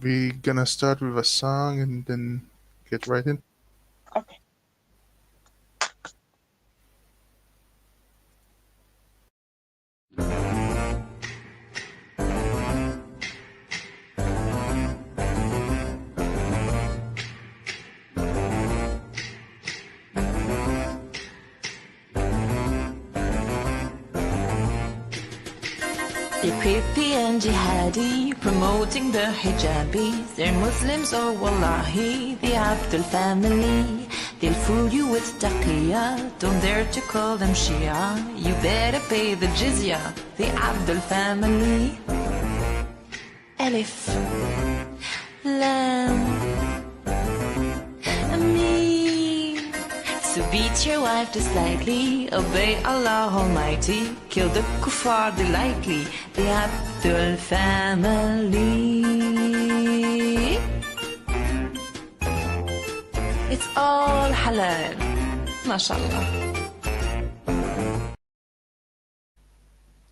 We gonna start with a song and then get right in. Okay. They're creepy and jihadi, promoting the hijabis. They're Muslims, oh wallahi, the Abdul family. They'll fool you with taqiyya, don't dare to call them Shia. You better pay the jizya, the Abdul family. Alif, Lam, Ameen. So beat your wife just slightly, obey Allah Almighty, kill the kuffar delightly, the Abdul family. It's all halal, mashallah.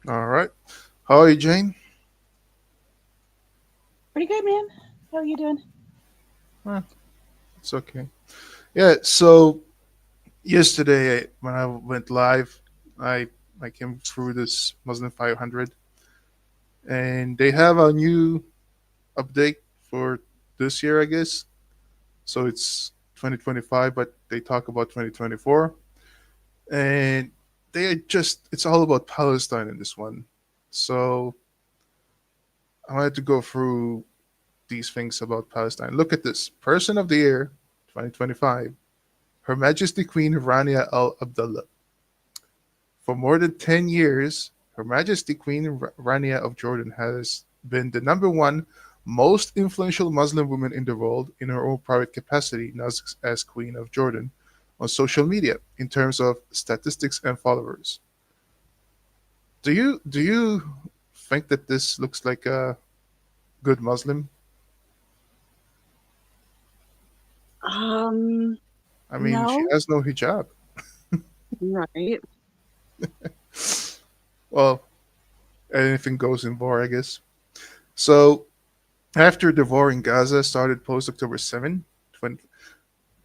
All right. How are you, Jane? Pretty good, man. How are you doing? Eh, it's okay. Yeah. So yesterday when I went live, I I came through this Muslim 500, and they have a new update for this year, I guess. So it's 2025, but they talk about 2024, and it's all about Palestine in this one. So I wanted to go through these things about Palestine. Look at this. Person of the Year 2025, Her Majesty Queen Rania Al Abdullah. For more than 10 years, Her Majesty Queen Rania of Jordan has been the number one most influential Muslim woman in the world in her own private capacity as Queen of Jordan on social media in terms of statistics and followers. Do you think that this looks like a good Muslim? Um, I mean, she no, has no hijab. right. Well, anything goes in war, I guess. So after the war in Gaza started post October 7, 20,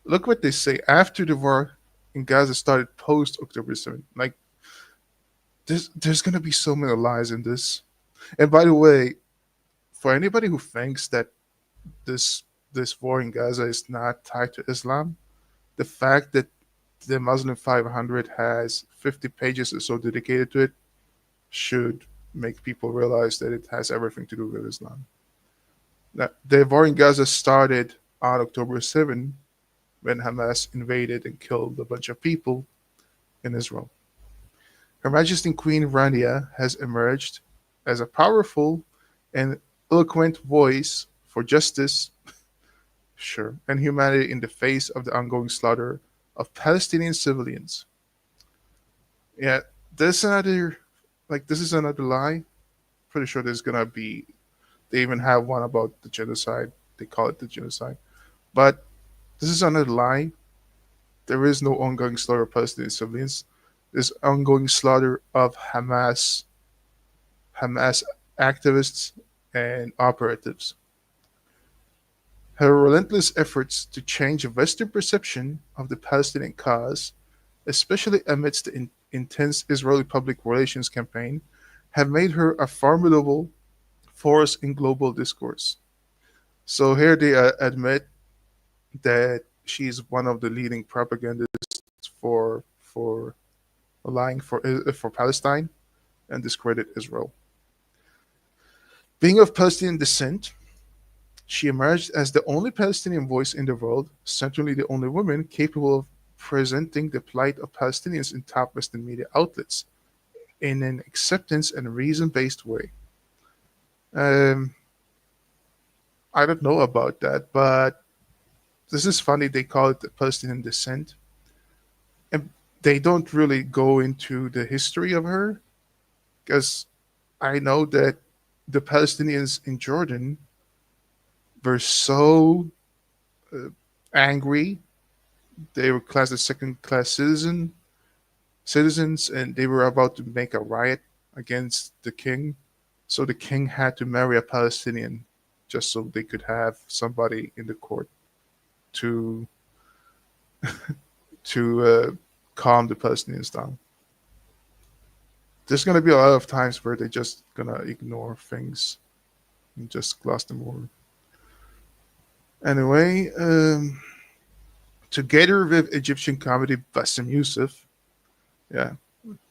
look what they say. After the war in Gaza started post October 7, like there's gonna be so many lies in this. And by the way, for anybody who thinks that this this war in Gaza is not tied to Islam, the fact that the Muslim 500 has 50 pages or so dedicated to it should make people realize that it has everything to do with Islam. Now, the war in Gaza started on October 7 when Hamas invaded and killed a bunch of people in Israel. Her Majesty Queen Rania has emerged as a powerful and eloquent voice for justice, sure, and humanity in the face of the ongoing slaughter of Palestinian civilians. Yeah, there's another, this is another lie. Pretty sure there's gonna be, they even have one about the genocide. They call it the genocide. But this is another lie. There is no ongoing slaughter of Palestinian civilians. There's ongoing slaughter of Hamas activists and operatives. Her relentless efforts to change Western perception of the Palestinian cause, especially amidst the intense Israeli public relations campaign, have made her a formidable force in global discourse. So here they admit that she's one of the leading propagandists for lying for Palestine and discredit Israel. Being of Palestinian descent, she emerged as the only Palestinian voice in the world, certainly the only woman capable of presenting the plight of Palestinians in top Western media outlets in an acceptance and reason-based way. Um, I don't know about that, but this is funny. They call it the Palestinian descent, and they don't really go into the history of her because I know that the Palestinians in Jordan were so uh, angry. They were classed as second-class citizens, and they were about to make a riot against the king. So the king had to marry a Palestinian just so they could have somebody in the court to to calm the Palestinians down. There's gonna be a lot of times where they're just gonna ignore things and just gloss them over. Anyway, together with Egyptian comedy Bassem Youssef, yeah,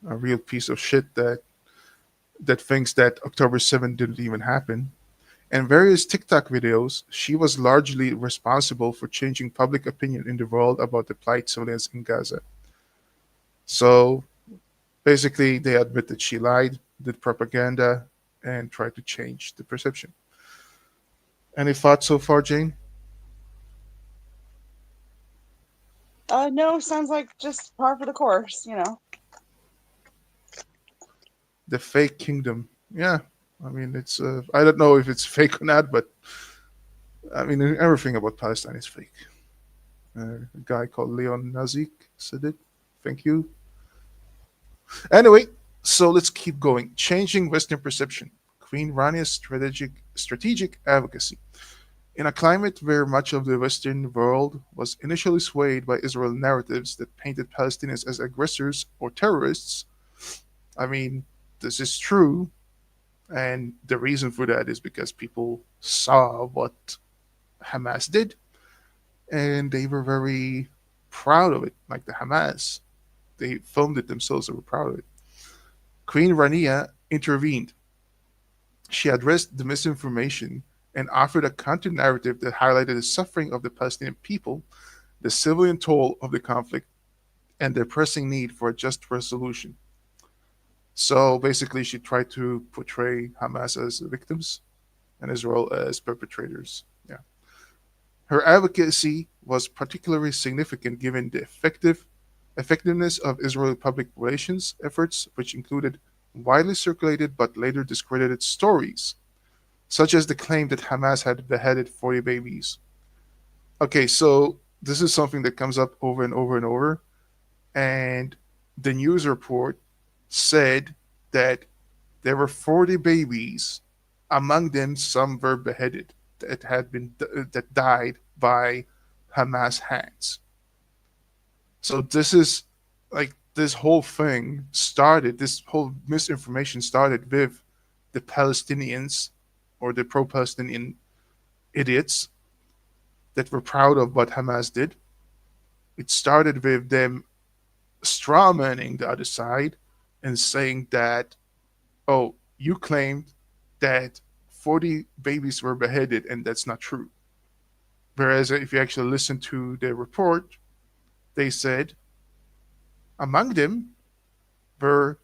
a real piece of shit that thinks that October 7th didn't even happen, and various TikTok videos, she was largely responsible for changing public opinion in the world about the plight civilians in Gaza. So basically, they admit that she lied, did propaganda, and tried to change the perception. Any thoughts so far, Jane? No, sounds like just par for the course, you know. The fake kingdom. Yeah, I mean, it's. I don't know if it's fake or not, but I mean, everything about Palestine is fake. A guy called Leon Nazik said it. Thank you. Anyway, so let's keep going. Changing Western perception. Queen Rania's strategic advocacy. In a climate where much of the Western world was initially swayed by Israel narratives that painted Palestinians as aggressors or terrorists, I mean, this is true. And the reason for that is because people saw what Hamas did and they were very proud of it, like the Hamas. They filmed it themselves, they were proud of it. Queen Rania intervened. She addressed the misinformation and offered a counter narrative that highlighted the suffering of the Palestinian people, the civilian toll of the conflict, and their pressing need for a just resolution. So basically, she tried to portray Hamas as victims and Israel as perpetrators. Yeah. Her advocacy was particularly significant given the effectiveness of Israeli public relations efforts, which included widely circulated but later discredited stories, such as the claim that Hamas had beheaded 40 babies. Okay, so this is something that comes up over and over and over, and the news report said that there were 40 babies, among them some were beheaded that died by Hamas hands. So this is like this whole thing started. This whole misinformation started with the Palestinians or the pro-Palestinian idiots that were proud of what Hamas did. It started with them strawmanning the other side and saying that, oh, you claimed that 40 babies were beheaded, and that's not true. Whereas if you actually listen to the report, they said among them were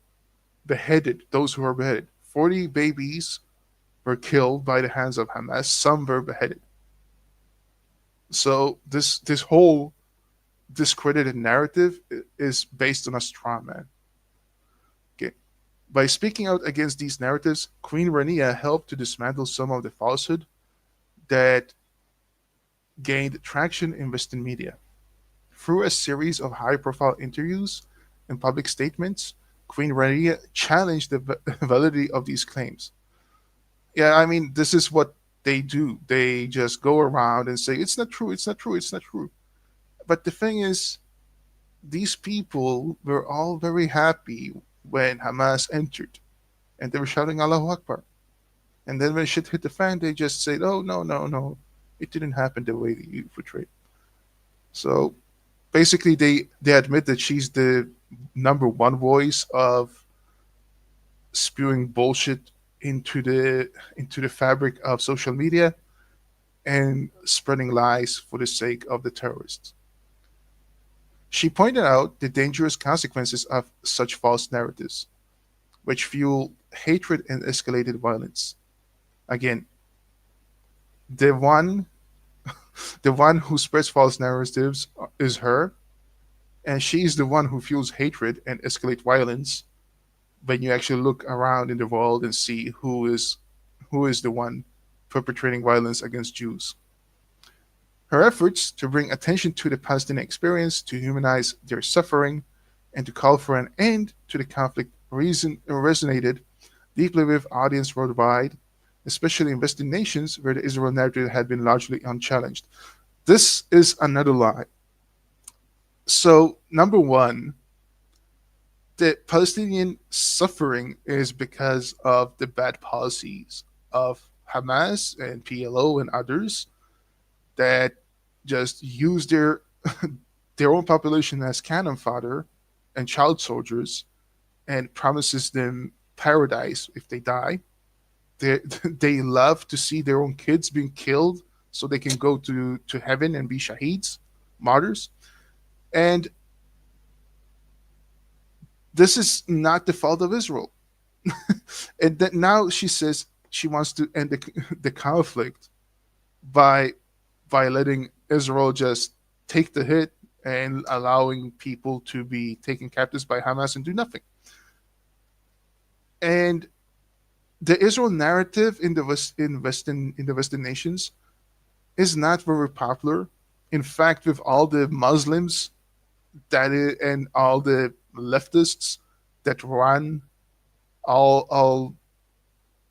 beheaded, those who were beheaded. 40 babies were killed by the hands of Hamas, some were beheaded. So this whole discredited narrative is based on a straw man. Okay. By speaking out against these narratives, Queen Rania helped to dismantle some of the falsehood that gained traction in Western media. Through a series of high profile interviews and public statements, Queen Rania challenged the validity of these claims. Yeah, I mean, this is what they do. They just go around and say, it's not true, it's not true, it's not true. But the thing is, these people were all very happy when Hamas entered and they were shouting Allahu Akbar. And then when shit hit the fan, they just said, oh, no, no, no. It didn't happen the way that you portrayed. So basically, they admit that she's the number one voice of spewing bullshit into the fabric of social media and spreading lies for the sake of the terrorists. She pointed out the dangerous consequences of such false narratives, which fuel hatred and escalated violence. Again, the one the one who spreads false narratives is her, and she's the one who fuels hatred and escalate violence when you actually look around in the world and see who is the one perpetrating violence against Jews. Her efforts to bring attention to the Palestinian experience, to humanize their suffering, and to call for an end to the conflict resonated deeply with audience worldwide, especially in Western nations where the Israel narrative had been largely unchallenged. This is another lie. So, number one, the Palestinian suffering is because of the bad policies of Hamas and PLO and others that just use their own population as cannon fodder and child soldiers and promises them paradise if they die. They they love to see their own kids being killed so they can go to heaven and be shaheeds, martyrs. And this is not the fault of Israel. And that now she says she wants to end the conflict by letting Israel just take the hit and allowing people to be taken captives by Hamas and do nothing. And the Israel narrative in the Western nations is not very popular. In fact, with all the Muslims and all the leftists that run all all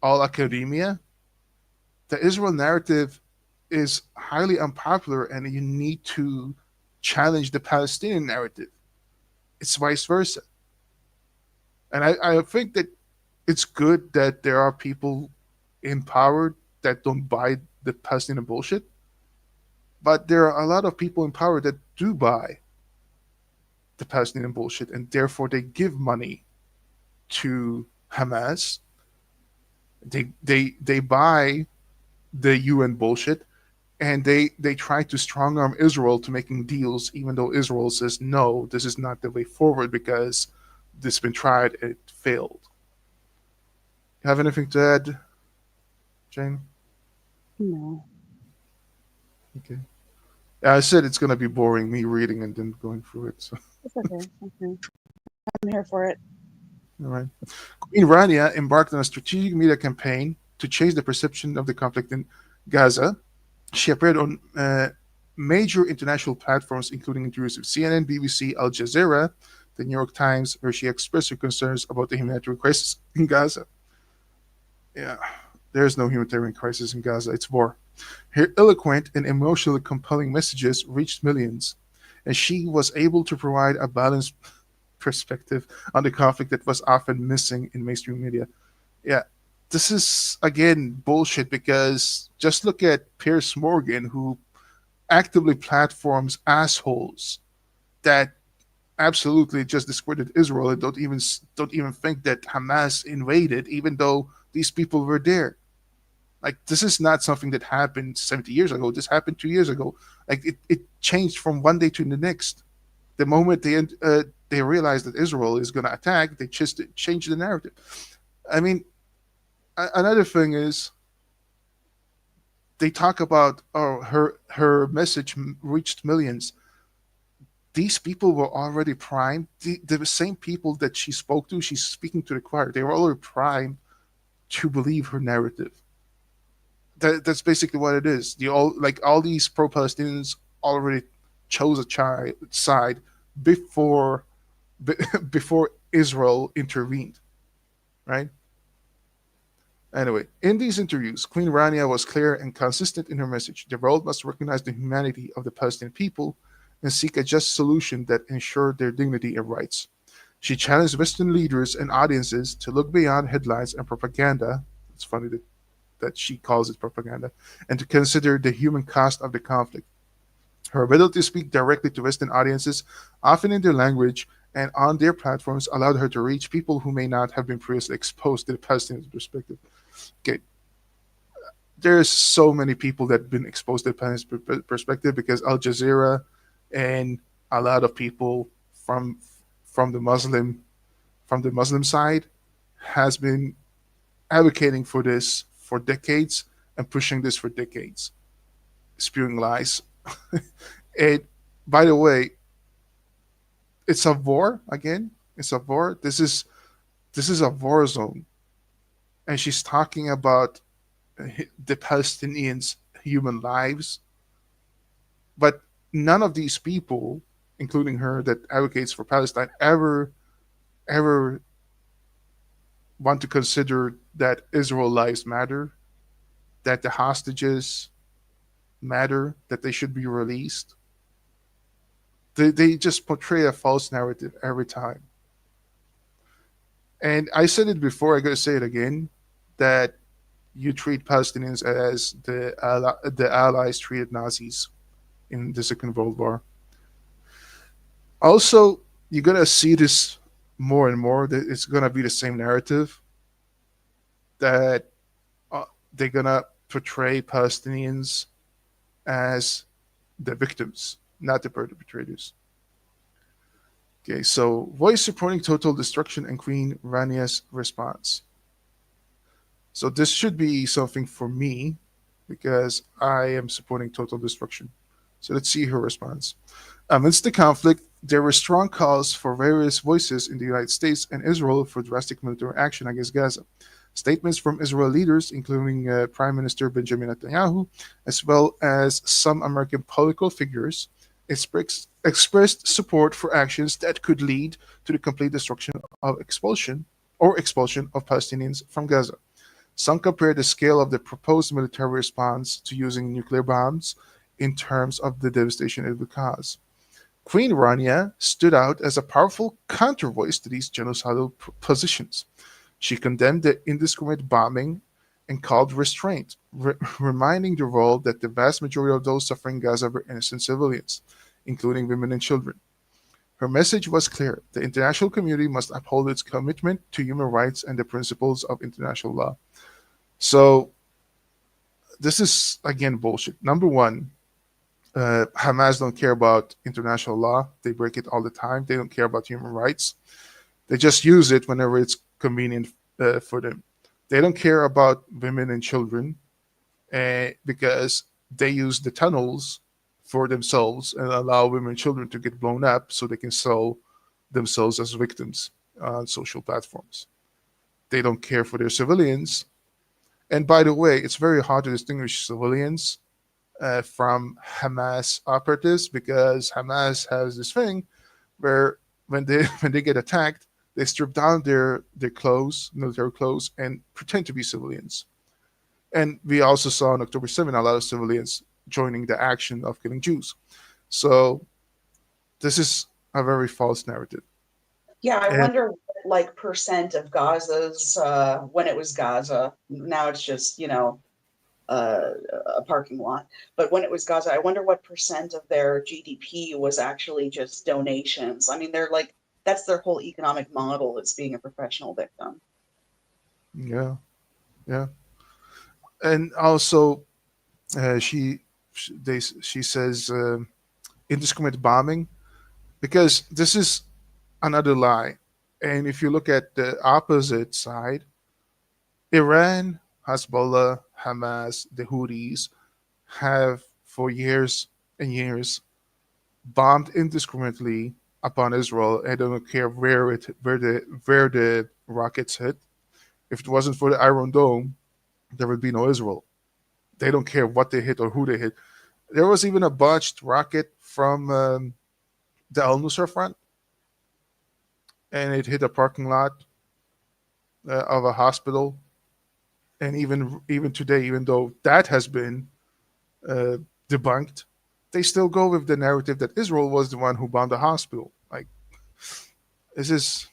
all academia, the Israel narrative is highly unpopular, and you need to challenge the Palestinian narrative. It's vice versa. And I think that it's good that there are people in power that don't buy the Palestinian bullshit, but there are a lot of people in power that do buy the Palestinian bullshit, and therefore they give money to Hamas. They buy the UN bullshit, and they try to strong arm Israel to making deals, even though Israel says no, this is not the way forward because this has been tried and it failed. You have anything to add, Jane? No. Okay. Yeah, I said it's gonna be boring me reading and then going through it. So It's okay. Okay. I'm here for it. all right. Queen Rania embarked on a strategic media campaign to change the perception of the conflict in Gaza. She appeared on major international platforms, including interviews with CNN, BBC, Al Jazeera, the New York Times, where she expressed her concerns about the humanitarian crisis in Gaza. Yeah, there's no humanitarian crisis in Gaza, it's war. Her eloquent and emotionally compelling messages reached millions, and she was able to provide a balanced perspective on the conflict that was often missing in mainstream media. Yeah, this is again bullshit because just look at Piers Morgan, who actively platforms assholes that absolutely just discredit Israel and don't even think that Hamas invaded, even though these people were there. Like this is not something that happened 70 years ago. This happened 2 years ago. Like it changed from one day to the next. The moment they realized that Israel is going to attack, they just changed the narrative. I mean, another thing is they talk about oh her message reached millions. These people were already primed. The same people that she spoke to, she's speaking to the choir. They were already primed to believe her narrative. That's basically what it is. You all like all these pro-Palestinians already chose a side before before Israel intervened, right? Anyway, in these interviews, Queen Rania was clear and consistent in her message. The world must recognize the humanity of the Palestinian people and seek a just solution that ensure their dignity and rights. She challenged Western leaders and audiences to look beyond headlines and propaganda. It's funny that she calls it propaganda, and to consider the human cost of the conflict. Her ability to speak directly to Western audiences, often in their language and on their platforms, allowed her to reach people who may not have been previously exposed to the Palestinian perspective. Okay, there's so many people that have been exposed to the Palestinian perspective because Al Jazeera and a lot of people from from the Muslim from the Muslim side has been advocating for this for decades and pushing this for decades, spewing lies. And by the way, it's a war again. It's a war. This is a war zone, and she's talking about the Palestinians' human lives, but none of these people, including her, that advocates for Palestine, ever want to consider that Israel lives matter that the hostages matter, that they should be released. They just portray a false narrative every time. And I said it before, I gotta say it again, that you treat Palestinians as the Allies treated Nazis in the Second World War. Also, you're gonna see this more and more. That it's gonna be the same narrative that uh, they're gonna portray Palestinians as the victims, not the perpetrators. Okay, so voice supporting total destruction and Queen Rania's response. So this should be something for me because I am supporting total destruction. So let's see her response. Amidst the conflict, there were strong calls for various voices in the United States and Israel for drastic military action against Gaza. Statements from Israel leaders, including Prime Minister Benjamin Netanyahu, as well as some American political figures, expressed support for actions that could lead to the complete destruction of expulsion of Palestinians from Gaza. Some compared the scale of the proposed military response to using nuclear bombs in terms of the devastation it would cause. Queen Rania stood out as a powerful countervoice to these genocidal positions. She condemned the indiscriminate bombing and called restraint, reminding the world that the vast majority of those suffering in Gaza were innocent civilians, including women and children. Her message was clear: the international community must uphold its commitment to human rights and the principles of international law. So, this is again bullshit. Number one, Hamas don't care about international law. They break it all the time. They don't care about human rights. They just use it whenever it's convenient for them. They don't care about women and children because they use the tunnels for themselves and allow women and children to get blown up so they can sell themselves as victims on social platforms. They don't care for their civilians. And by the way, it's very hard to distinguish civilians from Hamas operatives because Hamas has this thing where when they when they get attacked, they strip down their clothes, military clothes, and pretend to be civilians. And we also saw on October 7 a lot of civilians joining the action of killing Jews. So this is a very false narrative. Yeah, I And wonder what, like percent of Gaza's when it was Gaza. Now it's just, uh, a parking lot. But when it was Gaza, I wonder what percent of their GDP was actually just donations. I mean, they're like that's their whole economic model is being a professional victim. yeah, yeah, and also she says indiscriminate bombing because this is another lie. And if you look at the opposite side, Iran, Hezbollah, Hamas, the Houthis have for years and years bombed indiscriminately upon Israel. I don't care where the rockets hit. If it wasn't for the Iron Dome, there would be no Israel. They don't care what they hit or who they hit. There was even a botched rocket from the Al Nusra front, and it hit a parking lot of a hospital. And even today, even though that has been uh, debunked, they still go with the narrative that Israel was the one who bombed the hospital. Like this is,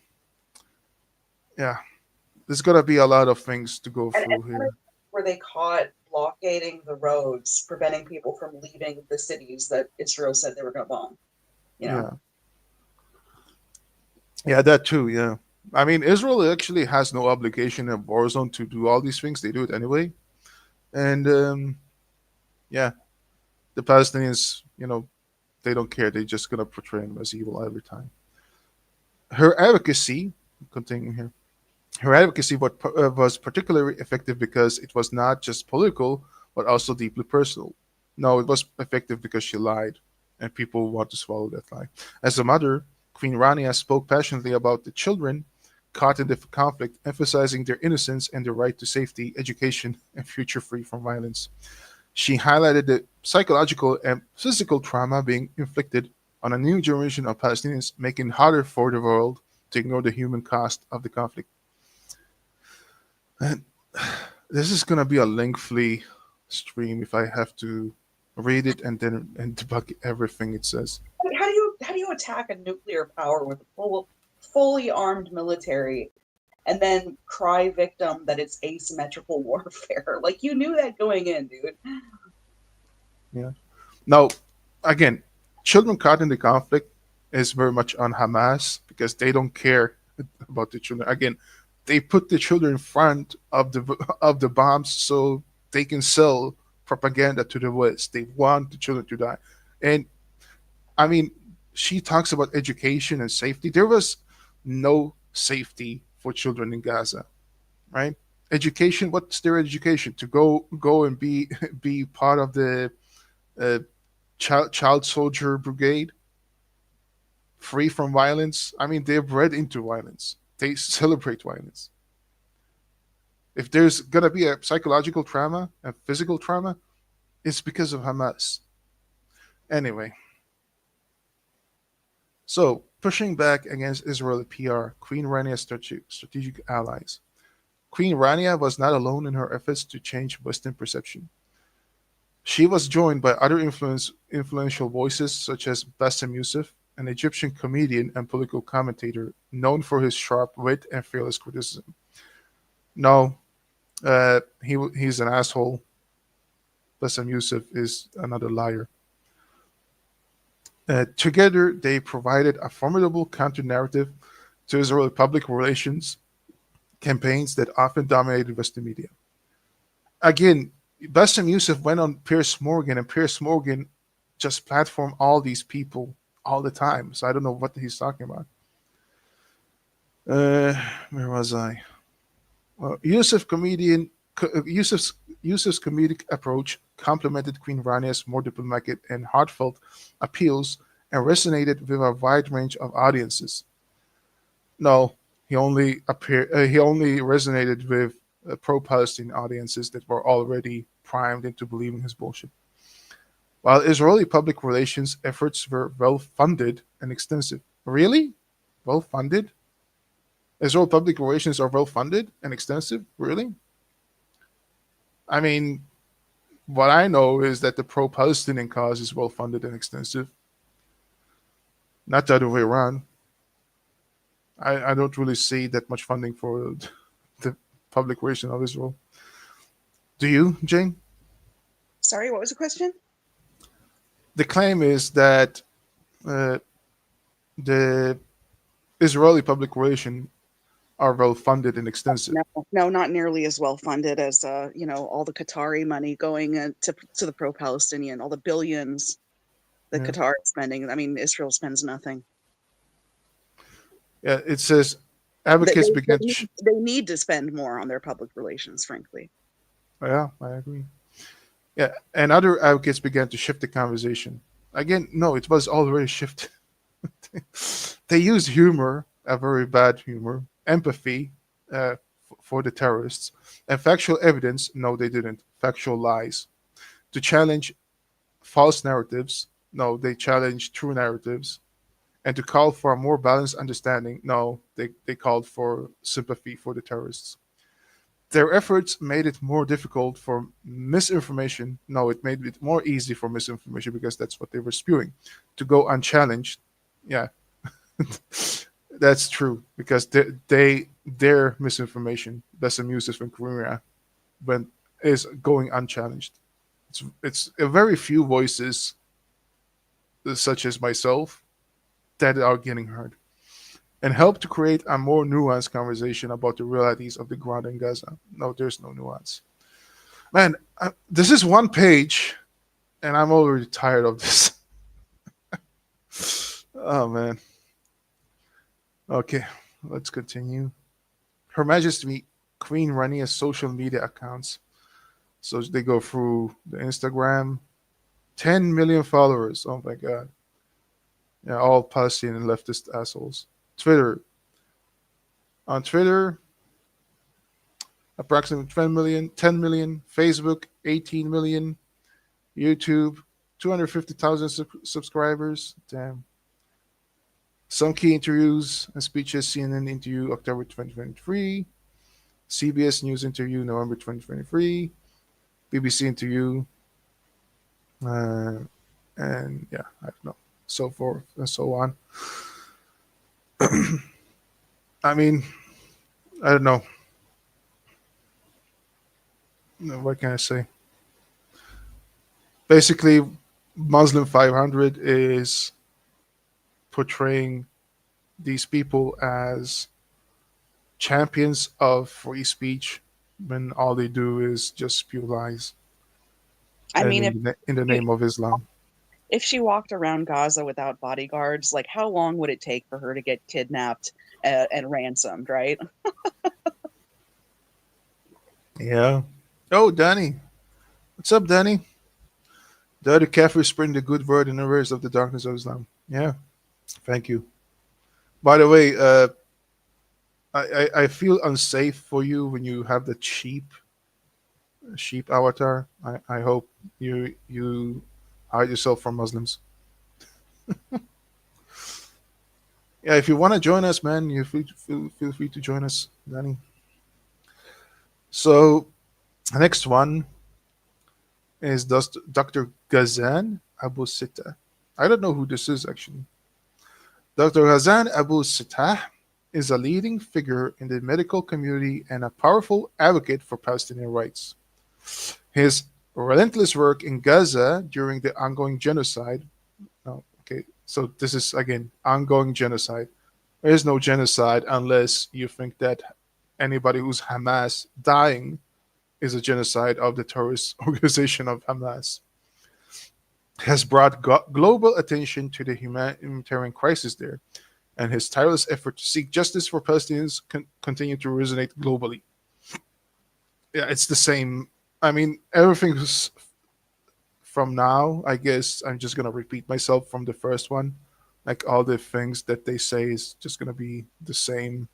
yeah, there's gonna be a lot of things to go And through where here. were they caught blockading the roads, preventing people from leaving the cities that Israel said they were going to bomb? You know, Yeah, yeah, that too. Yeah, I mean, Israel actually has no obligation in war zone to do all these things. They do it anyway, and yeah, the Palestinians, they don't care. They're just gonna portray them as evil every time. Her advocacy, continuing here, her advocacy was particularly effective because it was not just political, but also deeply personal. No, it was effective because she lied, and people want to swallow that lie. As a mother, Queen Rania spoke passionately about the children caught in the conflict, emphasizing their innocence and their right to safety, education, and future free from violence. She highlighted the psychological and physical trauma being inflicted on a new generation of Palestinians, making it harder for the world to ignore the human cost of the conflict. And this is going to be a lengthy. stream if I have to read it and debug everything it says. How do you attack a nuclear power with a fully armed military and then cry victim that it's asymmetrical warfare? Like you knew that going in, dude. Yeah. Now, again, children caught in the conflict is very much on Hamas because they don't care about the children. Again, they put the children in front of the bombs so they can sell propaganda to the West. They want the children to die, and I mean, she talks about education and safety. There was no safety for children in Gaza, right? Education. What's their education? To go and be be part of the uh, child soldier brigade, free from violence. I mean, they're bred into violence. They celebrate violence. If there's gonna be a psychological trauma and physical trauma, it's because of Hamas. Anyway, so pushing back against Israeli PR, Queen Rania's strategic allies. Queen Rania was not alone in her efforts to change Western perception. She was joined by other influential voices such as Bassem Youssef, an Egyptian comedian and political commentator known for his sharp wit and fearless criticism. No, he's an asshole. Bassem Youssef is another liar. Together, they provided a formidable counter-narrative to Israeli public relations campaigns that often dominated Western media. Again, Bassem Youssef went on Piers Morgan, and Piers Morgan just platformed all these people all the time. So I don't know what he's talking about. Uh, where was I? Well, Yusuf's comedic approach complemented Queen Rania's more diplomatic and heartfelt appeals and resonated with a wide range of audiences. No, he only resonated with pro-Palestinian audiences that were already primed into believing his bullshit. While Israeli public relations efforts were well funded and extensive. Really? Well funded? Israel public relations are well funded and extensive? Really? I mean, what I know is that the pro Palestinian cause is well funded and extensive, not the other way around. I don't really see that much funding for the public relation of Israel. Do you, Jane? Sorry, what was the question? The claim is that uh, the Israeli public relation are well funded and extensive. No, no, not nearly as well funded as all the Qatari money going to the pro-Palestinian, all the billions that Yeah. Qatar is spending. I mean, Israel spends nothing. Yeah, it says They, advocates they, began they to. need, they need to spend more on their public relations, frankly. Yeah, I agree. Yeah, and other advocates began to shift the conversation. Again, no, it was already shifted. They used humor, a very bad humor, empathy for the terrorists, and factual evidence. No, they didn't. Factual lies to challenge false narratives. No, they challenged true narratives. And to call for a more balanced understanding. No, they called for sympathy for the terrorists. Their efforts made it more difficult for misinformation. No, it made it more easy for misinformation because that's what they were spewing to go unchallenged. Yeah, that's true because their misinformation, that's amused from Korea, when is going unchallenged. It's a very few voices, such as myself, that are getting heard and help to create a more nuanced conversation about the realities of the ground in Gaza. No, there's no nuance. Man, this is one page, and I'm already tired of this. Oh man. Okay, let's continue. Her Majesty Queen Rania's social media accounts. So they go through the Instagram, 10 million followers. Oh my god. Yeah, all Palestinian leftist assholes. Twitter. On Twitter, approximately 10 million, 10 million. Facebook, 18 million. YouTube, 250,000 subscribers. Damn. Some key interviews and speeches: CNN interview October 2023, CBS News interview November 2023, BBC interview, uh, and yeah, I don't know, so forth and so on. I mean, I don't know. What can I say? Basically, Muslim 500 is portraying these people as champions of free speech when all they do is just spew lies I and mean, in the she, name of Islam. if she walked around Gaza without bodyguards, like how long would it take for her to get kidnapped and ransomed, right? Yeah. Oh, Danny. What's up, Danny? The other Kafirs spreading the good word in the areas of the darkness of Islam. Yeah. Thank you. By the way, I feel unsafe for you when you have the sheep avatar. I hope you hide yourself from Muslims. Yeah, if you want to join us, man, feel free to join us, Danny. So the next one is Dr. Ghazan Abu Sita. I don't know who this is actually. Dr. Ghazan Abu Sitah is a leading figure in the medical community and a powerful advocate for Palestinian rights. His relentless work in Gaza during the ongoing genocide. No, okay, so this is again ongoing genocide. There is no genocide unless you think that anybody who's Hamas dying is a genocide of the terrorist organization of Hamas. Has brought global attention to the humanitarian crisis there, and his tireless effort to seek justice for Palestinians continue to resonate globally. Yeah, it's the same. I mean, everything's from now. I guess I'm just gonna repeat myself from the first one. Like all the things that they say is just gonna be the same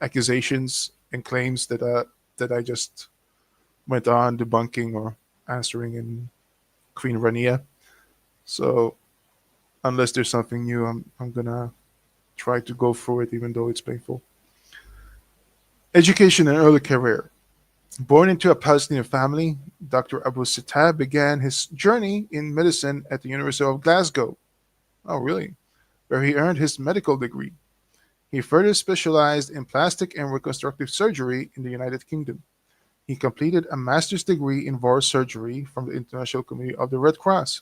accusations and claims that I just went on debunking or answering in Queen Rania. So unless there's something new, I'm gonna try to go through it, even though it's painful. Education and early career. Born into a Palestinian family, Dr. Abu Sittah began his journey in medicine at the University of Glasgow. Oh, really? Where he earned his medical degree. He further specialized in plastic and reconstructive surgery in the United Kingdom. He completed a master's degree in war surgery from the International Committee of the Red Cross.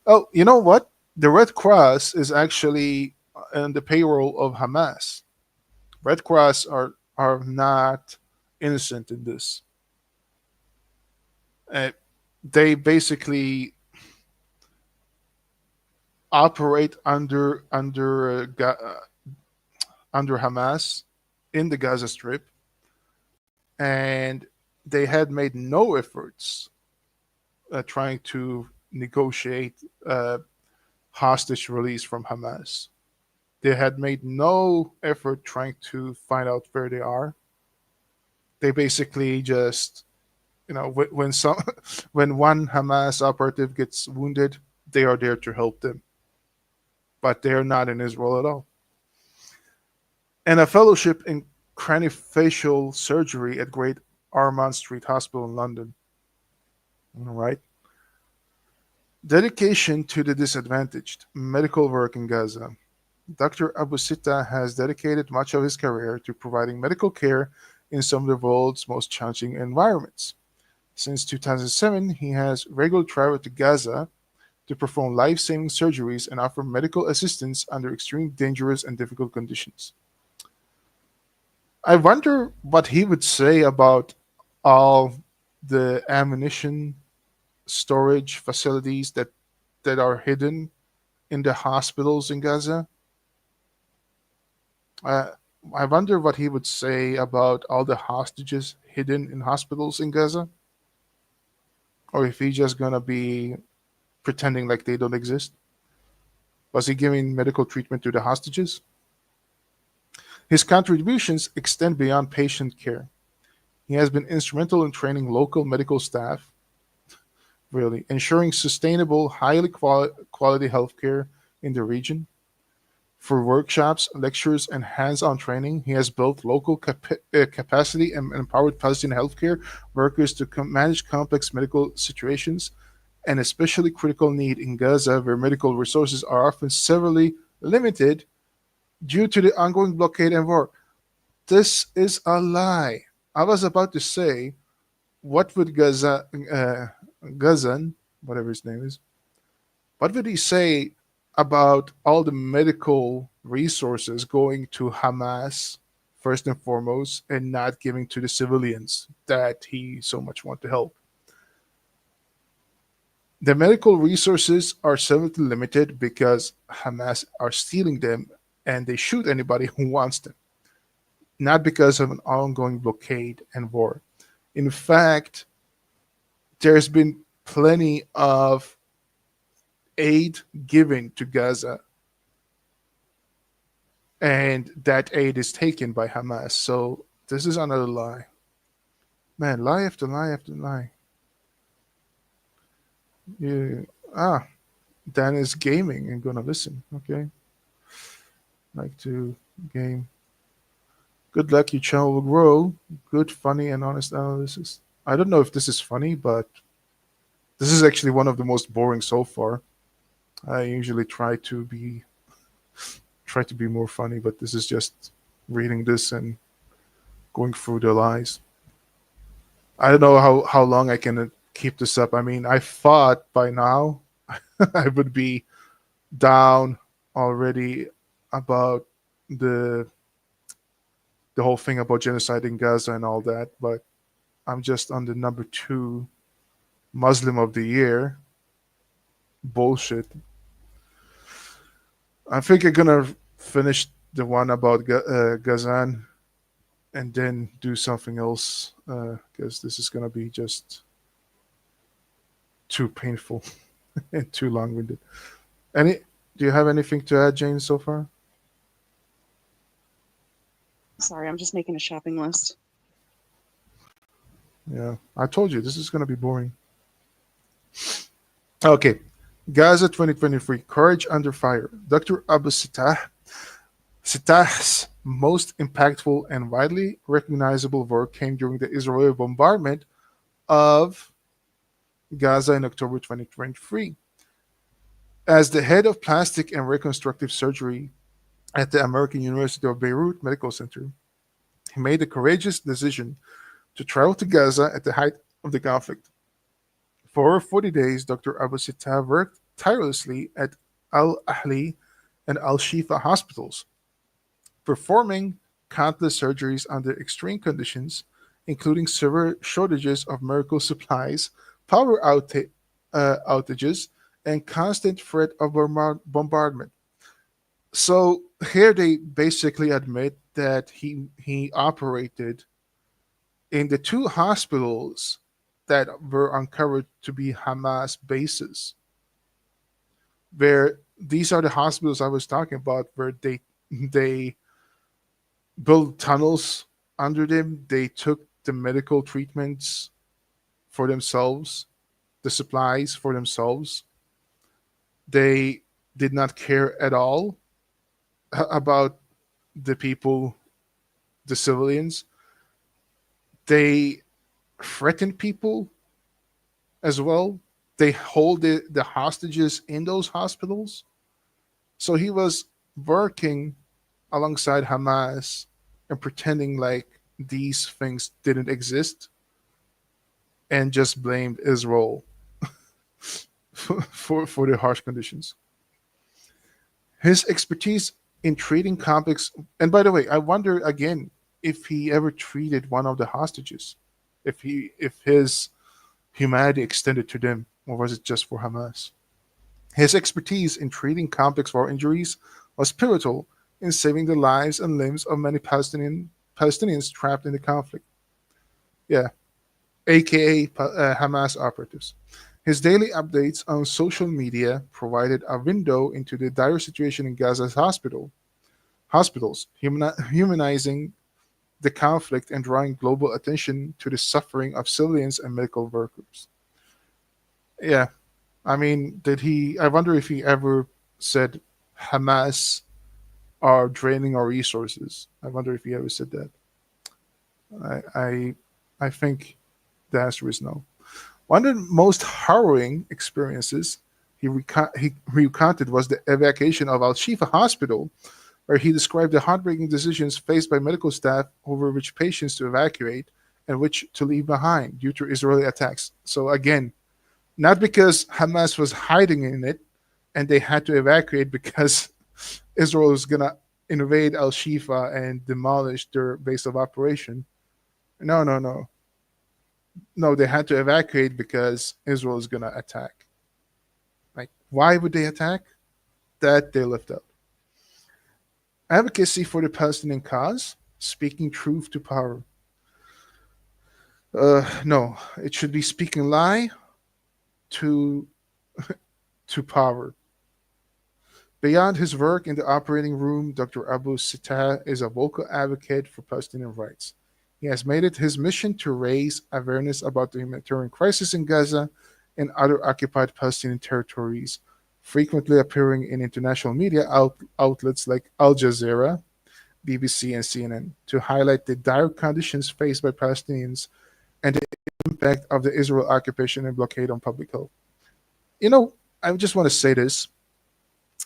Oh, you know what? The Red Cross is actually on the payroll of Hamas. Red Cross are not innocent in this. Uh, they basically operate under Hamas in the Gaza Strip, and they had made no efforts trying to negotiate hostage release from Hamas. They had made no effort trying to find out where they are. They basically just, when some when one Hamas operative gets wounded, they are there to help them, but they are not in Israel at all. And a fellowship in craniofacial surgery at Great Ormond Street Hospital in London. All right. Dedication to the disadvantaged. Medical work in Gaza. Dr. Abu Sita has dedicated much of his career to providing medical care in some of the world's most challenging environments. Since 2007, he has regularly traveled to Gaza to perform life saving surgeries and offer medical assistance under extreme dangerous and difficult conditions. I wonder what he would say about all the ammunition storage facilities that are hidden in the hospitals in Gaza. Uh, I wonder what he would say about all the hostages hidden in hospitals in Gaza, or if he's just gonna be pretending like they don't exist. Was he giving medical treatment to the hostages? His contributions extend beyond patient care. He has been instrumental in training local medical staff, really, ensuring sustainable, highly quality healthcare in the region. For workshops, lectures, and hands on training, he has built local capacity and empowered Palestinian healthcare workers to manage complex medical situations, and especially critical need in Gaza, where medical resources are often severely limited due to the ongoing blockade and war. This is a lie. I was about to say, what would Gazan, whatever his name is, what would he say about all the medical resources going to Hamas first and foremost and not giving to the civilians that he so much want to help? The medical resources are severely limited because Hamas are stealing them and they shoot anybody who wants them, not because of an ongoing blockade and war. In fact, there's been plenty of aid given to Gaza, and that aid is taken by Hamas. So this is another lie. Man, lie after lie after lie. You, Dan is gaming and gonna listen. Okay, like to game. Good luck, your channel will grow. Good, funny, and honest analysis. I don't know if this is funny, but this is actually one of the most boring so far. I usually try to be more funny, but this is just reading this and going through the lies. I don't know how long I can keep this up. I mean, I thought by now I would be down already about the the whole thing about genocide in Gaza and all that, but I'm just on the number two Muslim of the year. Bullshit. I think I'm gonna finish the one about Gazan and then do something else because this is gonna be just too painful and too long-winded. Any? Do you have anything to add, Jane, so far? Sorry, I'm just making a shopping list. Yeah, I told you this is gonna be boring. Okay, Gaza 2023, Courage Under Fire. Dr. Abu Sittah's most impactful and widely recognizable work came during the Israeli bombardment of Gaza in October 2023. As the head of plastic and reconstructive surgery at the American University of Beirut Medical Center, he made the courageous decision to travel to Gaza at the height of the conflict. For over 40 days, Dr. Abu Sittah worked tirelessly at Al Ahli and Al Shifa hospitals, performing countless surgeries under extreme conditions, including severe shortages of medical supplies, outages, and constant threat of bombardment. So here they basically admit that he operated in the two hospitals that were uncovered to be Hamas bases, where these are the hospitals I was talking about, where they built tunnels under them. They took the medical treatments for themselves, the supplies for themselves. They did not care at all about the people, the civilians. They threatened people as well. They hold the hostages in those hospitals. So he was working alongside Hamas and pretending like these things didn't exist and just blamed Israel for the harsh conditions. His expertise in treating complex, and by the way, I wonder again if he ever treated one of the hostages, if his humanity extended to them, or was it just for Hamas? His expertise in treating complex war injuries was pivotal in saving the lives and limbs of many Palestinians trapped in the conflict. Yeah, aka Hamas operatives. His daily updates on social media provided a window into the dire situation in Gaza's hospitals, humanizing the conflict and drawing global attention to the suffering of civilians and medical workers. Yeah, I mean, did he? I wonder if he ever said Hamas are draining our resources. I wonder if he ever said that. I I, I think the answer is no. One of the most harrowing experiences he recounted was the evacuation of Al Shifa Hospital, where he described the heartbreaking decisions faced by medical staff over which patients to evacuate and which to leave behind due to Israeli attacks. So, again, not because Hamas was hiding in it and they had to evacuate because Israel was going to invade Al Shifa and demolish their base of operation. No, no, no. No, they had to evacuate because Israel is going to attack. Like, why would they attack? That they left out. Advocacy for the Palestinian cause, speaking truth to power. No, it should be speaking lie to power. Beyond his work in the operating room, Dr. Abu Sittah is a vocal advocate for Palestinian rights. He has made it his mission to raise awareness about the humanitarian crisis in Gaza and other occupied Palestinian territories, frequently appearing in international media outlets like Al Jazeera, BBC, and CNN to highlight the dire conditions faced by Palestinians and the impact of the Israel occupation and blockade on public health. You know, I just want to say this.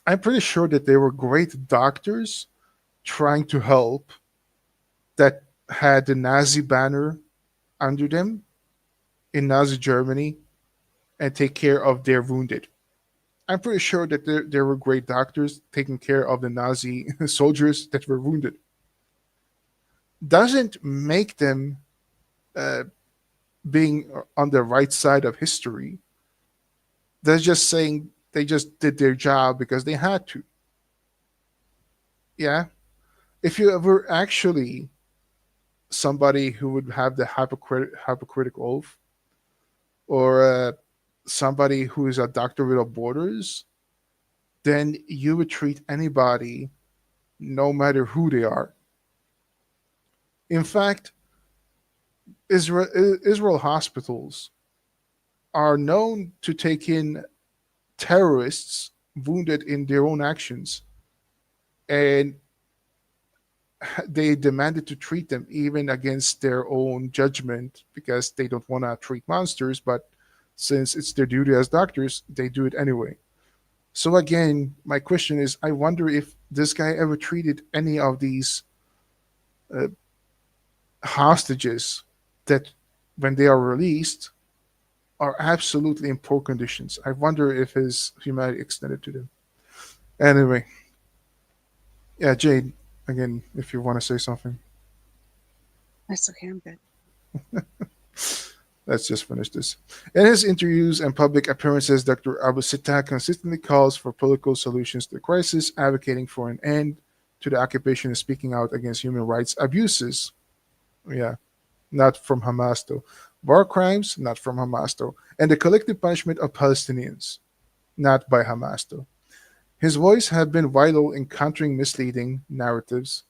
I'm pretty sure that there were great doctors trying to help that had the Nazi banner under them in Nazi Germany and take care of their wounded. I'm pretty sure that there were great doctors taking care of the Nazi soldiers that were wounded. Doesn't make them uh, being on the right side of history. That's just saying they just did their job because they had to. Yeah. If you were actually somebody who would have the hypocritical oath, or somebody who is a doctor without borders, then you would treat anybody, no matter who they are. In fact, Israel hospitals are known to take in terrorists wounded in their own actions, and they demanded to treat them even against their own judgment because they don't want to treat monsters, but since it's their duty as doctors, they do it anyway. So again, my question is, I wonder if this guy ever treated any of these uh, hostages that, when they are released, are absolutely in poor conditions. I wonder if his humanity extended to them. Anyway, yeah, Jade, again, if you want to say something, That's okay. I'm good. let's just finish this. In his interviews and public appearances, Dr. Abu Sittah consistently calls for political solutions to the crisis, advocating for an end to the occupation and speaking out against human rights abuses. Yeah, not from Hamas though. War crimes, not from Hamas though. And the collective punishment of Palestinians, not by Hamas though. His voice had been vital in countering misleading narratives.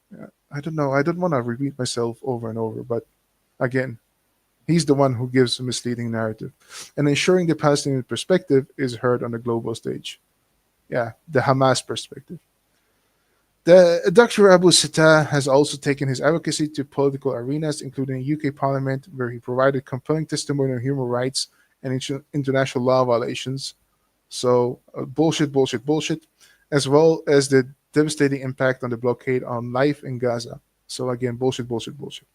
I don't know. I don't want to repeat myself over and over, but again, he's the one who gives a misleading narrative and ensuring the Palestinian perspective is heard on the global stage. Yeah, the Hamas perspective. The Dr. Abu Sittah has also taken his advocacy to political arenas, including UK Parliament, where he provided compelling testimony on human rights and international law violations. So, bullshit, bullshit, bullshit, as well as the devastating impact on the blockade on life in Gaza. So, again, bullshit, bullshit, bullshit.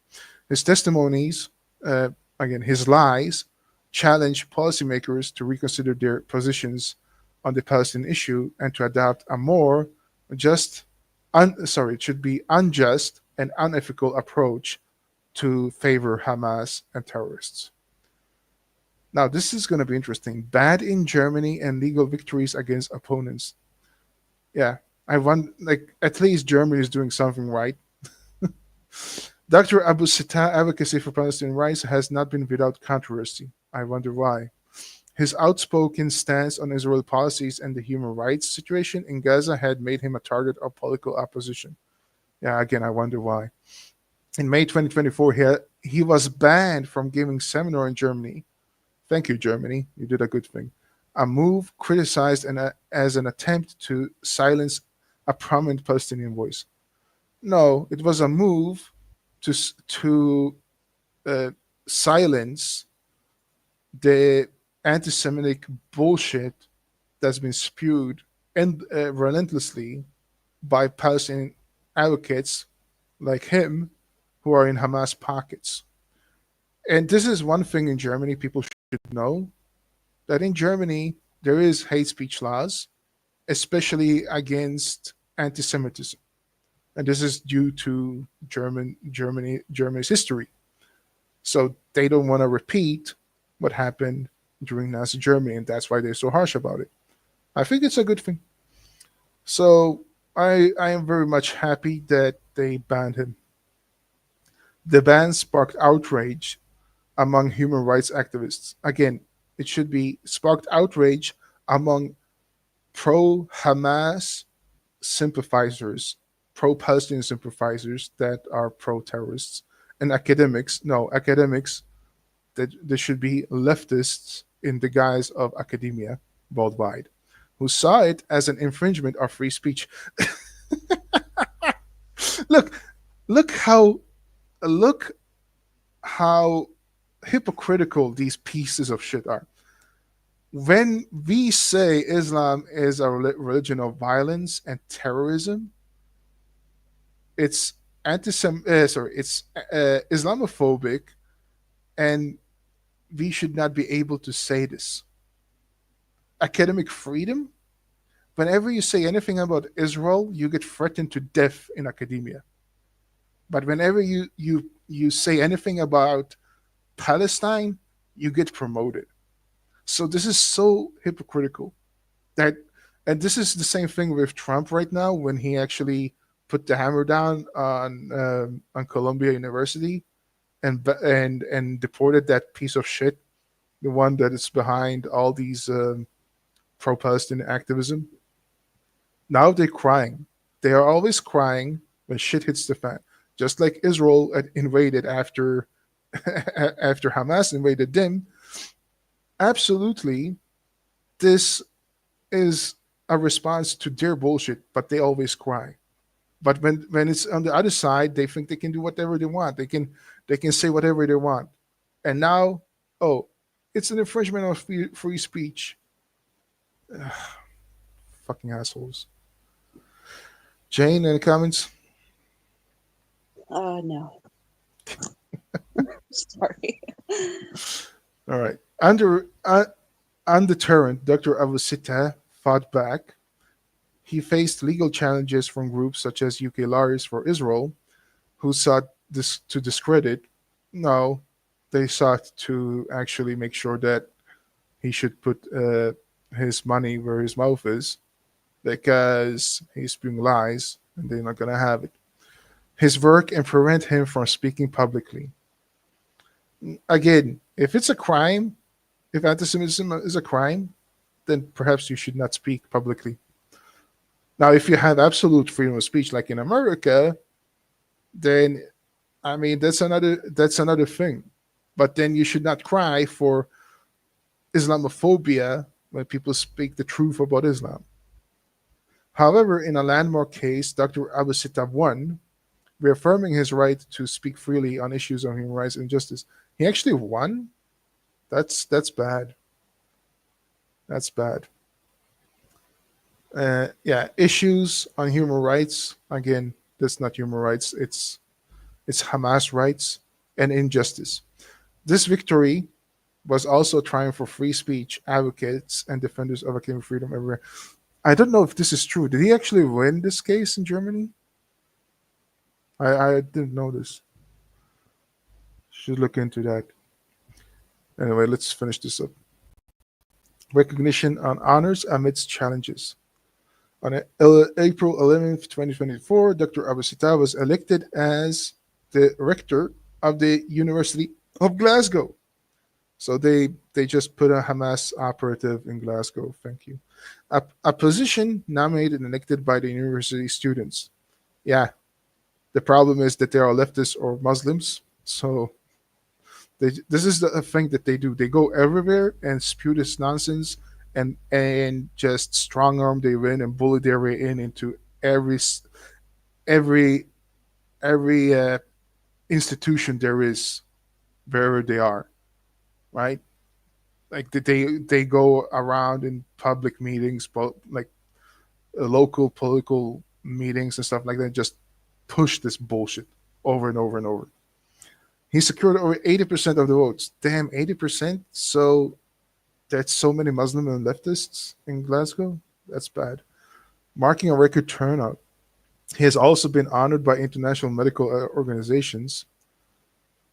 His testimonies, uh, again, his lies, challenge policymakers to reconsider their positions on the Palestinian issue and to adopt a more just, it should be unjust and unethical approach to favor Hamas and terrorists. Now, this is going to be interesting. Bad in Germany and legal victories against opponents. Yeah, I want, like, at least Germany is doing something right. Dr. Abu Sittah advocacy for Palestinian rights has not been without controversy. I wonder why. His outspoken stance on Israel policies and the human rights situation in Gaza had made him a target of political opposition. Yeah, again, I wonder why. In May 2024, he was banned from giving seminar in Germany. Thank you, Germany. You did a good thing. A move criticized as an attempt to silence a prominent Palestinian voice. No, it was a move to uh, silence the anti-Semitic bullshit that's been spewed and relentlessly by Palestinian advocates like him who are in Hamas pockets. And this is one thing in Germany people should know, that in Germany there is hate speech laws, especially against anti-Semitism, and this is due to Germany's history. So they don't want to repeat what happened during Nazi Germany, and that's why they're so harsh about it. I think it's a good thing. So I am very much happy that they banned him. The ban sparked outrage among human rights activists. Again, it should be sparked outrage among pro Hamas sympathizers, pro Palestinian sympathizers that are pro terrorists, and academics. No, academics that there should be leftists in the guise of academia worldwide who saw it as an infringement of free speech. Look, look how look how hypocritical these pieces of shit are. When we say Islam is a religion of violence and terrorism, it's it's Islamophobic, and we should not be able to say this. Academic freedom. Whenever you say anything about Israel, you get threatened to death in academia. But whenever you say anything about Palestine, you get promoted. So this is so hypocritical that, and this is the same thing with Trump right now when he actually put the hammer down on Columbia University and deported that piece of shit, the one that is behind all these pro-Palestinian activism. Now they're crying. They are always crying when shit hits the fan. Just like Israel had invaded after after Hamas invaded them. Absolutely, this is a response to their bullshit, but they always cry. But when it's on the other side, they think they can do whatever they want. They can say whatever they want. And now, oh, it's an infringement of free speech. Ugh, fucking assholes. Jane, any comments? No. Sorry. All right. Undeterrent, Dr. Abu Sita fought back. He faced legal challenges from groups such as UK Lawyers for Israel, who sought to discredit. No, they sought to actually make sure that he should put his money where his mouth is, because he's spewing lies and they're not going to have it. His work and prevent him from speaking publicly. Again, if it's a crime, if anti-Semitism is a crime, then perhaps you should not speak publicly. Now, if you have absolute freedom of speech, like in America, then I mean that's another thing. But then you should not cry for Islamophobia when people speak the truth about Islam. However, in a landmark case, Dr. Abu Sitab won, reaffirming his right to speak freely on issues of human rights and justice. He actually won. That's bad. That's bad. Yeah, issues on human rights. Again, that's not human rights. It's Hamas rights and injustice. This victory was also a triumph for free speech advocates and defenders of academic freedom everywhere. I don't know if this is true. Did he actually win this case in Germany? I didn't know this. Should look into that. Anyway, let's finish this up. Recognition on honors amidst challenges. On April 11th, 2024, Dr. Abu Sita was elected as the rector of the University of Glasgow. So they just put a Hamas operative in Glasgow. Thank you. A position nominated and elected by the university students. Yeah, the problem is that they are leftists or Muslims. So this is the thing that they do. They go everywhere and spew this nonsense and just strong arm their way in and bully their way into every every every institution there is wherever they are, right? Like they go around in public meetings, like local political meetings and stuff like that, just push this bullshit over and over and over. He secured over 80% of the votes. Damn, 80%. So that's so many Muslim and leftists in Glasgow. That's bad. Marking a record turnout. He has also been honored by international medical organizations.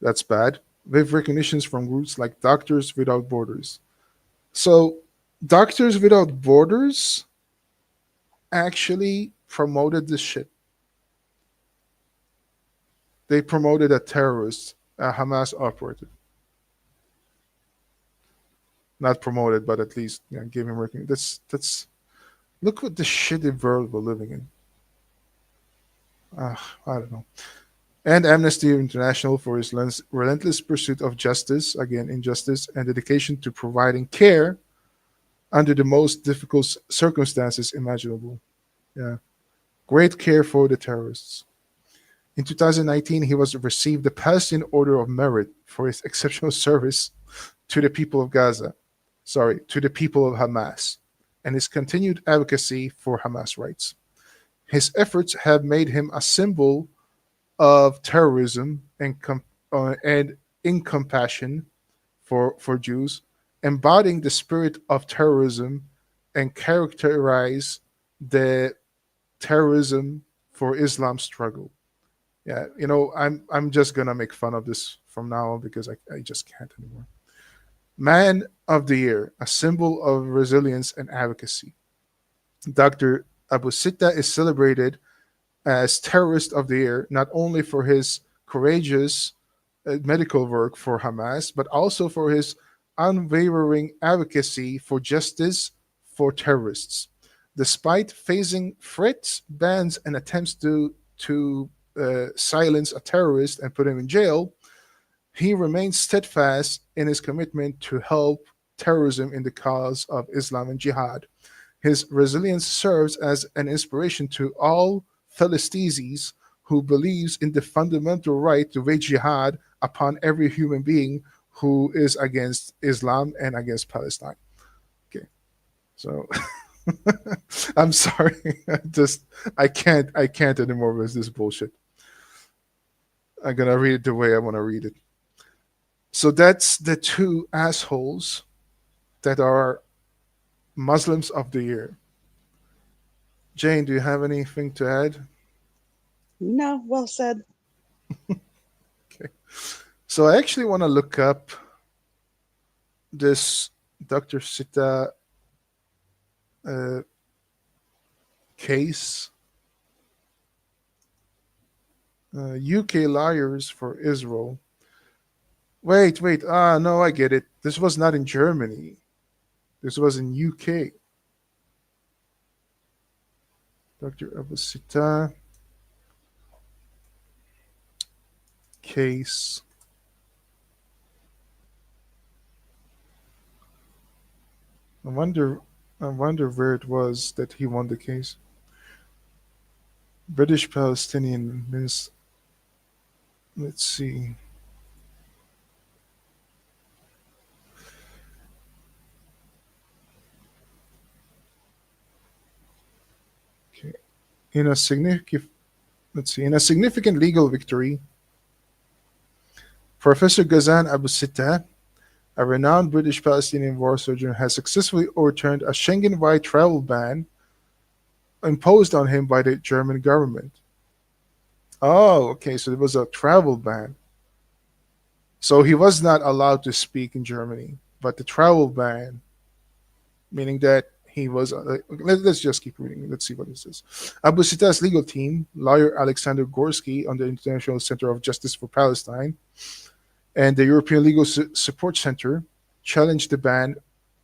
That's bad. With recognitions from groups like Doctors Without Borders. So, Doctors Without Borders actually promoted this shit. They promoted a terrorist, a Hamas operative. Not promoted, but at least gave him recognition. That's look what the shitty world we're living in. I don't know. And Amnesty International for his relentless pursuit of justice, again, injustice, and dedication to providing care under the most difficult circumstances imaginable. Yeah. Great care for the terrorists. In 2019, he was received the Palestinian Order of Merit for his exceptional service to the people of Gaza. Sorry, to the people of Hamas, and his continued advocacy for Hamas rights. His efforts have made him a symbol of terrorism and incompassion for Jews, embodying the spirit of terrorism and characterize the terrorism for Islam struggle. Yeah, I'm just gonna make fun of this from now on because I just can't anymore. Man of the Year, a symbol of resilience and advocacy. Dr. Abu Sitta is celebrated as Terrorist of the Year, not only for his courageous medical work for Hamas, but also for his unwavering advocacy for justice for terrorists. Despite facing threats, bans, and attempts to silence a terrorist and put him in jail, he remains steadfast in his commitment to help terrorism in the cause of Islam and jihad. His resilience serves as an inspiration to all Philistines who believes in the fundamental right to wage jihad upon every human being who is against Islam and against Palestine. Okay, so I'm sorry, I can't anymore with this bullshit. I'm gonna read it the way I want to read it. So that's the two assholes that are Muslims of the year. Jane, do you have anything to add? No, well said. Okay. So I actually want to look up this Dr. Sita uh, case. UK liars for Israel. Wait. Ah, no, I get it. This was not in Germany. This was in UK. Dr. Abusita case. I wonder. I wonder where it was that he won the case. British Palestinian. Let's see. Okay. In a significant. Let's see. In a significant legal victory, Professor Ghazan Abu Sittah, a renowned British Palestinian war surgeon, has successfully overturned a Schengen-wide travel ban imposed on him by the German government. Oh, okay, so it was a travel ban. So he was not allowed to speak in Germany, but the travel ban, meaning that he was. Let's just keep reading. Let's see what it says. Abu Sittah's legal team, lawyer Alexander Gorsky on the International Center of Justice for Palestine, and the European Legal Support Center challenged the ban,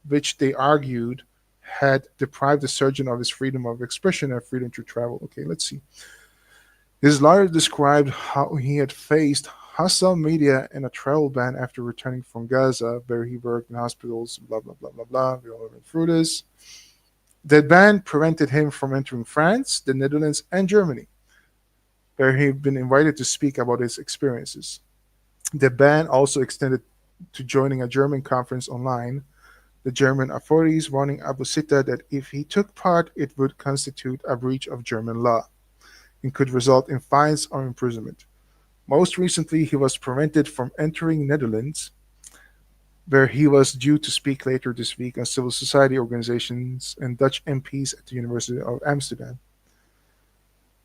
which they argued had deprived the surgeon of his freedom of expression and freedom to travel. Okay, let's see. His lawyer described how he had faced hostile media and a travel ban after returning from Gaza, where he worked in hospitals, blah, blah, blah, blah, blah. We all went through this. The ban prevented him from entering France, the Netherlands, and Germany, where he'd been invited to speak about his experiences. The ban also extended to joining a German conference online, the German authorities warning Abu Sita that if he took part, it would constitute a breach of German law and could result in fines or imprisonment. Most recently, he was prevented from entering Netherlands, where he was due to speak later this week on civil society organizations and Dutch MPs at the University of Amsterdam.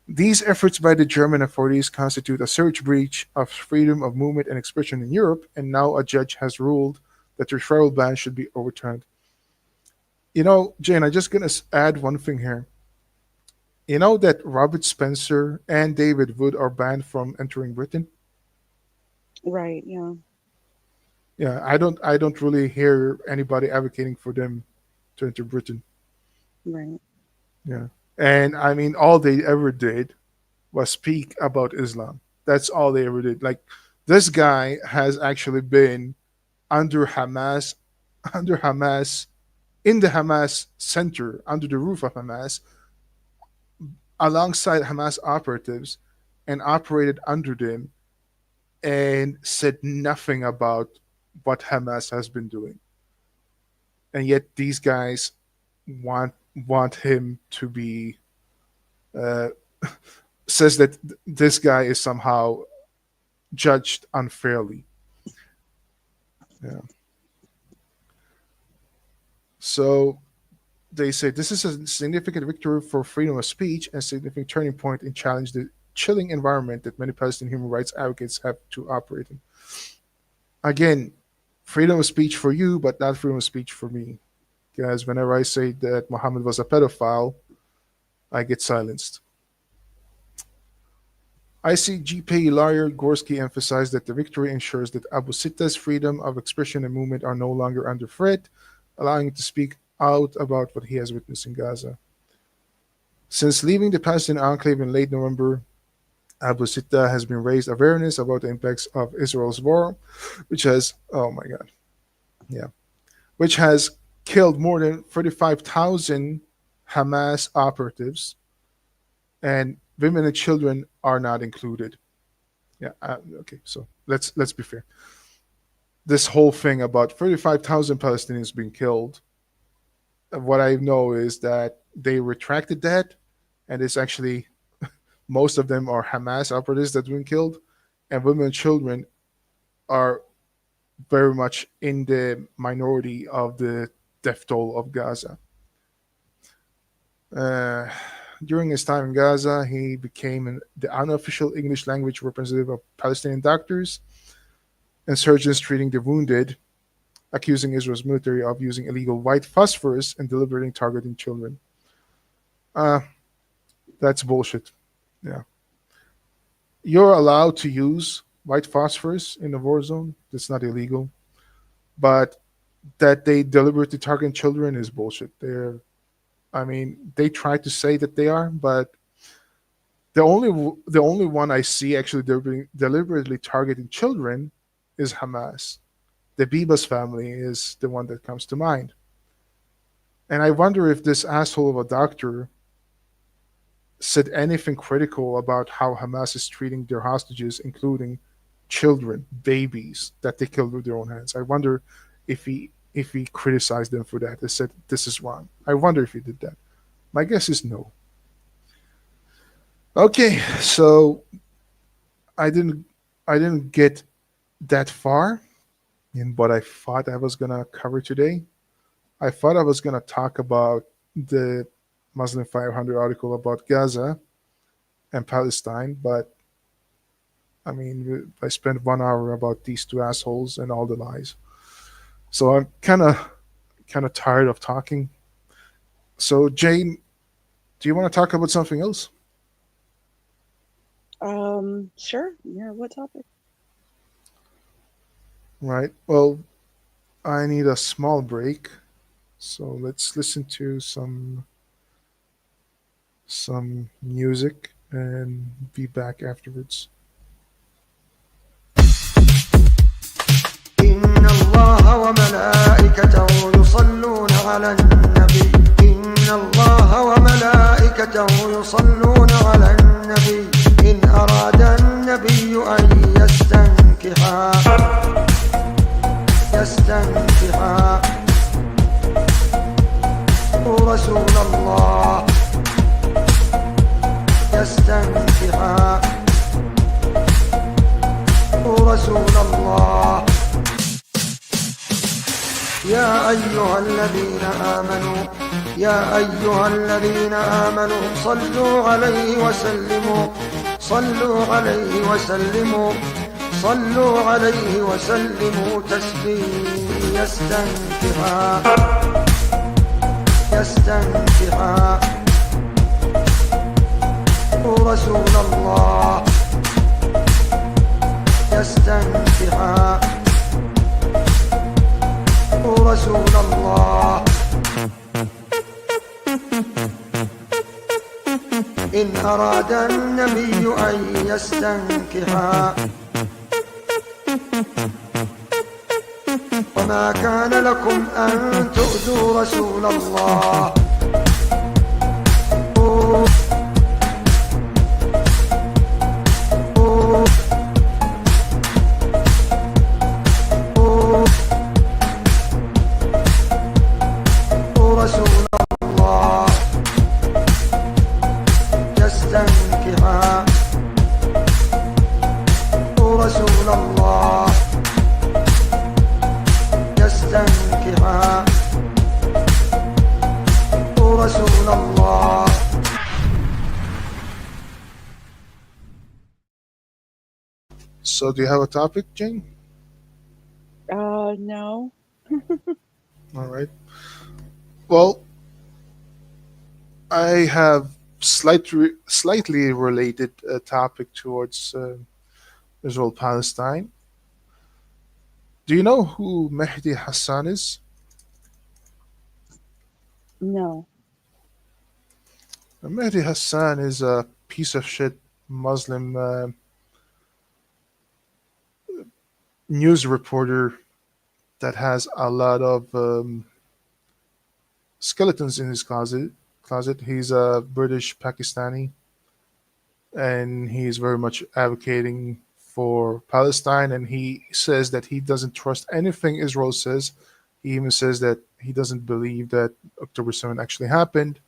These efforts by the German authorities constitute a serious breach of freedom of movement and expression in Europe, and now a judge has ruled that the referral ban should be overturned. Jane, I'm just going to add one thing here. You know that Robert Spencer and David Wood are banned from entering Britain? Right. Yeah. Yeah, I don't really hear anybody advocating for them to enter Britain. Right. Yeah. And I mean all they ever did was speak about Islam. That's all they ever did. Like this guy has actually been under Hamas under Hamas in the Hamas center, under the roof of Hamas, alongside Hamas operatives and operated under them and said nothing about what Hamas has been doing. And yet these guys want want him to be uh, says that this guy is somehow judged unfairly. Yeah. So they say this is a significant victory for freedom of speech and significant turning point in challenge the chilling environment that many Palestinian human rights advocates have to operate in. Again, freedom of speech for you, but not freedom of speech for me. Because whenever I say that Muhammad was a pedophile, I get silenced. ICGP lawyer Gorski emphasized that the victory ensures that Abu Sitta's freedom of expression and movement are no longer under threat, allowing him to speak out about what he has witnessed in Gaza. Since leaving the Palestinian enclave in late November, Abu Sitta has been raised awareness about the impacts of Israel's war, which has, oh my God, yeah, which has killed more than 35,000 Hamas operatives, and women and children are not included. Yeah, okay, so let's be fair. This whole thing about 35,000 Palestinians being killed, what I know is that they retracted that, and it's actually most of them are Hamas operatives that have been killed, and women and children are very much in the minority of the death toll of Gaza. Uh, During his time in Gaza, he became the unofficial English language representative of Palestinian doctors and surgeons treating the wounded, accusing Israel's military of using illegal white phosphorus and deliberately targeting children. Uh, that's bullshit. Yeah. You're allowed to use white phosphorus in a war zone. That's not illegal. But that they deliberately target children is bullshit. I mean, they try to say that they are, but the only one I see actually deliberately targeting children is Hamas. The Bibas family is the one that comes to mind. And I wonder if this asshole of a doctor said anything critical about how Hamas is treating their hostages, including children, babies that they killed with their own hands. I wonder if he criticized them for that. They said this is wrong. I wonder if he did that. My guess is no. Okay, so I didn't I didn't get that far in what I thought I was gonna cover today. I thought I was gonna talk about the Muslim 500 article about Gaza and Palestine, but I mean, I spent 1 hour about these two assholes and all the lies. So I'm kind of tired of talking. So Jane, do you want to talk about something else? Sure. Yeah, what topic? Right. Well, I need a small break. So let's listen to some music and be back afterwards. إن الله وملائكته يصلون على النبي إن الله وملائكته يصلون على النبي إن أراد النبي أن يستنكحا رسول الله يستنكحا رسول الله يا أيها الذين آمنوا يا أيها الذين آمنوا صلوا عليه وسلموا صلوا عليه وسلموا صلوا عليه وسلموا تسليما يستنكحا رسول الله يستنكحا رسول الله إن أراد النبي أن يستنكحا وما كان لكم أن تؤذوا رسول الله رسول الله يستنكحا رسول الله يستنكحا رسول الله. So, do you have a topic, Jane? No. All right. Well, I have slightly related topic towards Israel Palestine. Do you know who Mehdi Hassan is? No. Mehdi Hassan is a piece of shit Muslim news reporter that has a lot of skeletons in his closet. He's a British Pakistani, and he's very much advocating for Palestine. And he says that he doesn't trust anything Israel says. He even says that he doesn't believe that October 7 actually happened,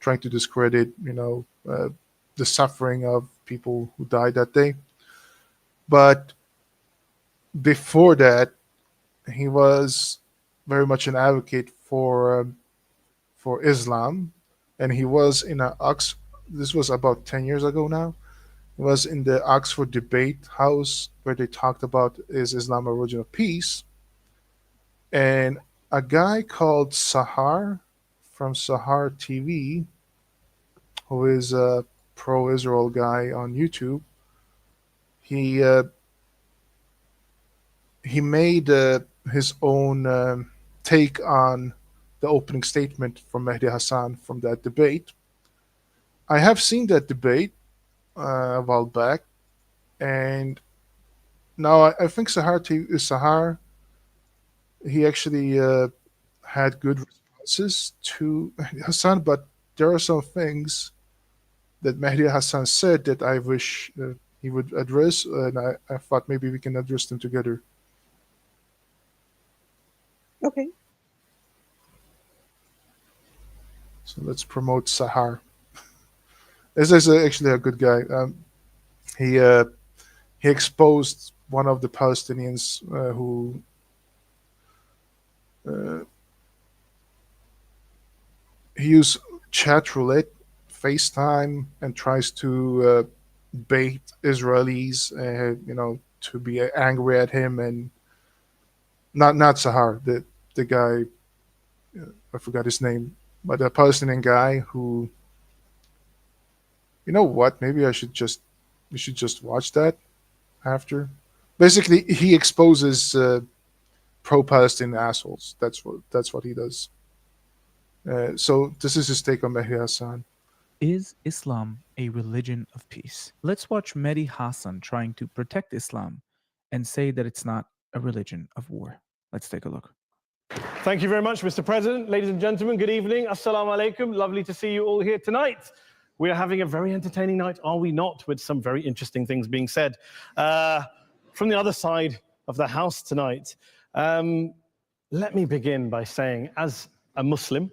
trying to discredit, the suffering of people who died that day. But before that, he was very much an advocate for Islam, and he was in a Ox. This was about 10 years ago now. He was in the Oxford Debate House where they talked about is Islam a religion of peace, and a guy called Sahar from Sahar TV, who is a pro-Israel guy on YouTube. He he made his own take on the opening statement from Mehdi Hassan from that debate. I have seen that debate a while back, and now I think Sahar, he actually had good responses to Mehdi Hassan, but there are some things that Mehdi Hassan said that I wish he would address, and I thought maybe we can address them together. Okay. So let's promote Sahar. This is actually a good guy. He uh, he exposed one of the Palestinians who uh, he used chat roulette, FaceTime, and tries to bait Israelis, to be angry at him, and not Sahar, the guy, I forgot his name, but a Palestinian guy who, you know what? Maybe we should just watch that after. Basically, he exposes pro-Palestinian assholes. That's what he does. So this is his take on Mehdi Hassan. Is Islam a religion of peace? Let's watch Mehdi Hassan trying to protect Islam and say that it's not a religion of war. Let's take a look. Thank you very much, Mr. President. Ladies and gentlemen, good evening. Assalamu alaikum. Lovely to see you all here tonight. We are having a very entertaining night, are we not, with some very interesting things being said. From the other side of the house tonight, let me begin by saying, as a Muslim,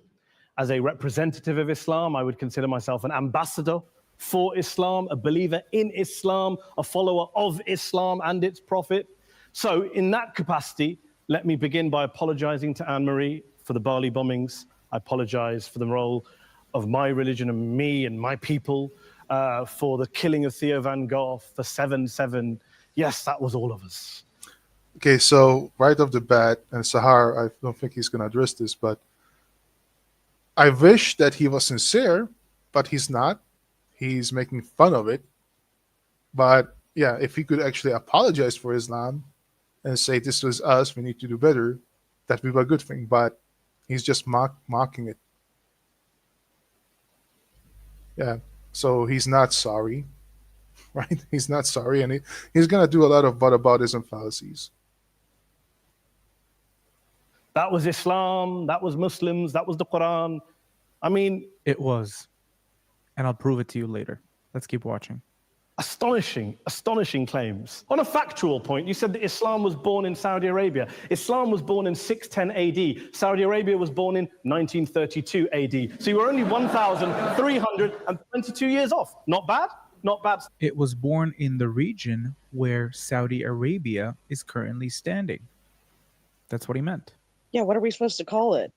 as a representative of Islam, I would consider myself an ambassador for Islam, a believer in Islam, a follower of Islam and its prophet. So in that capacity, let me begin by apologizing to Anne-Marie for the Bali bombings. I apologize for the role of my religion and me and my people, for the killing of Theo van Gogh, for 7/7. Yes, that was all of us. Okay, so right off the bat, and Sahar, I don't think he's going to address this, but I wish that he was sincere, but he's not. He's making fun of it. But yeah, if he could actually apologize for Islam and say this was us, we need to do better, that would be a good thing. But he's just mocking it. Yeah, so he's not sorry, right? He's not sorry, and he's going to do a lot of whataboutism fallacies. That was Islam, that was Muslims, that was the Quran. I mean, It was. And I'll prove it to you later. Let's keep watching. astonishing claims. On a factual point, you said that Islam was born in Saudi Arabia. Islam was born in 610 AD. Saudi Arabia was born in 1932 AD. So you were only 1,322 years off. Not bad? Not bad. It was born in the region where Saudi Arabia is currently standing. That's what he meant. Yeah, what are we supposed to call it?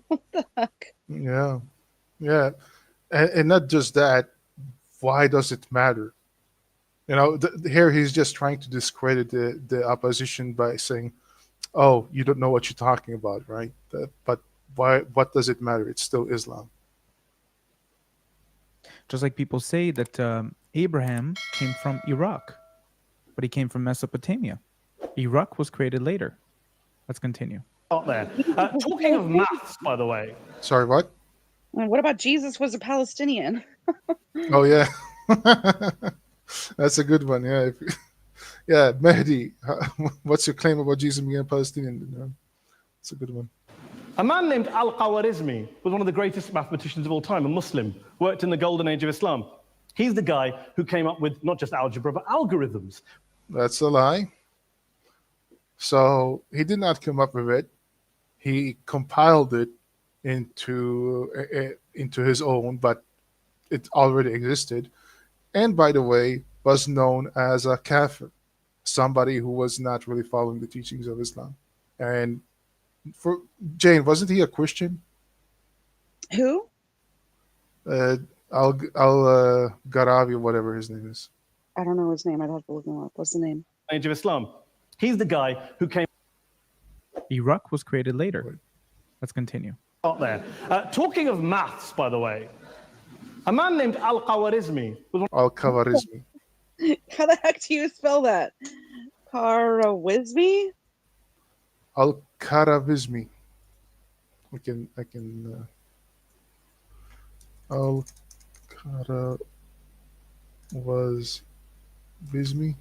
What the heck? Yeah, yeah, and not just that. Why does it matter? You know, here he's just trying to discredit the opposition by saying, "Oh, you don't know what you're talking about, right?" But why? What does it matter? It's still Islam. Just like people say that Abraham came from Iraq, but he came from Mesopotamia. Iraq was created later. Let's continue. Out there. Talking of maths, by the way. Sorry, what? And what about Jesus was a Palestinian? Oh yeah, that's a good one. Yeah, yeah, Mehdi. What's your claim about Jesus being a Palestinian? It's a good one. A man named Al-Khawarizmi was one of the greatest mathematicians of all time, a Muslim, worked in the golden age of Islam. He's the guy who came up with not just algebra, but algorithms. That's a lie. So he did not come up with it. He compiled it into his own, but it already existed. And by the way, was known as a kafir, somebody who was not really following the teachings of Islam. And for Jane, wasn't he a Christian? Who? Garavi, whatever his name is. I don't know his name. I'd have to look him up. What's the name? Age of Islam. He's the guy who came Iraq was created later. Let's continue. out there. Talking of maths, by the way, a man named Al-Khawarizmi was one Al-Khawarizmi. How the heck do you spell that? Karawismi? Al-Khawarizmi. I can Al-Khawarizmi.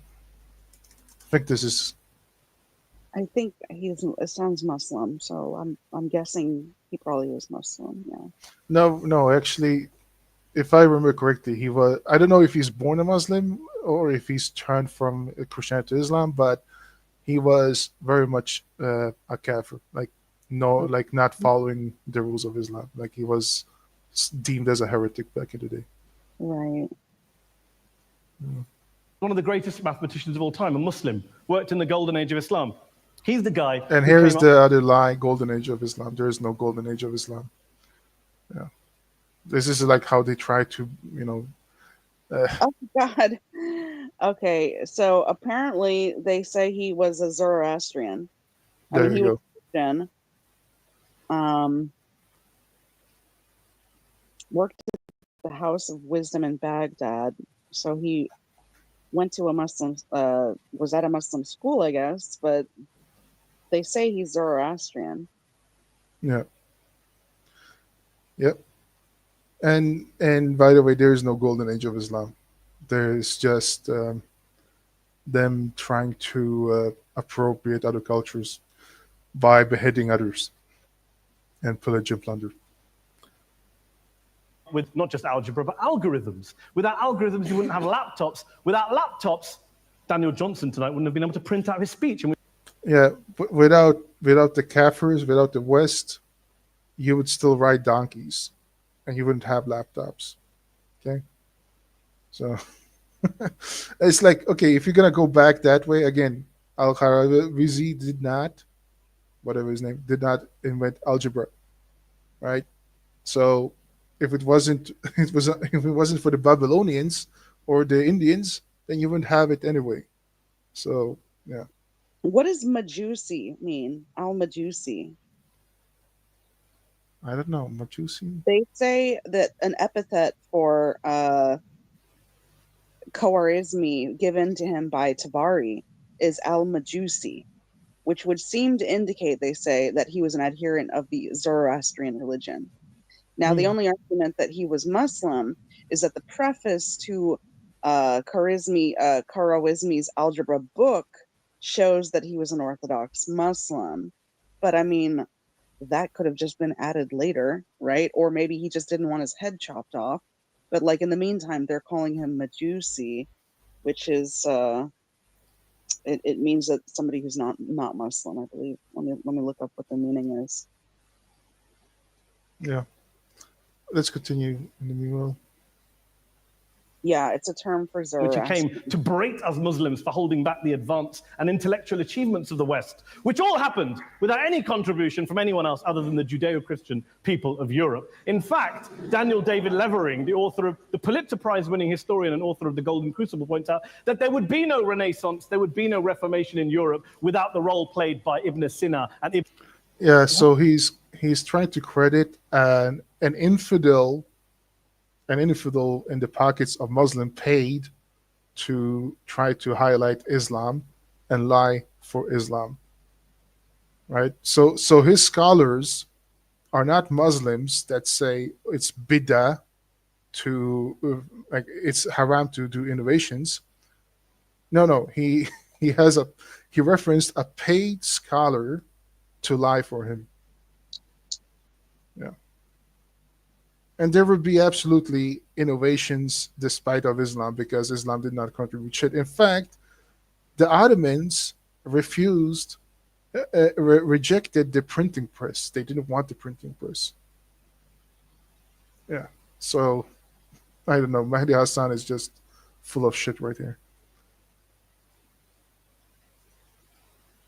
I think this is I think it sounds Muslim, so I'm guessing he probably was Muslim. Yeah. no, actually, if I remember correctly, he was. I don't know if he's born a Muslim or if he's turned from Christianity to Islam, but he was very much a kafir, like not following the rules of Islam. Like he was deemed as a heretic back in the day. Right. one of the greatest mathematicians of all time, a Muslim, worked in the golden age of Islam. He's the guy. And here's the other lie: golden age of Islam. There is no golden age of Islam. Yeah, this is like how they try to, Oh God. Okay, so apparently they say he was a Zoroastrian. There you he go. was Christian. Worked at the House of Wisdom in Baghdad. So he went to a Muslim, was at a Muslim school, I guess, but they say he's Zoroastrian. Yeah. Yep. And by the way, there is no golden age of Islam. There's just them trying to appropriate other cultures by beheading others. and pillage and plunder. With not just algebra, but algorithms. Without algorithms, you wouldn't have laptops. Without laptops, Daniel Johnson tonight wouldn't have been able to print out his speech. And Yeah, but without the Kafirs, without the West, you would still ride donkeys, and you wouldn't have laptops. Okay, so it's like, okay, if you're gonna go back that way again, Al Khwarizmi did not, whatever his name, did not invent algebra, right? So if it wasn't if it wasn't for the Babylonians or the Indians, then you wouldn't have it anyway. So yeah, What does Majusi mean? Al-Majusi. I don't know, Majusi. They say that an epithet for Khwarizmi given to him by Tabari is Al-Majusi, which would seem to indicate, they say, that he was an adherent of the Zoroastrian religion. Now, the only argument that he was Muslim is that the preface to Khwarizmi's algebra book shows that he was an Orthodox Muslim. But I mean, that could have just been added later, right? Or maybe he just didn't want his head chopped off. But like in the meantime, they're calling him Majusi, which is it means that somebody who's not Muslim, I believe. Let me look up what the meaning is. Yeah, let's continue in the meanwhile. Yeah, it's a term for which Zoroaster. came to berate us Muslims for holding back the advance and intellectual achievements of the West, which all happened without any contribution from anyone else other than the Judeo-Christian people of Europe. In fact, Daniel David Levering, the author of the Pulitzer Prize-winning historian and author of The Golden Crucible, points out that there would be no Renaissance, there would be no Reformation in Europe without the role played by Ibn Sina and Ibn. Yeah, so he's trying to credit an infidel in the pockets of Muslim paid to try to highlight Islam and lie for Islam. Right? So his scholars are not Muslims that say it's bid'ah to like it's haram to do innovations. No, he he referenced a paid scholar to lie for him. Yeah. And there would be absolutely innovations despite of Islam because Islam did not contribute shit. In fact, the Ottomans rejected the printing press. They didn't want the printing press. Yeah. So I don't know. Mahdi Hassan is just full of shit right here.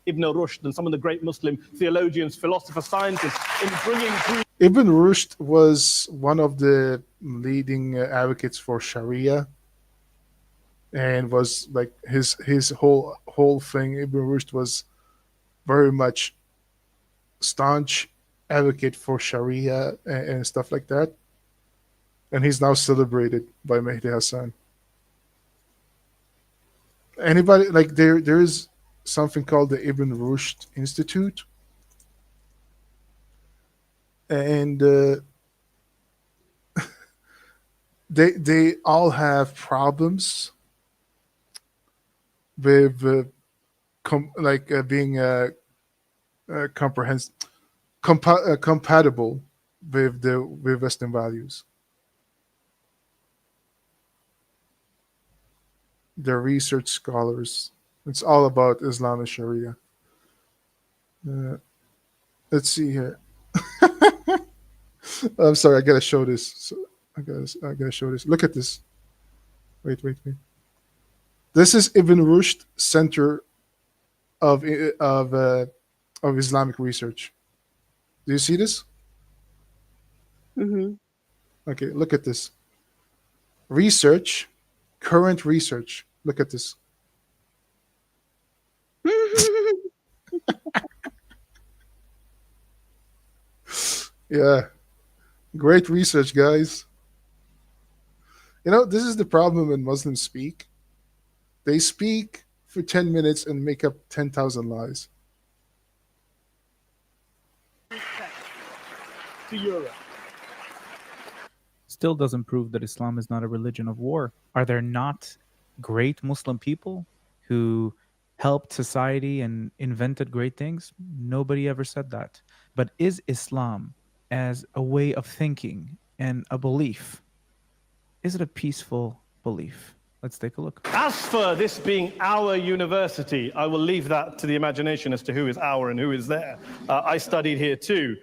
Ibn Rushd and some of the great Muslim theologians, philosophers, scientists in bringing Ibn Rushd was one of the leading advocates for Sharia, and was like his whole thing. Ibn Rushd was very much staunch advocate for Sharia and stuff like that, and he's now celebrated by Mehdi Hassan. Anybody like there is something called the Ibn Rushd Institute, and they all have problems with being compatible with Western values. They're research scholars. It's all about Islam and Sharia. Let's see here. I'm sorry, I gotta show this. So I gotta show this. Look at this. Wait. This is Ibn Rushd Center of Islamic Research. Do you see this? Mm-hmm. Okay, look at this. Research, current research. Look at this. Yeah, great research, guys. You know, this is the problem when Muslims speak. They speak for 10 minutes and make up 10,000 lies. to Europe. Still doesn't prove that Islam is not a religion of war. Are there not great Muslim people who helped society and invented great things? Nobody ever said that. But is Islam as a way of thinking and a belief? Is it a peaceful belief? Let's take a look. As for this being our university, I will leave that to the imagination as to who is our and who is there. I studied here too.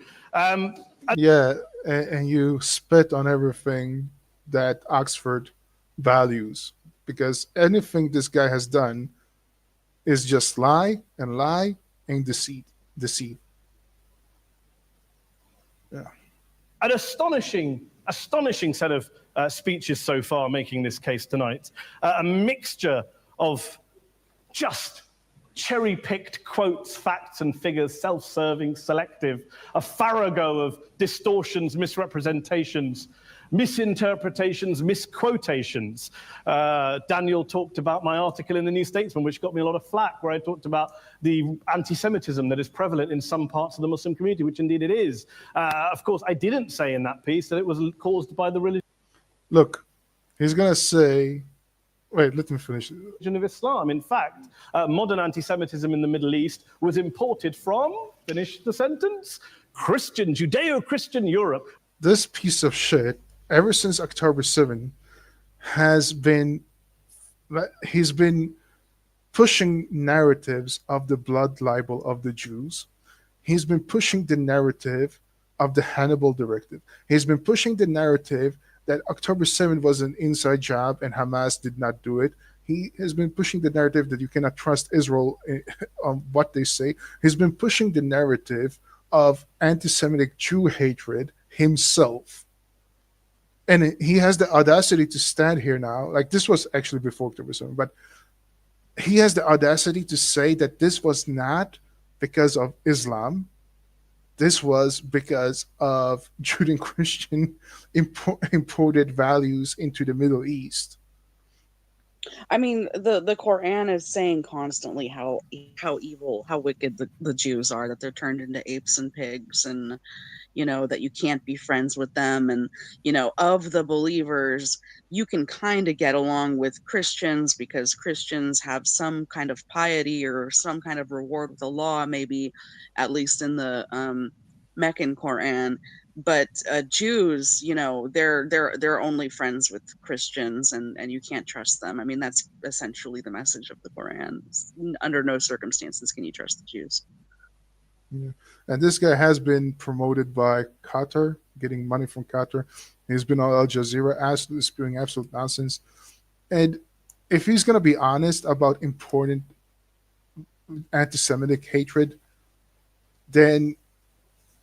Yeah, and you spit on everything that Oxford values, because anything this guy has done is just lie and deceit. Yeah. An astonishing set of speeches so far making this case tonight. A mixture of just cherry-picked quotes, facts and figures, self-serving, selective, a farrago of distortions, misrepresentations, misinterpretations, misquotations. Daniel talked about my article in the New Statesman, which got me a lot of flack, where I talked about the anti-Semitism that is prevalent in some parts of the Muslim community, which indeed it is. Of course, I didn't say in that piece that it was caused by the religion Look, he's gonna say, wait, let me finish. of Islam. In fact, modern anti-Semitism in the Middle East was imported from, finish the sentence, Judeo-Christian Europe. This piece of shit, ever since October 7, he's been pushing narratives of the blood libel of the Jews. He's been pushing the narrative of the Hannibal Directive. He's been pushing the narrative that October 7 was an inside job and Hamas did not do it. He has been pushing the narrative that you cannot trust Israel on what they say. He's been pushing the narrative of anti-Semitic Jew hatred himself. And he has the audacity to stand here now. Like, this was actually before October 7, but he has the audacity to say that this was not because of Islam. This was because of Judeo-Christian imported values into the Middle East. I mean, the Quran is saying constantly how evil, how wicked the Jews are, that they're turned into apes and pigs, and that you can't be friends with them. And of the believers, you can kind of get along with Christians because Christians have some kind of piety or some kind of reward with Allah, maybe at least in the Meccan Quran. But Jews, they're only friends with Christians, and you can't trust them. I mean, that's essentially the message of the Quran. Under no circumstances can you trust the Jews. Yeah. And this guy has been promoted by Qatar, getting money from Qatar. He's been on Al Jazeera spewing absolute nonsense. And if he's going to be honest about important anti-Semitic hatred, then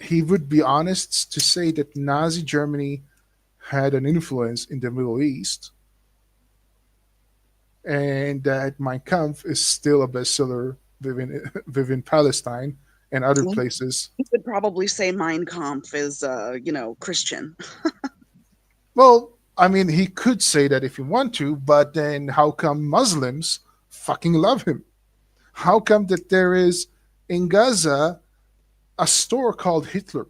he would be honest to say that Nazi Germany had an influence in the Middle East and that Mein Kampf is still a bestseller within Palestine and other places. He would probably say Mein Kampf is, Christian. Well, I mean, he could say that if he want to, but then how come Muslims fucking love him? How come that there is in Gaza a store called Hitler?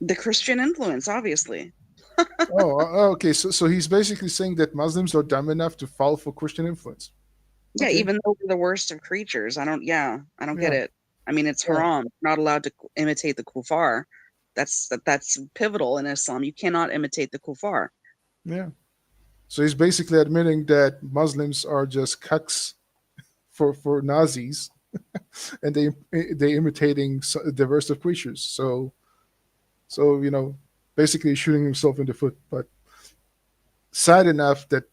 The Christian influence, obviously. Okay. So he's basically saying that Muslims are dumb enough to fall for Christian influence. Yeah, Okay. even though we're the worst of creatures. I don't get it. I mean, it's Yeah. haram. You're not allowed to imitate the kuffar. That's pivotal in Islam. You cannot imitate the kuffar. Yeah. So he's basically admitting that Muslims are just cucks for Nazis, and they imitating the worst of creatures. So basically shooting himself in the foot. But sad enough that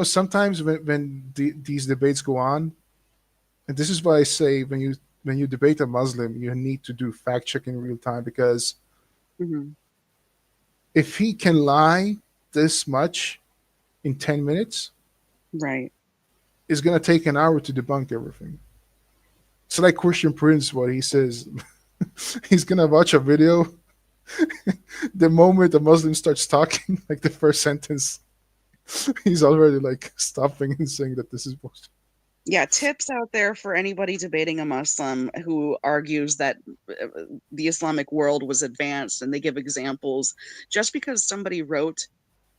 sometimes when these debates go on, and this is why I say when you debate a Muslim, you need to do fact checking in real time, because if he can lie this much in 10 minutes, Right. it's going to take an hour to debunk everything. It's like Christian Prince, what he says. He's going to watch a video. The moment a Muslim starts talking, like the first sentence, he's already like stopping and saying that this is bullshit. Yeah, tips out there for anybody debating a Muslim who argues that the Islamic world was advanced, and they give examples. Just because somebody wrote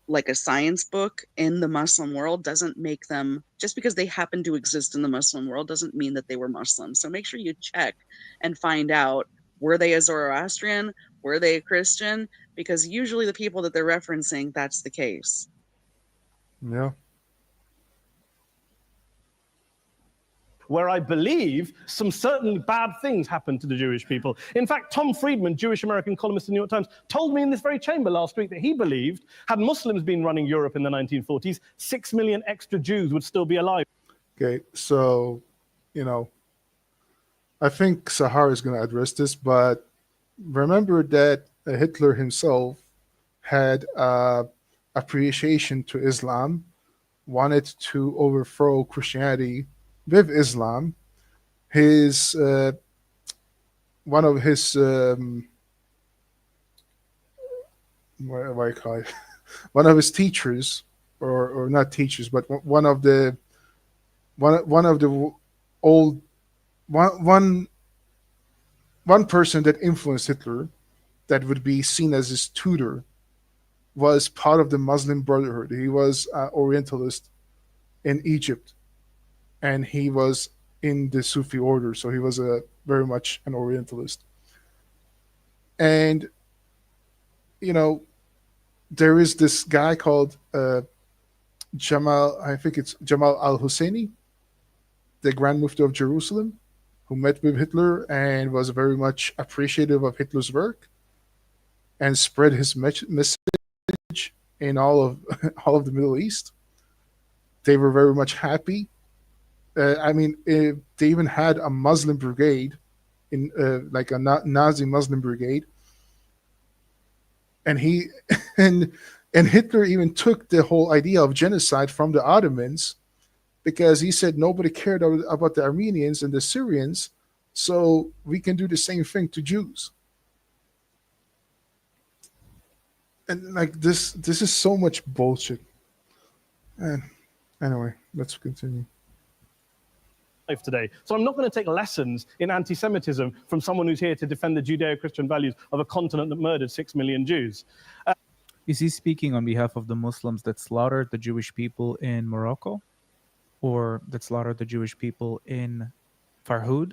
like a science book in the Muslim world doesn't make them, just because they happen to exist in the Muslim world doesn't mean that they were Muslim. So make sure you check and find out, were they a Zoroastrian? Were they a Christian? Because usually the people that they're referencing, that's the case. Yeah. Where I believe some certainly bad things happened to the Jewish people. In fact, Tom Friedman, Jewish-American columnist in the New York Times, told me in this very chamber last week that he believed, had Muslims been running Europe in the 1940s, 6 million extra Jews would still be alive. Okay. So, I think Sahar is going to address this, but remember that Hitler himself had appreciation to Islam, wanted to overthrow Christianity with Islam. His one of his what do I call it? One of his teachers, or not teachers, but one of the old one one person that influenced Hitler, that would be seen as his tutor, was part of the Muslim Brotherhood. He was an Orientalist in Egypt, and he was in the Sufi order, so he was a very much an Orientalist. And you know, there is this guy called Jamal. I think it's Jamal al Husseini, the Grand Mufti of Jerusalem, who met with Hitler and was very much appreciative of Hitler's work and spread his message in all of all of the Middle East. They were very much happy. I mean, they even had a Muslim brigade in like a Nazi Muslim brigade, and he and and Hitler even took the whole idea of genocide from the Ottomans, because he said nobody cared about the Armenians and the Syrians, so we can do the same thing to Jews. And like this is so much bullshit. And anyway, let's continue. Today. So I'm not going to take lessons in anti-Semitism from someone who's here to defend the Judeo-Christian values of a continent that murdered 6 million Jews. Is he speaking on behalf of the Muslims that slaughtered the Jewish people in Morocco? Or that slaughtered the Jewish people in Farhud?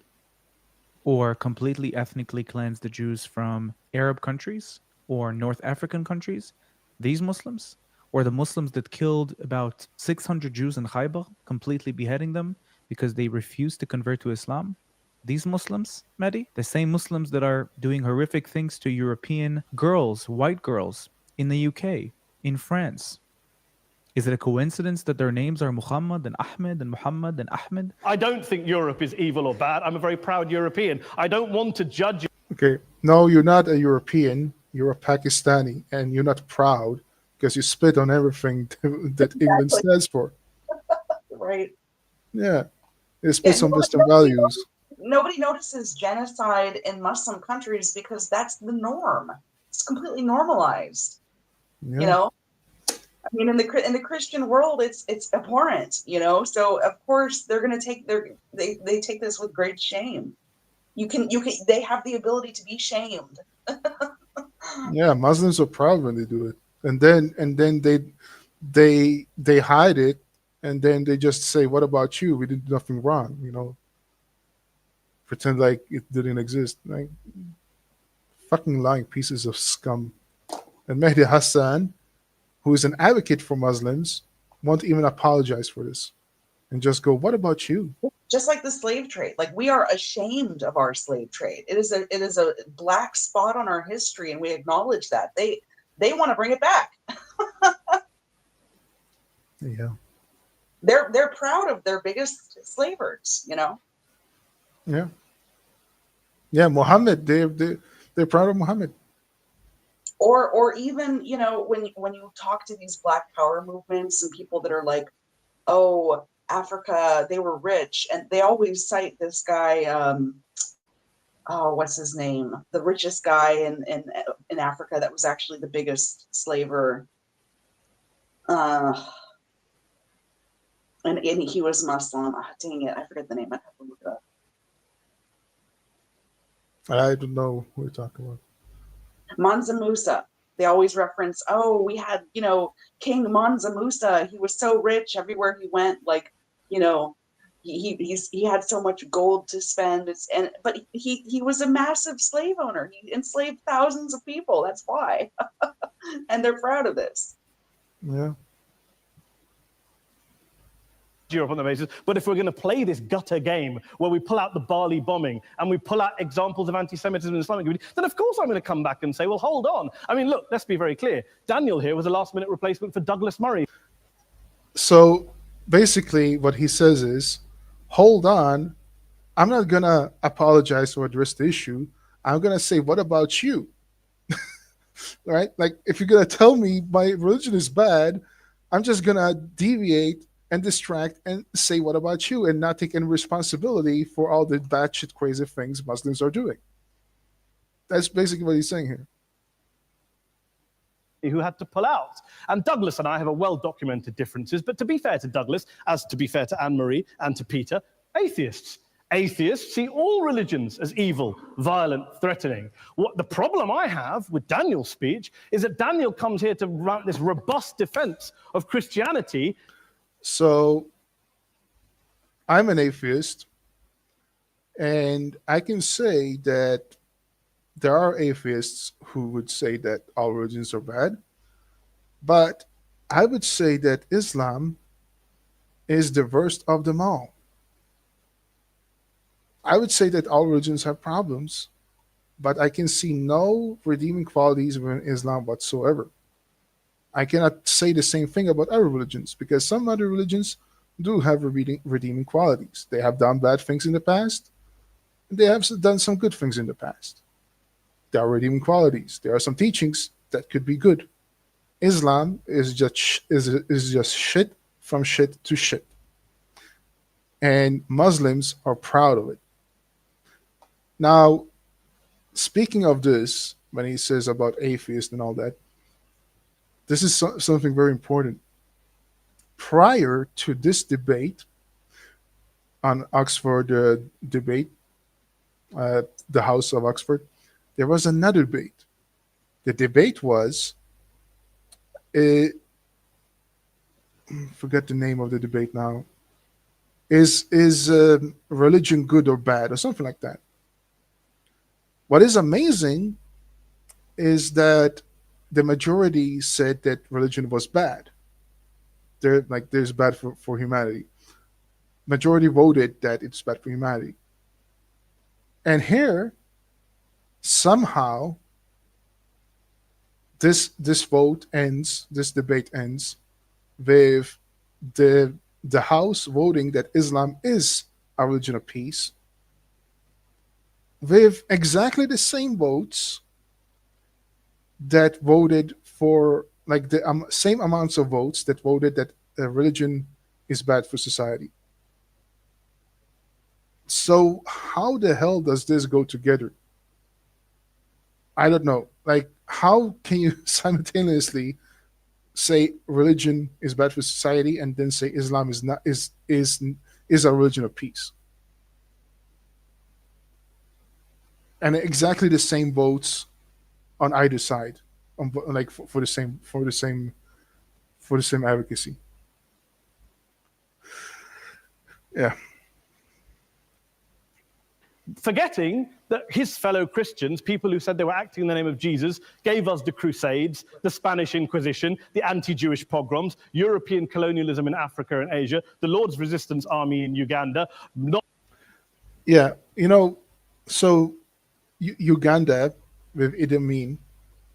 Or completely ethnically cleansed the Jews from Arab countries or North African countries? These Muslims? Or the Muslims that killed about 600 Jews in Khaybar, completely beheading them because they refused to convert to Islam? These Muslims, Mehdi, the same Muslims that are doing horrific things to European girls, white girls, in the UK, in France. Is it a coincidence that their names are Muhammad and Ahmed and Muhammad and Ahmed? I don't think Europe is evil or bad. I'm a very proud European. I don't want to judge. Okay, no, you're not a European. You're a Pakistani, and you're not proud because you spit on everything that England stands for. Right. Yeah, it spits on Western values. Nobody notices genocide in Muslim countries because that's the norm. It's completely normalized. Yeah. You know, I mean, in the Christian world, it's abhorrent. You know, so of course they're going to take they take this with great shame. They have the ability to be shamed. Yeah, Muslims are proud when they do it, and then they hide it, and then they just say, "What about you? We did nothing wrong," you know. Pretend like it didn't exist. Like fucking lying pieces of scum. And Mehdi Hassan, who is an advocate for Muslims, won't even apologize for this, and just go, "What about you?" Just like the slave trade, like we are ashamed of our slave trade. It is a black spot on our history, and we acknowledge that. They want to bring it back. Yeah. They're proud of their biggest slavers, you know. Yeah. Yeah, Muhammad. They're proud of Muhammad. Or even, you know, when you talk to these Black Power movements and people that are like, oh, Africa, they were rich, and they always cite this guy, oh, what's his name? The richest guy in Africa that was actually the biggest slaver. And he was Muslim. Oh, dang it, I forget the name. I have to look it up. I don't know who you're talking about. Mansa Musa. They always reference, oh, we had, King Mansa Musa. He was so rich everywhere he went. Like, you know, he had so much gold to spend. But he was a massive slave owner. He enslaved thousands of people. That's why, and they're proud of this. Yeah. Europe on the basis, but if we're going to play this gutter game where we pull out the Bali bombing and we pull out examples of anti-Semitism in the Islamic community, then of course I'm going to come back and say, well, hold on. I mean, look, let's be very clear. Daniel here was a last-minute replacement for Douglas Murray. So basically, what he says is, hold on, I'm not going to apologize or address the issue. I'm going to say, what about you? Right? Like, if you're going to tell me my religion is bad, I'm just going to deviate and distract and say, what about you? And not take any responsibility for all the batshit crazy things Muslims are doing. That's basically what he's saying here. Who had to pull out. And Douglas and I have a well-documented differences, but to be fair to Douglas, as to be fair to Anne-Marie and to Peter, atheists. Atheists see all religions as evil, violent, threatening. What the problem I have with Daniel's speech is that Daniel comes here to write this robust defense of Christianity. So I'm an atheist, and I can say that there are atheists who would say that all religions are bad, but I would say that Islam is the worst of them all. I would say that all religions have problems, but I can see no redeeming qualities within Islam whatsoever. I cannot say the same thing about other religions because some other religions do have redeeming qualities. They have done bad things in the past, and they have done some good things in the past. There are redeeming qualities. There are some teachings that could be good. Islam is just shit from shit to shit, and Muslims are proud of it. Now, speaking of this, when he says about atheists and all that, this is something very important. Prior to this debate on Oxford debate, the House of Oxford, there was another debate. The debate was, forget the name of the debate now. Is religion good or bad or something like that? What is amazing is that the majority said that religion was bad. There's bad for humanity. Majority voted that it's bad for humanity. And here, somehow, this debate ends with the House voting that Islam is a religion of peace, with exactly the same votes that voted for, like, the same amounts of votes that voted that religion is bad for society. So how the hell does this go together? I don't know. Like, how can you simultaneously say religion is bad for society and then say Islam is a religion of peace? And exactly the same votes on either side, like for the same advocacy. Yeah. Forgetting that his fellow Christians, people who said they were acting in the name of Jesus, gave us the Crusades, the Spanish Inquisition, the anti-Jewish pogroms, European colonialism in Africa and Asia, the Lord's Resistance Army in Uganda. Yeah, so Uganda with Idi Amin,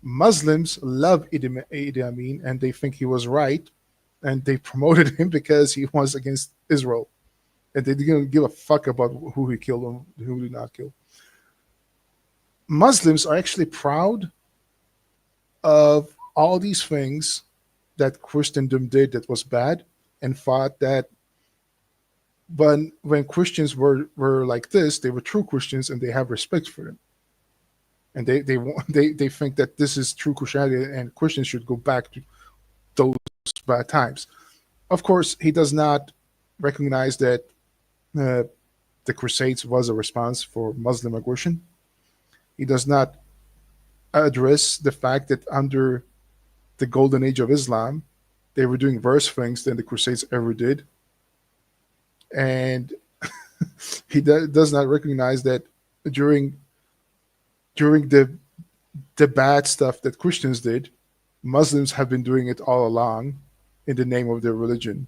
Muslims love Idi Amin and they think he was right, and they promoted him because he was against Israel. And they didn't give a fuck about who he killed and who did not kill. Muslims are actually proud of all these things that Christendom did that was bad, and thought that when Christians were like this, they were true Christians and they have respect for them. And they think that this is true Christianity and Christians should go back to those bad times. Of course, he does not recognize that the Crusades was a response for Muslim aggression. He does not address the fact that under the golden age of Islam, they were doing worse things than the Crusades ever did, and he does not recognize that during during the bad stuff that Christians did, Muslims have been doing it all along in the name of their religion.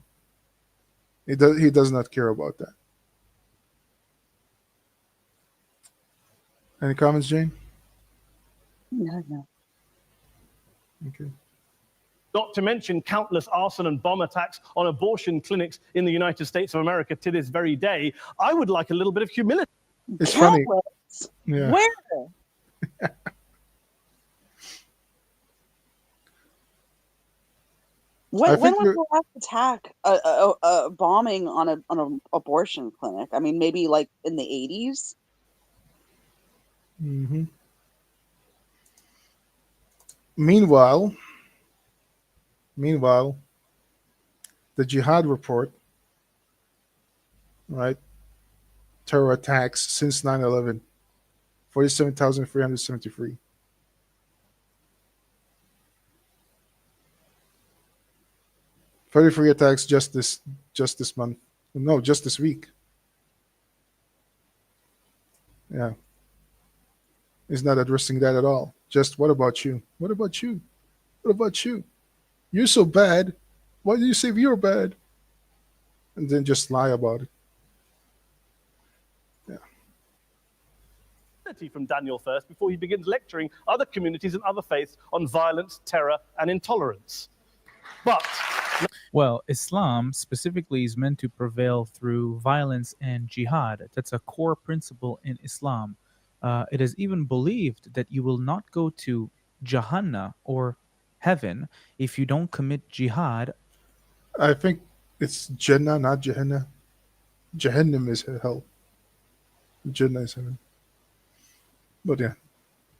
He does not care about that. Any comments, Jane? No, no. Okay. Not to mention countless arson and bomb attacks on abortion clinics in the United States of America to this very day. I would like a little bit of humility. It's funny. Countless. Yeah. Where? When think was you're- the last attack, a bombing on an abortion clinic? I mean, maybe like in the 80s. hmm Meanwhile, the jihad report, right? Terror attacks since 9/11, 47,373. 33 attacks just this month. No, just this week. Yeah. He's not addressing that at all. Just what about you? What about you? What about you? You're so bad. Why do you say you're bad? And then just lie about it. Yeah. From Daniel first before he begins lecturing other communities and other faiths on violence, terror, and intolerance. But Well, Islam specifically is meant to prevail through violence and jihad. That's a core principle in Islam. It is even believed that you will not go to Jahannam or heaven if you don't commit jihad. I think it's Jannah, not Jahannam. Jahannam is hell. Jannah is heaven. But yeah.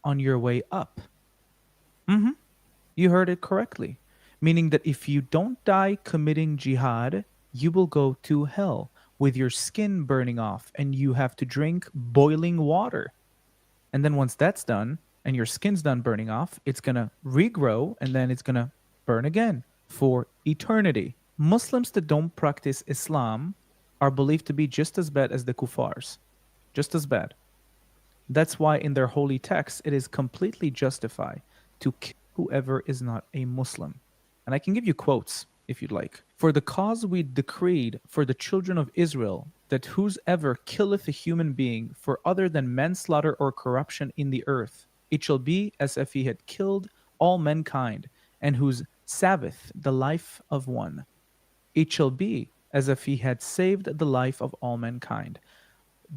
On your way up. You heard it correctly. Meaning that if you don't die committing jihad, you will go to hell with your skin burning off and you have to drink boiling water. And then once that's done and your skin's done burning off, it's going to regrow and then it's going to burn again for eternity. Muslims that don't practice Islam are believed to be just as bad as the kuffars. Just as bad. That's why in their holy text, it is completely justified to kill whoever is not a Muslim. And I can give you quotes if you'd like. For the cause we decreed for the children of Israel that whosoever killeth a human being for other than manslaughter or corruption in the earth, it shall be as if he had killed all mankind, and whose saveth the life of one, it shall be as if he had saved the life of all mankind.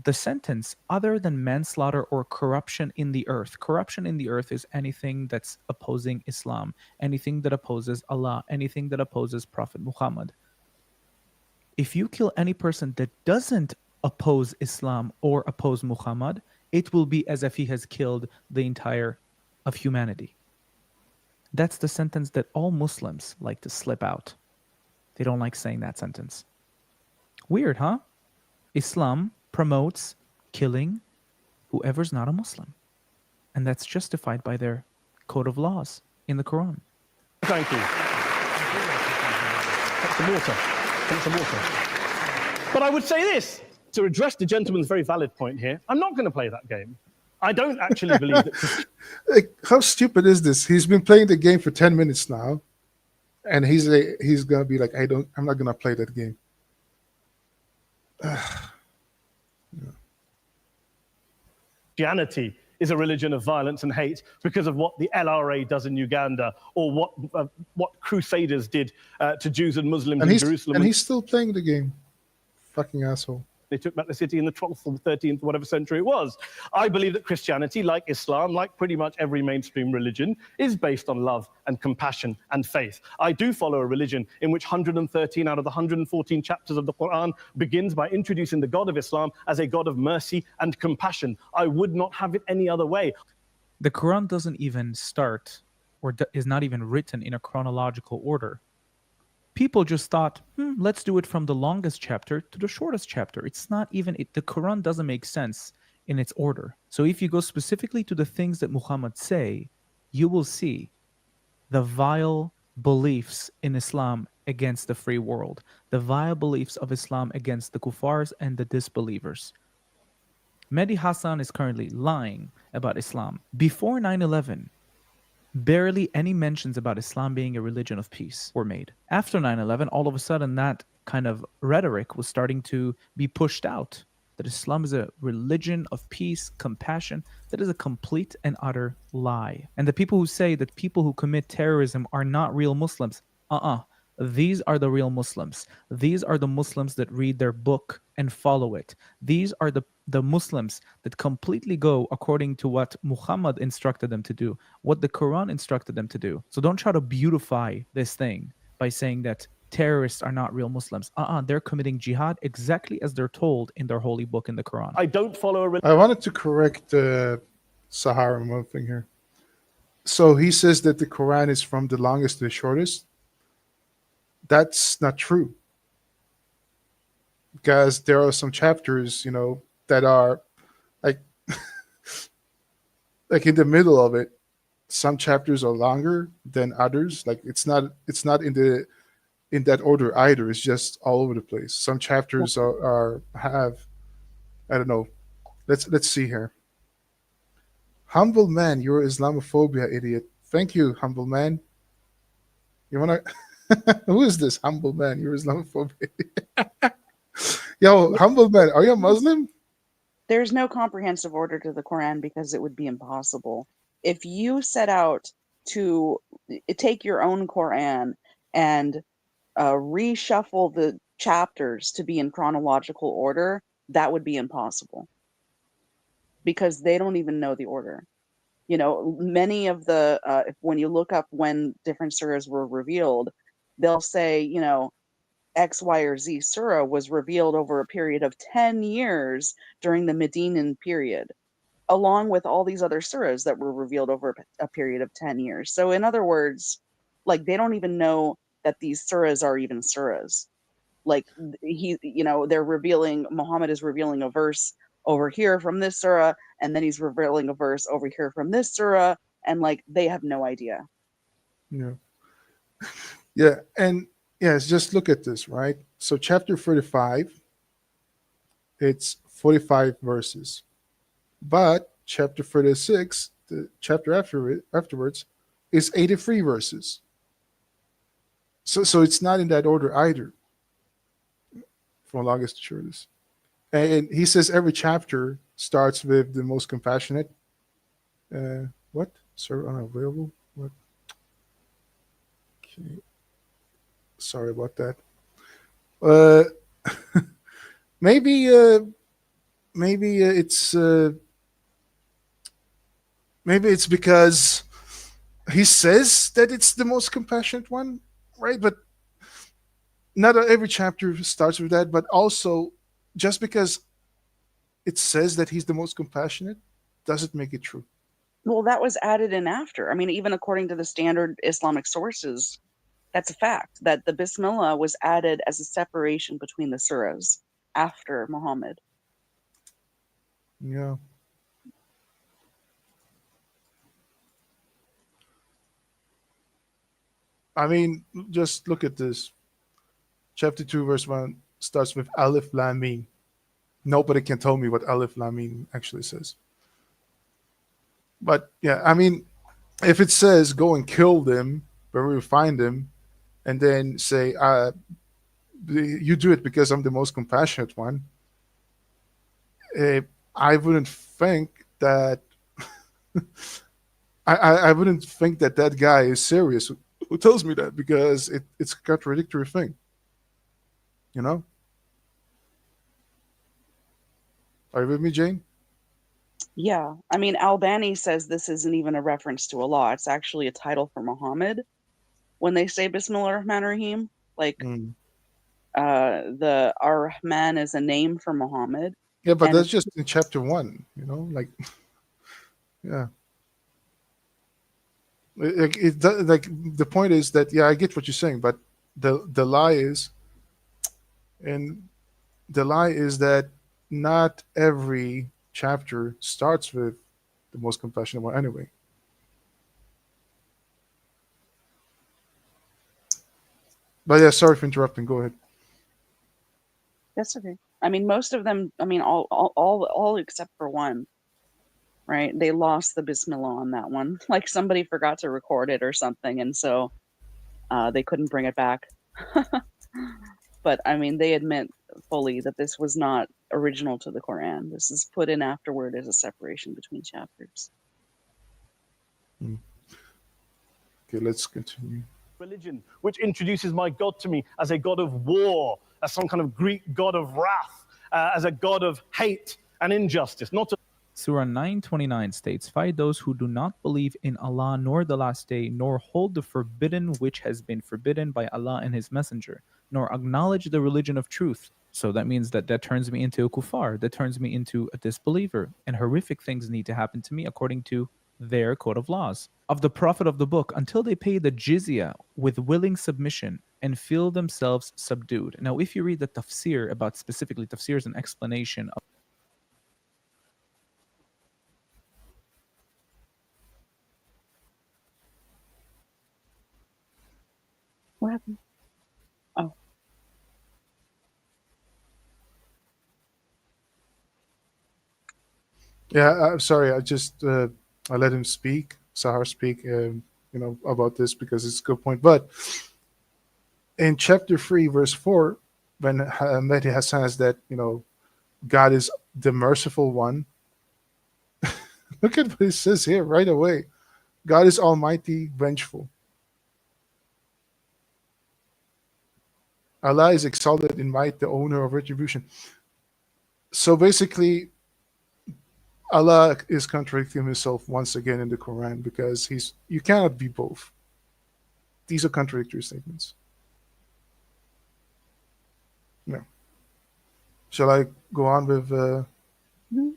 The sentence other than manslaughter or corruption in the earth. Corruption in the earth is anything that's opposing Islam, anything that opposes Allah, anything that opposes Prophet Muhammad. If you kill any person that doesn't oppose Islam or oppose Muhammad, it will be as if he has killed the entire of humanity. That's the sentence that all Muslims like to slip out. They don't like saying that sentence. Weird, huh? Islam promotes killing whoever's not a Muslim. And that's justified by their code of laws in the Quran. thank you. Take some water. Take some water. But I would say this, to address the gentleman's very valid point here, I'm not going to play that game. I don't actually believe that. Like, how stupid is this? He's been playing the game for 10 minutes now. And he's gonna be like, I'm not gonna play that game. Christianity is a religion of violence and hate because of what the LRA does in Uganda or what Crusaders did to Jews and Muslims in Jerusalem. And he's still playing the game. Fucking asshole. They took back the city in the 12th or 13th, whatever century it was. I believe that Christianity, like Islam, like pretty much every mainstream religion, is based on love and compassion and faith. I do follow a religion in which 113 out of the 114 chapters of the Quran begins by introducing the God of Islam as a God of mercy and compassion. I would not have it any other way. The Quran doesn't even start or is not even written in a chronological order. People just thought, let's do it from the longest chapter to the shortest chapter. It's not even, the Quran doesn't make sense in its order. So if you go specifically to the things that Muhammad say, you will see the vile beliefs in Islam against the free world, the vile beliefs of Islam against the kuffars and the disbelievers. Mehdi Hassan is currently lying about Islam. Before 9/11, barely any mentions about Islam being a religion of peace were made. After 9/11, all of a sudden that kind of rhetoric was starting to be pushed out, that Islam is a religion of peace, compassion. That is a complete and utter lie. And the people who say that people who commit terrorism are not real Muslims, these are the real Muslims. These are the Muslims that read their book and follow it. These are the Muslims that completely go according to what Muhammad instructed them to do, what the Quran instructed them to do. So don't try to beautify this thing by saying that terrorists are not real Muslims. They're committing jihad exactly as they're told in their holy book in the Quran. I don't follow a I wanted to correct Sahara one thing here. So he says that the Quran is from the longest to the shortest. That's not true, because there are some chapters, that are like like in the middle of it. Some chapters are longer than others. Like it's not in that order either. It's just all over the place. Some chapters are have, I don't know. Let's see here. Humble man, you're Islamophobia idiot. Thank you, humble man. You wanna? Who is this humble man? You're Islamophobia. Yo, humble man, are you a Muslim? There's no comprehensive order to the Quran because it would be impossible. If you set out to take your own Quran and reshuffle the chapters to be in chronological order, that would be impossible because they don't even know the order. Many of when you look up when different surahs were revealed, they'll say, X, Y, or Z surah was revealed over a period of 10 years during the Medinan period, along with all these other surahs that were revealed over a period of 10 years. So in other words, like they don't even know that these surahs are even surahs. Like Muhammad is revealing a verse over here from this surah, and then he's revealing a verse over here from this surah, and like they have no idea. Yeah. Yeah, and yes, just look at this, right? So chapter 35, it's 45 verses. But chapter 36, the chapter afterwards, is 83 verses. So it's not in that order either, from longest to shortest. And he says every chapter starts with the most compassionate. What? Sir, unavailable? What? Okay. Sorry about that. Uh, maybe maybe it's because he says that it's the most compassionate one, right? But not every chapter starts with that. But also, just because it says that he's the most compassionate doesn't make it true. Well, that was added in after. I mean, even according to the standard Islamic sources, that's a fact that the Bismillah was added as a separation between the surahs after Muhammad. Yeah. I mean, just look at this. Chapter 2, verse 1 starts with Alif Lam Mim. Nobody can tell me what Alif Lam Mim actually says. But yeah, I mean, if it says go and kill them wherever you find them, and then say, you do it because I'm the most compassionate one, I wouldn't think that I wouldn't think that that guy is serious who tells me that, because it's a contradictory thing. You know? Are you with me, Jane? Yeah. I mean, Albani says this isn't even a reference to Allah. It's actually a title for Muhammad. When they say Bismillah ar-Rahman ar-Rahim, like the Ar-Rahman is a name for Muhammad. Yeah, but and that's just in chapter 1, like, yeah. Like the point is that, yeah, I get what you're saying, but the lie is, and the lie is that not every chapter starts with the most compassionate one anyway. But yeah, sorry for interrupting. Go ahead. That's okay. I mean, most of them. I mean, all except for one. Right? They lost the Bismillah on that one. Like somebody forgot to record it or something, and so they couldn't bring it back. But I mean, they admit fully that this was not original to the Quran. This is put in afterward as a separation between chapters. Okay, let's continue. Religion, which introduces my God to me as a God of war, as some kind of Greek god of wrath, as a God of hate and injustice, not a Surah 929 states, "Fight those who do not believe in Allah nor the last day, nor hold the forbidden which has been forbidden by Allah and His Messenger, nor acknowledge the religion of truth." So that means that turns me into a kuffar, that turns me into a disbeliever, and horrific things need to happen to me according to their code of laws. Of the Prophet of the Book, until they pay the jizya with willing submission and feel themselves subdued. Now, if you read the tafsir about specifically tafsir is an explanation of What happened? Oh, Yeah, I'm sorry. I let him speak, Sahar speak, about this because it's a good point. But in chapter 3, verse 4, when Mehdi Hassan says that God is the merciful one, look at what it says here right away. God is almighty, vengeful. Allah is exalted in might, the owner of retribution. So basically, Allah is contradicting himself once again in the Quran because you cannot be both. These are contradictory statements. No. Shall I go on with? mhm.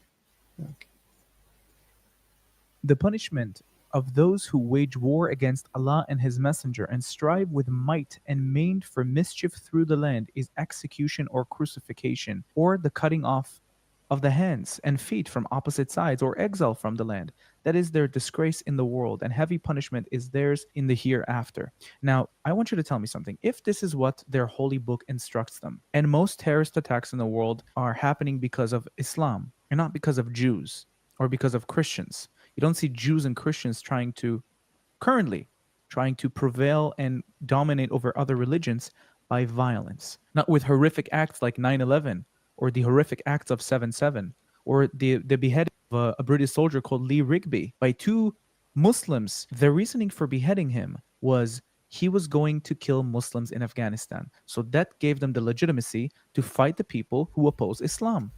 the punishment of those who wage war against Allah and His Messenger and strive with might and main for mischief through the land is execution or crucifixion, or the cutting off of the hands and feet from opposite sides, or exile from the land. That is their disgrace in the world, and heavy punishment is theirs in the hereafter. Now, I want you to tell me something. If this is what their holy book instructs them, and most terrorist attacks in the world are happening because of Islam and not because of Jews or because of Christians, you don't see Jews and Christians currently trying to prevail and dominate over other religions by violence, not with horrific acts like 9/11 or the horrific acts of 7/7 or the beheading of a British soldier called Lee Rigby by two Muslims. The reasoning for beheading him was he was going to kill Muslims in Afghanistan. So that gave them the legitimacy to fight the people who oppose Islam,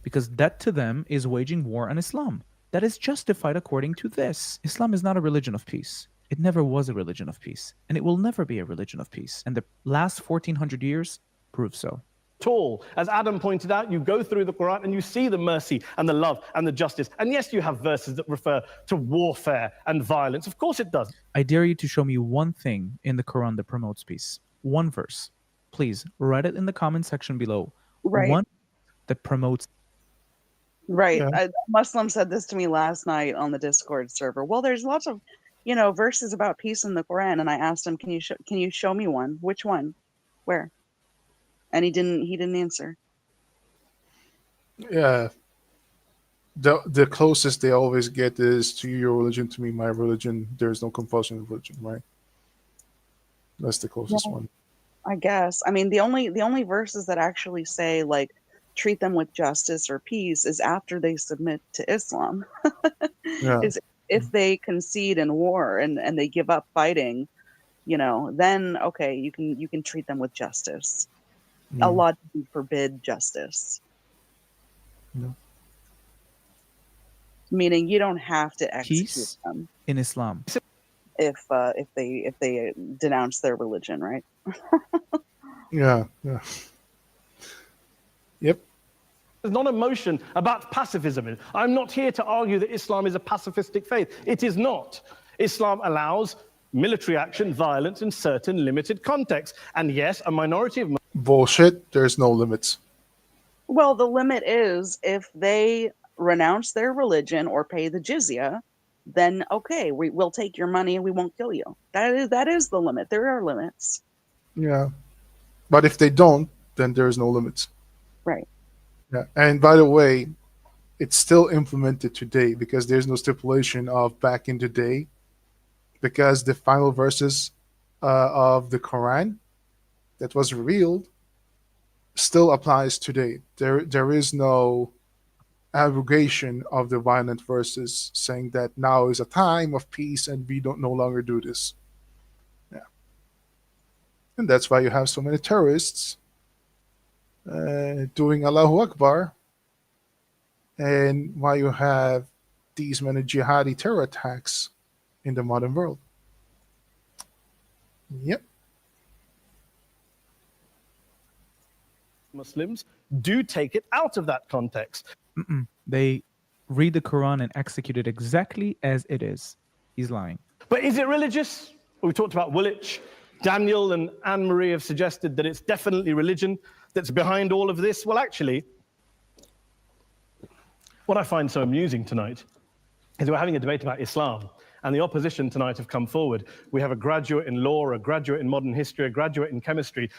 because that to them is waging war on Islam. That is justified according to this. Islam is not a religion of peace. It never was a religion of peace, and it will never be a religion of peace. And the last 1400 years prove so. at all. As Adam pointed out, you go through the Quran and you see the mercy and the love and the justice. And yes, you have verses that refer to warfare and violence. Of course it does. I dare you to show me one thing in the Quran that promotes peace. One verse. Please write it in the comment section below. right. One that promotes. Right. Yeah. A Muslim said this to me last night on the Discord server. Well, there's lots of, verses about peace in the Quran, and I asked him, "Can you show me one? Which one? Where?" And he didn't answer. Yeah. The closest they always get is to your religion, to me, my religion. There's no compulsion of religion, right? That's the closest one. I guess. I mean, the only verses that actually say like treat them with justice or peace is after they submit to Islam. Yeah. Is if they concede in war and they give up fighting, then okay, you can treat them with justice. Allah doesn't forbid justice. No. Meaning you don't have to execute Peace them in Islam. if they denounce their religion, right? Yeah. Yeah. Yep. There's not a motion about pacifism. I'm not here to argue that Islam is a pacifistic faith. It is not. Islam allows military action, violence in certain limited contexts. And yes, a minority of Bullshit. There's no limits. Well, the limit is if they renounce their religion or pay the jizya, then okay, we will take your money and we won't kill you. That is the limit. There are limits. Yeah. But if they don't, then there is no limits. Right. Yeah. And by the way, it's still implemented today because there's no stipulation of back in the day, because the final verses of the Quran that was revealed still applies today. There is no abrogation of the violent verses saying that now is a time of peace and we don't no longer do this. Yeah. And that's why you have so many terrorists doing Allahu Akbar, and why you have these many jihadi terror attacks in the modern world. Yep. Muslims do take it out of that context. They read the Quran and execute it exactly as it is. He's lying. But is it religious? We talked about Woolwich. Daniel and Anne-Marie have suggested that it's definitely religion that's behind all of this. Well, actually, what I find so amusing tonight is we're having a debate about Islam, and the opposition tonight have come forward. We have a graduate in law, a graduate in modern history, a graduate in chemistry,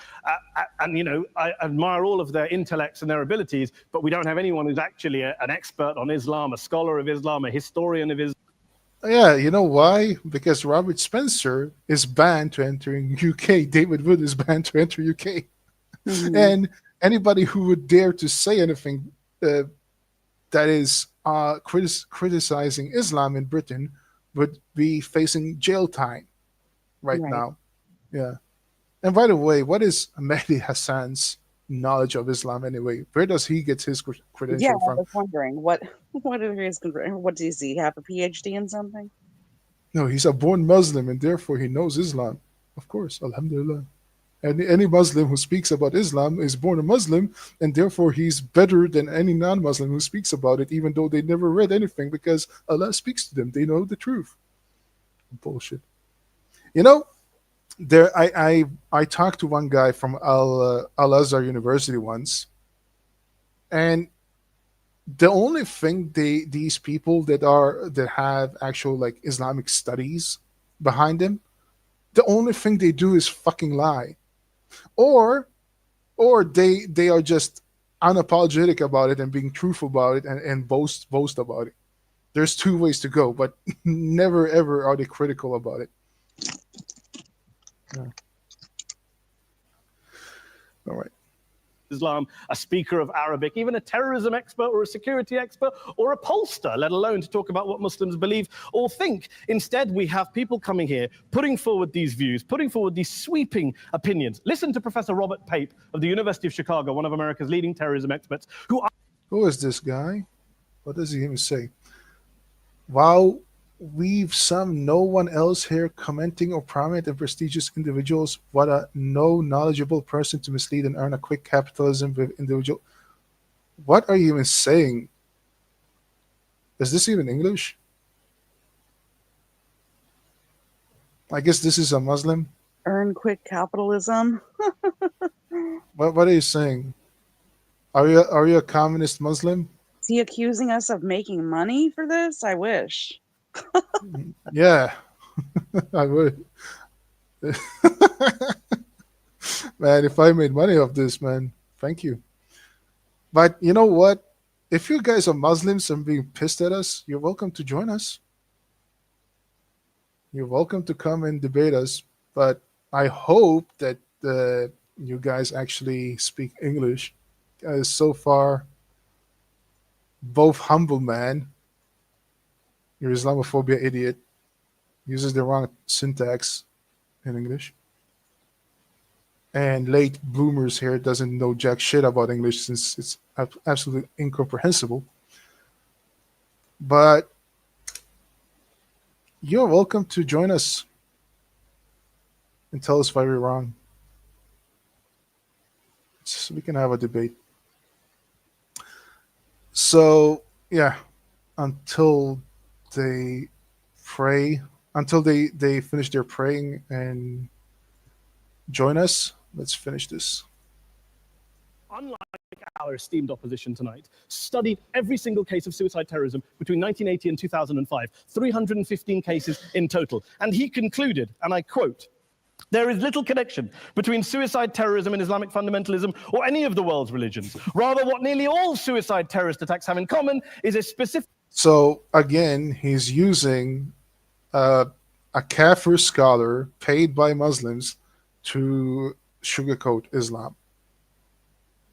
and you know, I admire all of their intellects and their abilities, but we don't have anyone who's actually an expert on Islam, a scholar of Islam, a historian of Islam. Yeah, you know why? Because Robert Spencer is banned to entering UK. David Wood is banned to enter UK. Mhm. And anybody who would dare to say anything that is criticizing Islam in Britain would be facing jail time right Right. now. Yeah. And by the way, what is Mehdi Hassan's knowledge of Islam anyway? Where does he get his Yeah, credential I from? was wondering what what does he have a PhD in something? No, he's a born Muslim and therefore he knows Islam. Of course, Alhamdulillah. And any Muslim who speaks about Islam is born a Muslim, and therefore he's better than any non-Muslim who speaks about it, even though they never read anything, because Allah speaks to them. They know the truth. Bullshit. You know, I talked to one guy from Al Azhar University once, and the only thing these people that have actual like Islamic studies behind them, the only thing they do is fucking lie, or they are just unapologetic about it and being truthful about it and boast about it. There's two ways to go, but never ever are they critical about it. Yeah. All right. Islam, a speaker of Arabic, even a terrorism expert or a security expert or a pollster, let alone to talk about what Muslims believe or think. Instead, we have people coming here, putting forward these views, putting forward these sweeping opinions. Listen to Professor Robert Pape of the University of Chicago, one of America's leading terrorism experts, who Who is this guy? What does he even say? Wow, we've some no one else here commenting or prominent and prestigious individuals. What a no knowledgeable person to mislead and earn a quick capitalism with individual. What are you even saying? Is this even English? I guess this is a Muslim. Earn quick capitalism. What are you saying? Are you a communist Muslim? Is he accusing us of making money for this? I wish. Yeah, I would. Man, if I made money off this, man, thank you. But you know what? If you guys are Muslims and being pissed at us, you're welcome to join us. You're welcome to come and debate us. But I hope that you guys actually speak English. So far, both humble man, your Islamophobia idiot, uses the wrong syntax in English. And late bloomers here doesn't know jack shit about English since it's absolutely incomprehensible. But you're welcome to join us and tell us why we're wrong. So we can have a debate. So yeah, until they pray, until they finish their praying and join us, let's finish this. unlike our esteemed opposition tonight, studied every single case of suicide terrorism between 1980 and 2005, 315 cases in total. And he concluded, and I quote, There is little connection between suicide terrorism and Islamic fundamentalism or any of the world's religions. Rather, what nearly all suicide terrorist attacks have in common is a specific. So again, he's using a Kafir scholar paid by Muslims to sugarcoat Islam.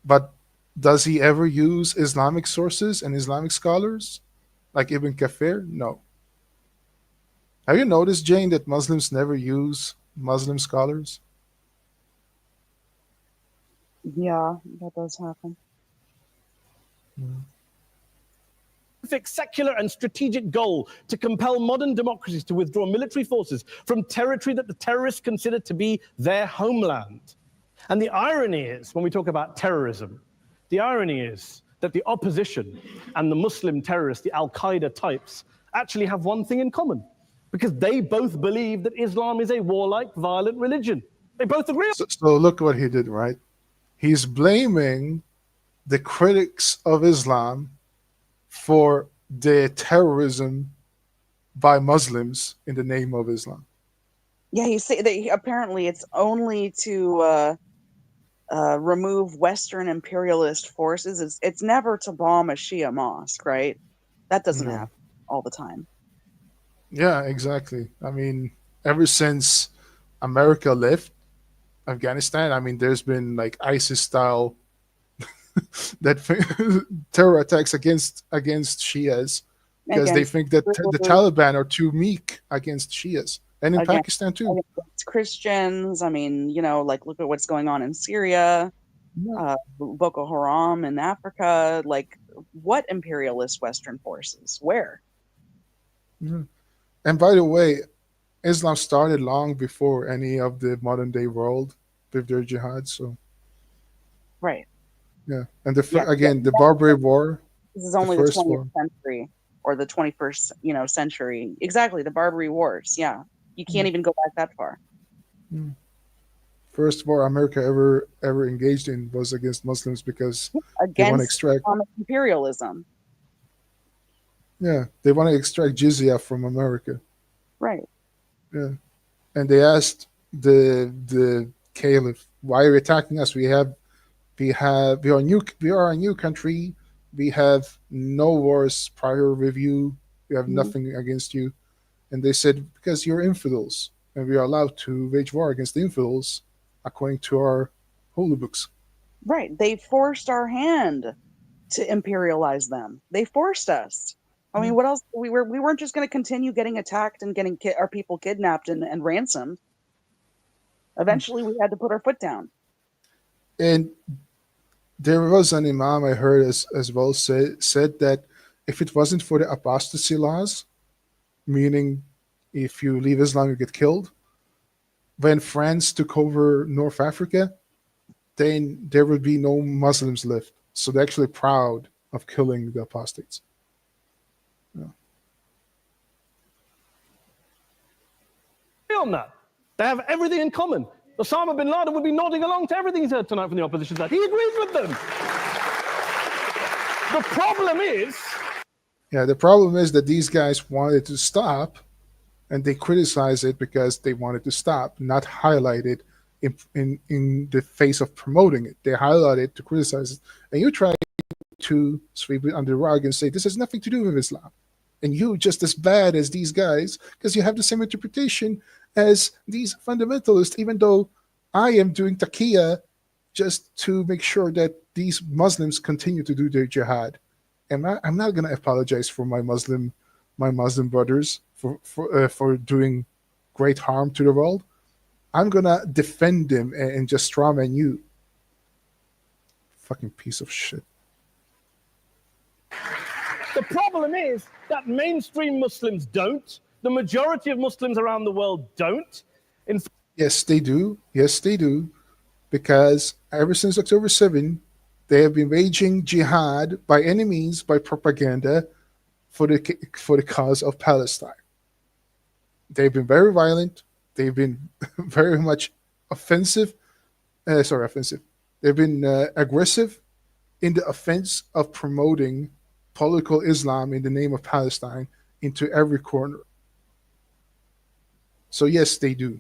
But does he ever use Islamic sources and Islamic scholars like Ibn Kafir? No. Have you noticed, Jane, that Muslims never use Muslim scholars? Yeah, that does happen. Secular and strategic goal to compel modern democracies to withdraw military forces from territory that the terrorists consider to be their homeland. And the irony is, when we talk about terrorism, the irony is that the opposition and the Muslim terrorists, the Al-Qaeda types, actually have one thing in common, because they both believe that Islam is a warlike, violent religion. They both agree. So look what he did, right? He's blaming the critics of Islam for the terrorism by Muslims in the name of Islam. Yeah, he say that apparently it's only to remove Western imperialist forces. It's never to bomb a Shia mosque, right? That doesn't happen all the time. Yeah, exactly. I mean, ever since America left Afghanistan, I mean, there's been like ISIS style that terror attacks against Shias because they think that the Taliban are too meek against Shias, and in Pakistan too. It's Christians. I mean, like look at what's going on in Syria, Boko Haram in Africa. Like, what imperialist Western forces? Where? Yeah. And by the way, Islam started long before any of the modern day world with their jihad. So, right. Yeah, and the Barbary War. This is only the 20th century or the 21st, century. Exactly, the Barbary Wars. Yeah, you can't even go back that far. First war America ever engaged in was against Muslims because they want to extract imperialism. Yeah, they want to extract jizya from America. Right. Yeah, and they asked the caliph, "Why are you attacking us? We are a new country. We have no wars prior review. We have nothing against you." And they said, "Because you're infidels, and we are allowed to wage war against the infidels according to our holy books." Right. They forced our hand to imperialize them. They forced us. I mean, what else? We weren't just going to continue getting attacked and getting our people kidnapped and ransomed. Eventually, we had to put our foot down. And there was an imam I heard as well said that if it wasn't for the apostasy laws, meaning if you leave Islam you get killed, when France took over North Africa, then there would be no Muslims left. So they're actually proud of killing the apostates. Yeah. On that, they have everything in common. Osama bin Laden would be nodding along to everything he's heard tonight from the opposition side. He agrees with them. The problem is... Yeah, the problem is that these guys wanted to stop, and they criticize it because they wanted to stop, not highlight it in the face of promoting it. They highlight it to criticize it. And you try to sweep it under the rug and say, this has nothing to do with Islam. And you just as bad as these guys because you have the same interpretation as these fundamentalists, even though I am doing taqiyya just to make sure that these Muslims continue to do their jihad. And I'm not going to apologize for my Muslim brothers for doing great harm to the world. I'm going to defend them and just strawman you. Fucking piece of shit. The problem is that mainstream Muslims don't. The majority of Muslims around the world don't. Yes, they do. Yes, they do. Because ever since October 7, they have been waging jihad by any means, by propaganda, for the cause of Palestine. They've been very violent. They've been very much offensive. They've been aggressive in the offense of promoting political Islam in the name of Palestine into every corner. So yes, they do.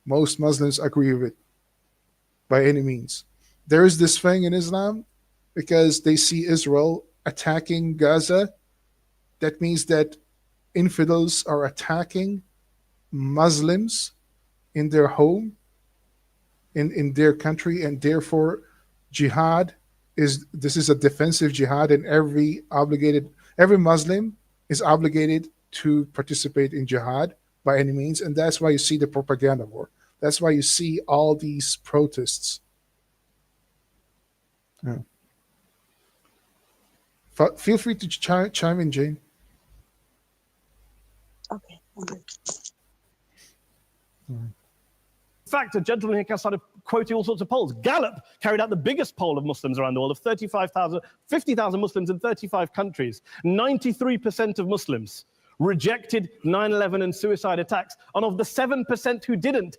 Most Muslims agree with it by any means. There is this thing in Islam because they see Israel attacking Gaza. That means that infidels are attacking Muslims in their home, in their country, and therefore jihad is this is a defensive jihad, and every Muslim is obligated to participate in jihad by any means, and that's why you see the propaganda war. That's why you see all these protests. Yeah. Feel free to chime in, Jane. Okay. In fact, a gentleman here started quoting all sorts of polls. Gallup carried out the biggest poll of Muslims around the world of 50,000 Muslims in 35 countries. 93% of Muslims rejected 9/11 and suicide attacks. And of the 7% who didn't,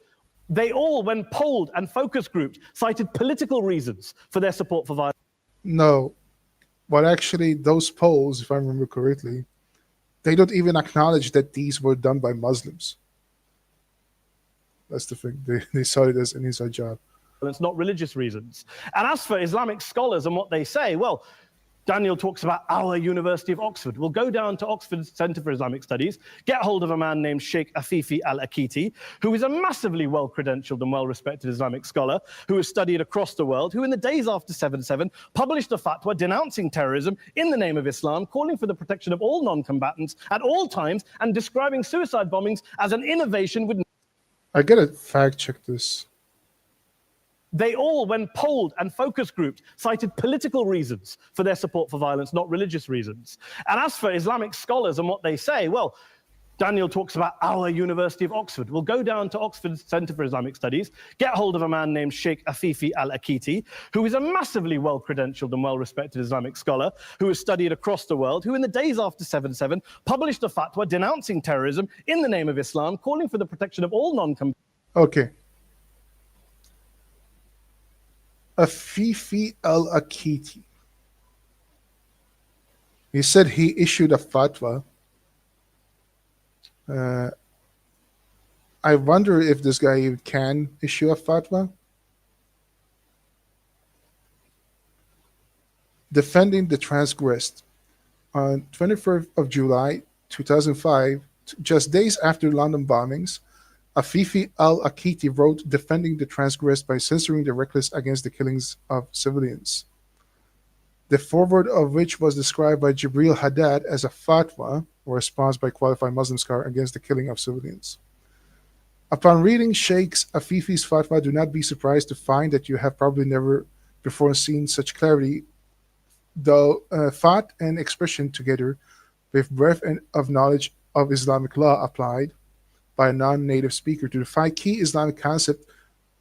they all, when polled and focus grouped, cited political reasons for their support for violence. No, but actually, those polls, if I remember correctly, they don't even acknowledge that these were done by Muslims. That's the thing. They saw it as an inside job. It's not religious reasons. And as for Islamic scholars and what they say, well, Daniel talks about our University of Oxford. We'll go down to Oxford Centre for Islamic Studies, get hold of a man named Sheikh Afifi al-Akiti, who is a massively well-credentialed and well-respected Islamic scholar who has studied across the world, who in the days after 7/7 published a fatwa denouncing terrorism in the name of Islam, calling for the protection of all non-combatants at all times, and describing suicide bombings as an innovation with... I gotta fact check this. They all, when polled and focus grouped, cited political reasons for their support for violence, not religious reasons. And as for Islamic scholars and what they say, well, Daniel talks about our University of Oxford. We'll go down to Oxford Centre for Islamic Studies, get hold of a man named Sheikh Afifi al-Akiti, who is a massively well-credentialed and well-respected Islamic scholar who has studied across the world, who in the days after 7/7 published a fatwa denouncing terrorism in the name of Islam, calling for the protection of all non-combatants. Okay. Afifi al-Akiti. He said he issued a fatwa. I wonder if this guy even can issue a fatwa. Defending the transgressed. On 24th of July 2005, just days after London bombings, Afifi al-Akiti wrote defending the transgressed by censoring the reckless against the killings of civilians. The foreword of which was described by Jibril Haddad as a fatwa, or response by qualified Muslim scholar against the killing of civilians. Upon reading Sheikh Afifi's fatwa, do not be surprised to find that you have probably never before seen such clarity, though thought and expression together with breadth of knowledge of Islamic law applied by a non-native speaker to define key Islamic concepts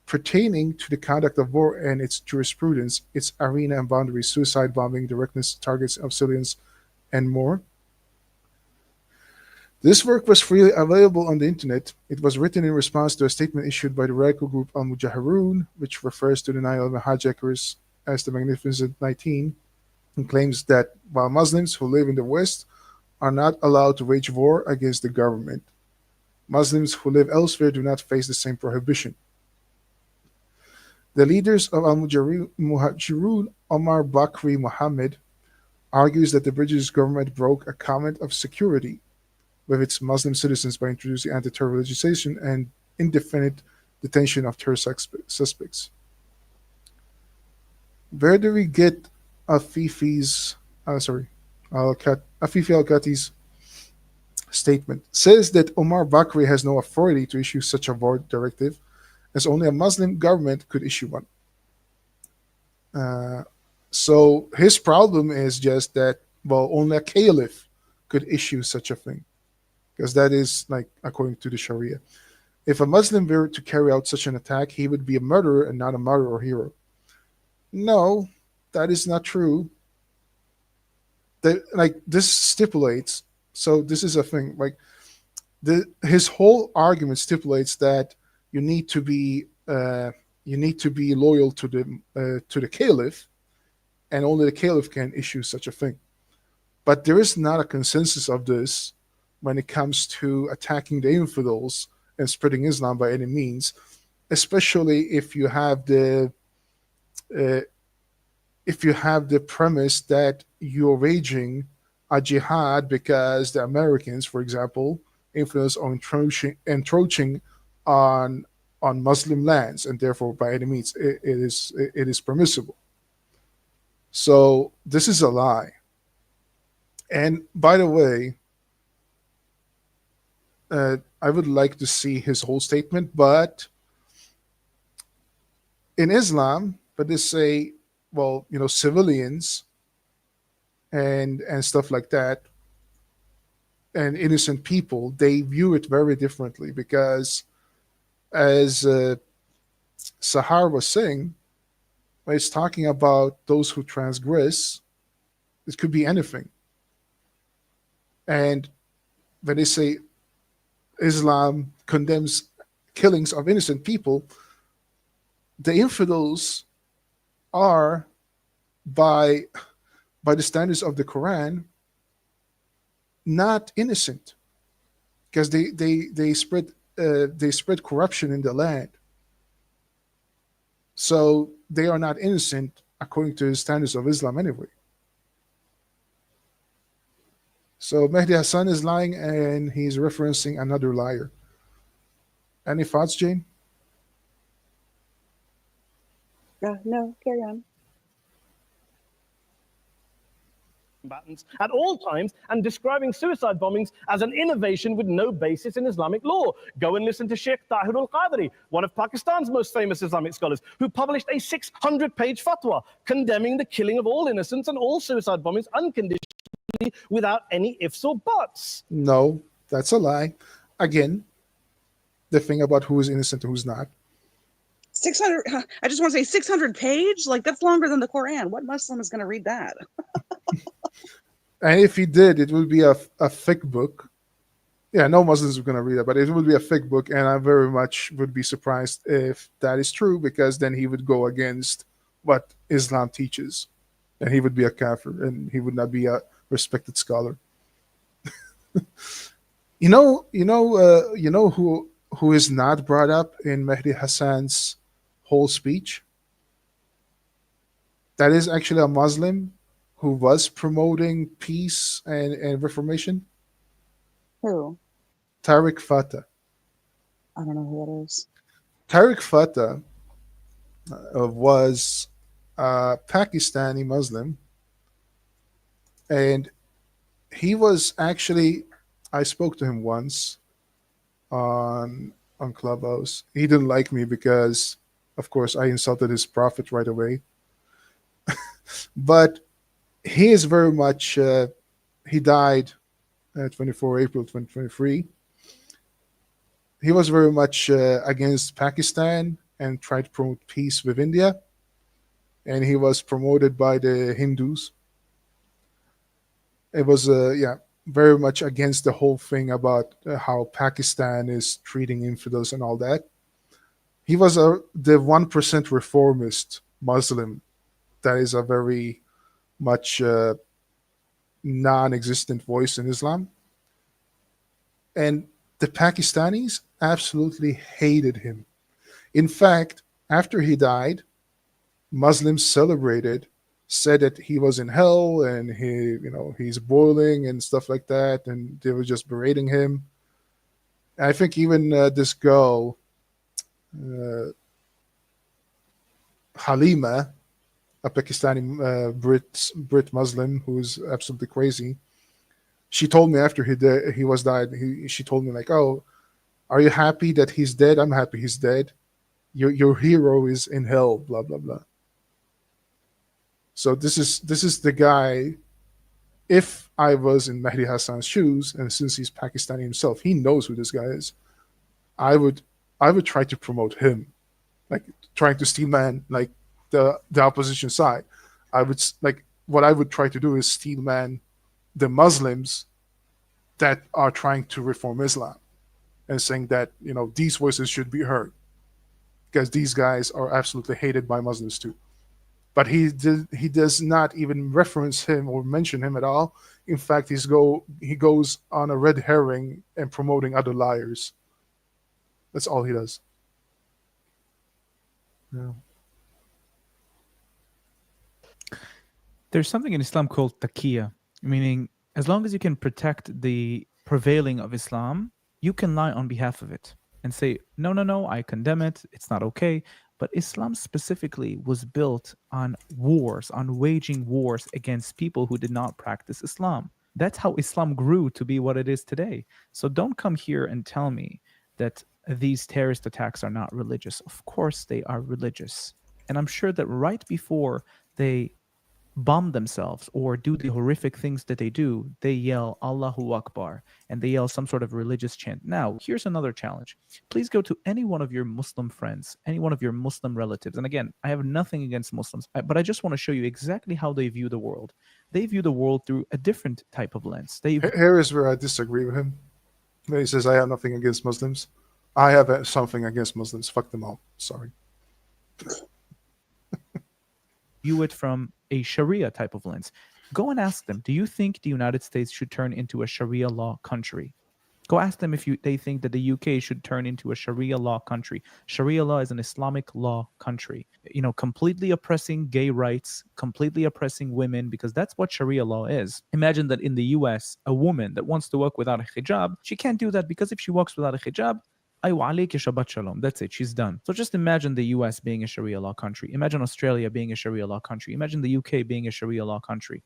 pertaining to the conduct of war and its jurisprudence, its arena and boundaries, suicide bombing, the reckless targets of civilians, and more. This work was freely available on the internet. It was written in response to a statement issued by the radical group Al-Mujahirun, which refers to the 9/11 hijackers as the Magnificent 19, and claims that while Muslims who live in the West are not allowed to wage war against the government, Muslims who live elsewhere do not face the same prohibition. The leaders of Al-Muhajirun, Omar Bakri Muhammad, argues that the British government broke a covenant of security with its Muslim citizens by introducing anti-terror legislation and indefinite detention of terror suspects. Where do we get Afifi al-Kati's statement? Says that Omar Bakri has no authority to issue such a war directive, as only a Muslim government could issue one. So his problem is just that, well, only a caliph could issue such a thing, because that is like according to the Sharia. If a Muslim were to carry out such an attack, he would be a murderer and not a martyr or hero. No, that is not true. This stipulates. So this is a thing. Like his whole argument stipulates that you need to be loyal to the caliph, and only the caliph can issue such a thing. But there is not a consensus of this when it comes to attacking the infidels and spreading Islam by any means. especially uh, if you have the premise that you're waging a jihad because the Americans, for example, influence or encroaching on Muslim lands, and therefore, by any means, it is permissible. So this is a lie. And by the way, I would like to see his whole statement, but in Islam, but they say, well, civilians and stuff like that, and innocent people, they view it very differently because, as Sahar was saying, when it's talking about those who transgress, it could be anything. And when they say Islam condemns killings of innocent people, the infidels are, by the standards of the Quran, not innocent because they spread corruption in the land. So they are not innocent according to the standards of Islam anyway. So Mehdi Hassan is lying and he's referencing another liar. Any thoughts, Jane? No, carry on. Combatants at all times and describing suicide bombings as an innovation with no basis in Islamic law. Go and listen to Sheikh Tahir al-Qadri, one of Pakistan's most famous Islamic scholars, who published a 600-page fatwa condemning the killing of all innocents and all suicide bombings unconditionally without any ifs or buts. No, that's a lie. Again, the thing about who is innocent and who's not. 600. I just want to say 600 page. Like, that's longer than the Quran. What Muslim is going to read that? And if he did, it would be a thick book. Yeah, no Muslims are going to read it, but it would be a thick book, and I very much would be surprised if that is true, because then he would go against what Islam teaches, and he would be a kafir, and he would not be a respected scholar. Who is not brought up in Mehdi Hassan's whole speech? That is actually a Muslim who was promoting peace and reformation. Who? Tariq Fatah. I don't know who that is. Tariq Fatah was a Pakistani Muslim, and he was actually, I spoke to him once on Clubhouse. He didn't like me because, of course, I insulted his prophet right away. But he is very much, he died 24 April 2023. He was very much against Pakistan and tried to promote peace with India. And he was promoted by the Hindus. It was, very much against the whole thing about how Pakistan is treating infidels and all that. He was the 1% reformist Muslim. That is a very much non-existent voice in Islam. And the Pakistanis absolutely hated him. In fact, after he died, Muslims celebrated, said that he was in hell and he's boiling and stuff like that, and they were just berating him. I think even this girl, Halima, a Pakistani Brit Muslim who's absolutely crazy, she told me after he was died, she told me like, "Oh, are you happy that he's dead? I'm happy he's dead. Your hero is in hell." Blah blah blah. So this is the guy. If I was in Mehdi Hassan's shoes, and since he's Pakistani himself, he knows who this guy is. I would try to promote him, like trying to steel man like the opposition side. What I would try to do is steel man the Muslims that are trying to reform Islam, and saying that these voices should be heard because these guys are absolutely hated by Muslims too. But he does not even reference him or mention him at all. In fact, he goes on a red herring and promoting other liars. That's all he does. Yeah. There's something in Islam called taqiyya, meaning as long as you can protect the prevailing of Islam, you can lie on behalf of it and say, no, no, no, I condemn it. It's not okay. But Islam specifically was built on wars, on waging wars against people who did not practice Islam. That's how Islam grew to be what it is today. So don't come here and tell me that these terrorist attacks are not religious. Of course, they are religious. And I'm sure that right before they bomb themselves or do the horrific things that they do, they yell Allahu Akbar and they yell some sort of religious chant. Now, here's another challenge. Please go to any one of your Muslim friends, any one of your Muslim relatives. And again, I have nothing against Muslims, but I just want to show you exactly how they view the world. They view the world through a different type of lens. Here is where I disagree with him. He says, I have nothing against Muslims. I have something against Muslims. Fuck them all. Sorry. View it from a Sharia type of lens. Go and ask them, do you think the United States should turn into a Sharia law country? Go ask them if they think that the UK should turn into a Sharia law country. Sharia law is an Islamic law country. You know, completely oppressing gay rights, completely oppressing women, because that's what Sharia law is. Imagine that in the US, a woman that wants to walk without a hijab, she can't do that because if she walks without a hijab, Shabbat Shalom. That's it. She's done. So just imagine the US being a Sharia law country. Imagine Australia being a Sharia law country. Imagine the UK being a Sharia law country.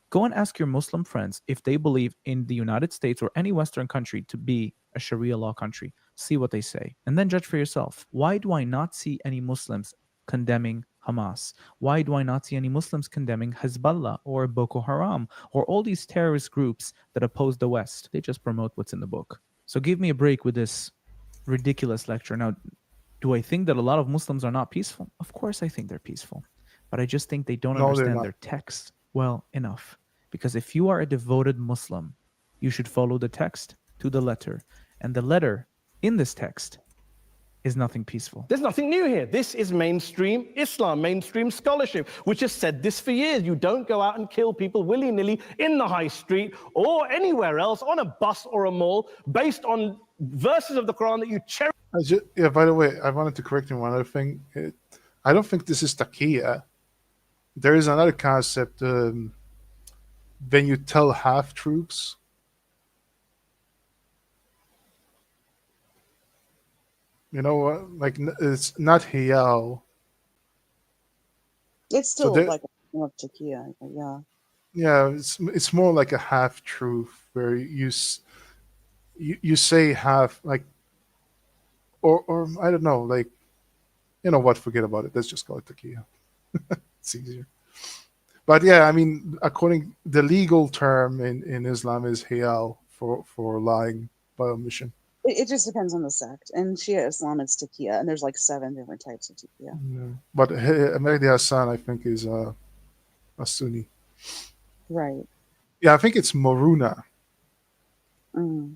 Go and ask your Muslim friends if they believe in the United States or any Western country to be a Sharia law country. See what they say. And then judge for yourself. Why do I not see any Muslims condemning Hamas? Why do I not see any Muslims condemning Hezbollah or Boko Haram or all these terrorist groups that oppose the West? They just promote what's in the book. So give me a break with this ridiculous lecture. Now, do I think that a lot of Muslims are not peaceful? Of course I think they're peaceful. But I just think they don't understand their text well enough. Because if you are a devoted Muslim, you should follow the text to the letter. And the letter in this text is nothing peaceful. There's nothing new here. This is mainstream Islam, mainstream scholarship, which has said this for years. You don't go out and kill people willy-nilly in the high street or anywhere else on a bus or a mall based on verses of the Quran that you cherish. Yeah, by the way, I wanted to correct him one other thing. I don't think this is taqiyya. There is another concept when you tell half-truths. You know what? Like, it's not hiyal. It's still like a taqiyya, yeah. Yeah, it's more like a half-truth where you say half, like, or I don't know, like, you know what? Forget about it. Let's just call it taqiyya. It's easier. But yeah, I mean, according the legal term in Islam is hiyal for lying by omission. It just depends on the sect. In Shia Islam, it's taqiyya, and there's like 7 different types of taqiyya. Yeah. But Mehdi Hassan, I think, is a Sunni. Right. Yeah, I think it's Moruna. Mm.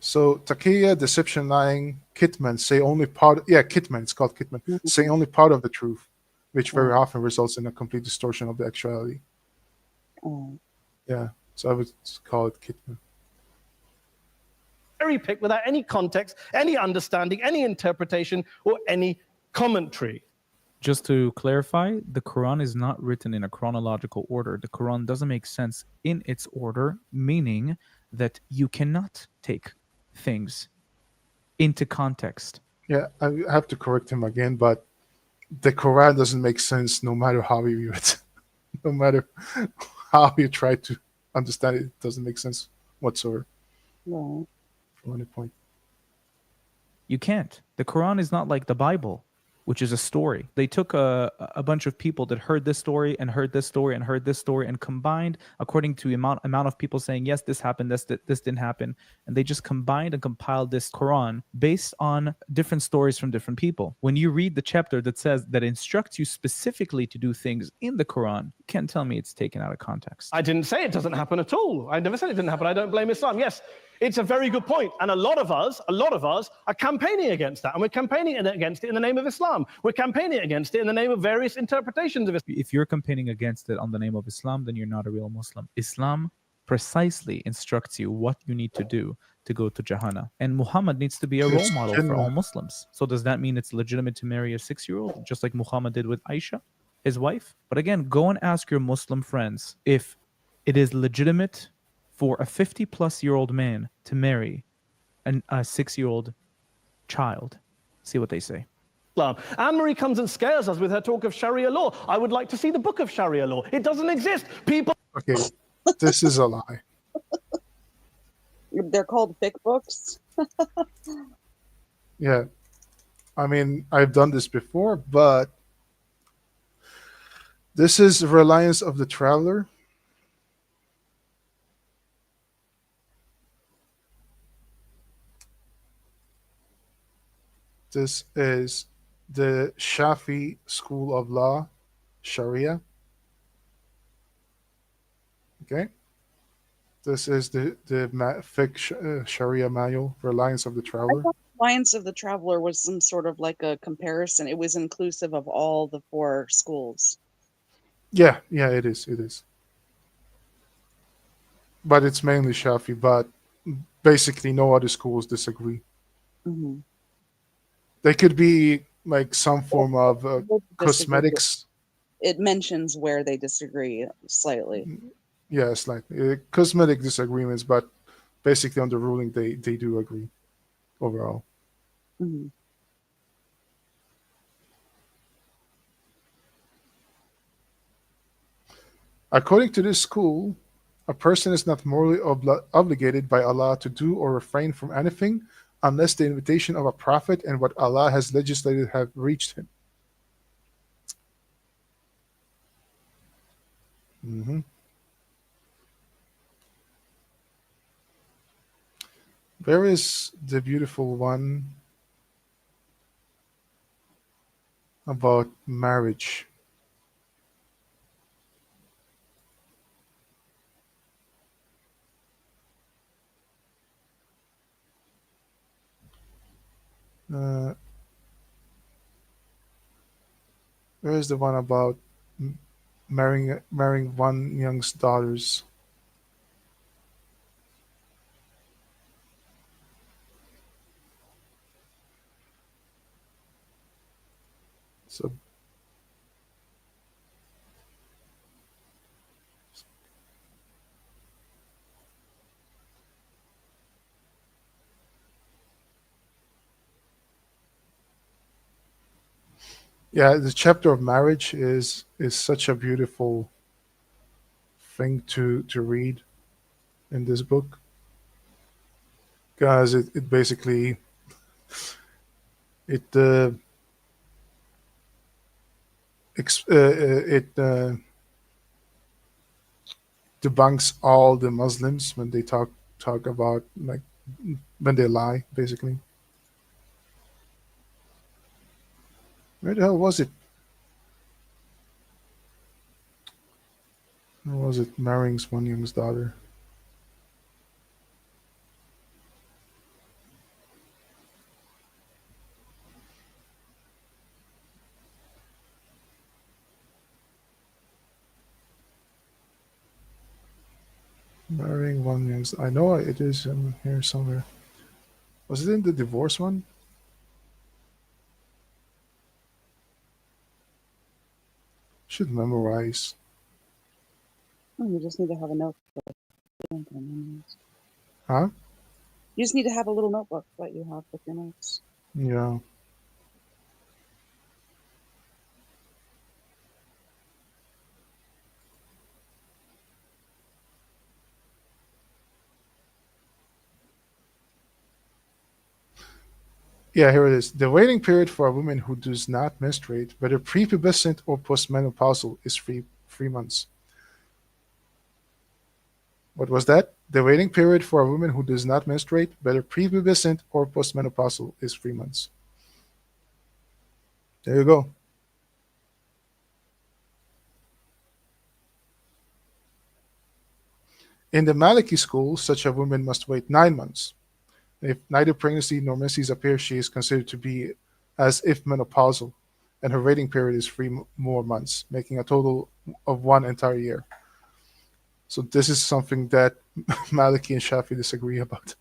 So taqiyya, deception, lying, kitman, say only part. Yeah, kitman. It's called kitman. Mm-hmm. Say only part of the truth, which very often results in a complete distortion of the actuality. Yeah, so I would call it kitman. Cherry-pick without any context, any understanding, any interpretation, or any commentary. Just to clarify, the Quran is not written in a chronological order. The Quran doesn't make sense in its order, meaning that you cannot take things into context. Yeah, I have to correct him again, but the Quran doesn't make sense no matter how you view it. No matter how you try to understand it, it doesn't make sense whatsoever. No. From any point. You can't. The Quran is not like the Bible, which is a story. They took a bunch of people that heard this story and heard this story and heard this story and combined according to amount of people saying, yes, this happened, this didn't happen. And they just combined and compiled this Quran based on different stories from different people. When you read the chapter that instructs you specifically to do things in the Quran, you can't tell me it's taken out of context. I didn't say it doesn't happen at all. I never said it didn't happen. I don't blame Islam. Yes, it's a very good point. And a lot of us are campaigning against that. And we're campaigning against it in the name of Islam. We're campaigning against it in the name of various interpretations of Islam. If you're campaigning against it on the name of Islam, then you're not a real Muslim. Islam precisely instructs you what you need to do to go to Jahannam. And Muhammad needs to be a role It's model for all Jannah. Muslims. So does that mean it's legitimate to marry a 6-year-old, just like Muhammad did with Aisha, his wife? But again, go and ask your Muslim friends if it is legitimate for a 50-plus-year-old man to marry a 6-year-old child. See what they say. Islam. Anne-Marie comes and scares us with her talk of Sharia law. I would like to see the book of Sharia law. It doesn't exist. People Okay, this is a lie. They're called fic books. Yeah, I mean, I've done this before, but this is Reliance of the Traveler. This is the Shafi School of Law, Sharia. Okay. This is the Sharia manual, Reliance of the I Traveler. thought Alliance of the Traveler was some sort of like a comparison. It was inclusive of all the 4 schools. Yeah, yeah, it is. It is. But it's mainly Shafi, but basically no other schools disagree. Mm-hmm. They could be like some form of Disagree. cosmetics. It mentions where they disagree slightly. Yeah, slightly. Cosmetic disagreements, but basically on the ruling, they do agree overall. Mm-hmm. According to this school, a person is not morally obligated by Allah to do or refrain from anything unless the invitation of a prophet and what Allah has legislated have reached him. Mhm. Where is the beautiful one about marriage? Uh, where is the one about marrying one young's daughters? So yeah, the chapter of marriage is such a beautiful thing to read in this book because it basically it it debunks all the Muslims when they talk about like when they lie basically. Where the hell was it? Where was it? Marrying one young's daughter. Marrying one young's. I know it is in here somewhere. Was it in the divorce one? Should memorize. You just need to have a notebook. You Huh? just need to have a little notebook that you have with your notes. Yeah. Yeah, here it is. The waiting period for a woman who does not menstruate, whether prepubescent or postmenopausal, is 3 months. What was that? The waiting period for a woman who does not menstruate, whether prepubescent or postmenopausal, is 3 months. There you go. In the Maliki school, such a woman must wait 9 months. If neither pregnancy nor menses appear, she is considered to be as if menopausal, and her waiting period is 3 more months, making a total of one entire year. So this is something that Maliki and Shafi disagree about.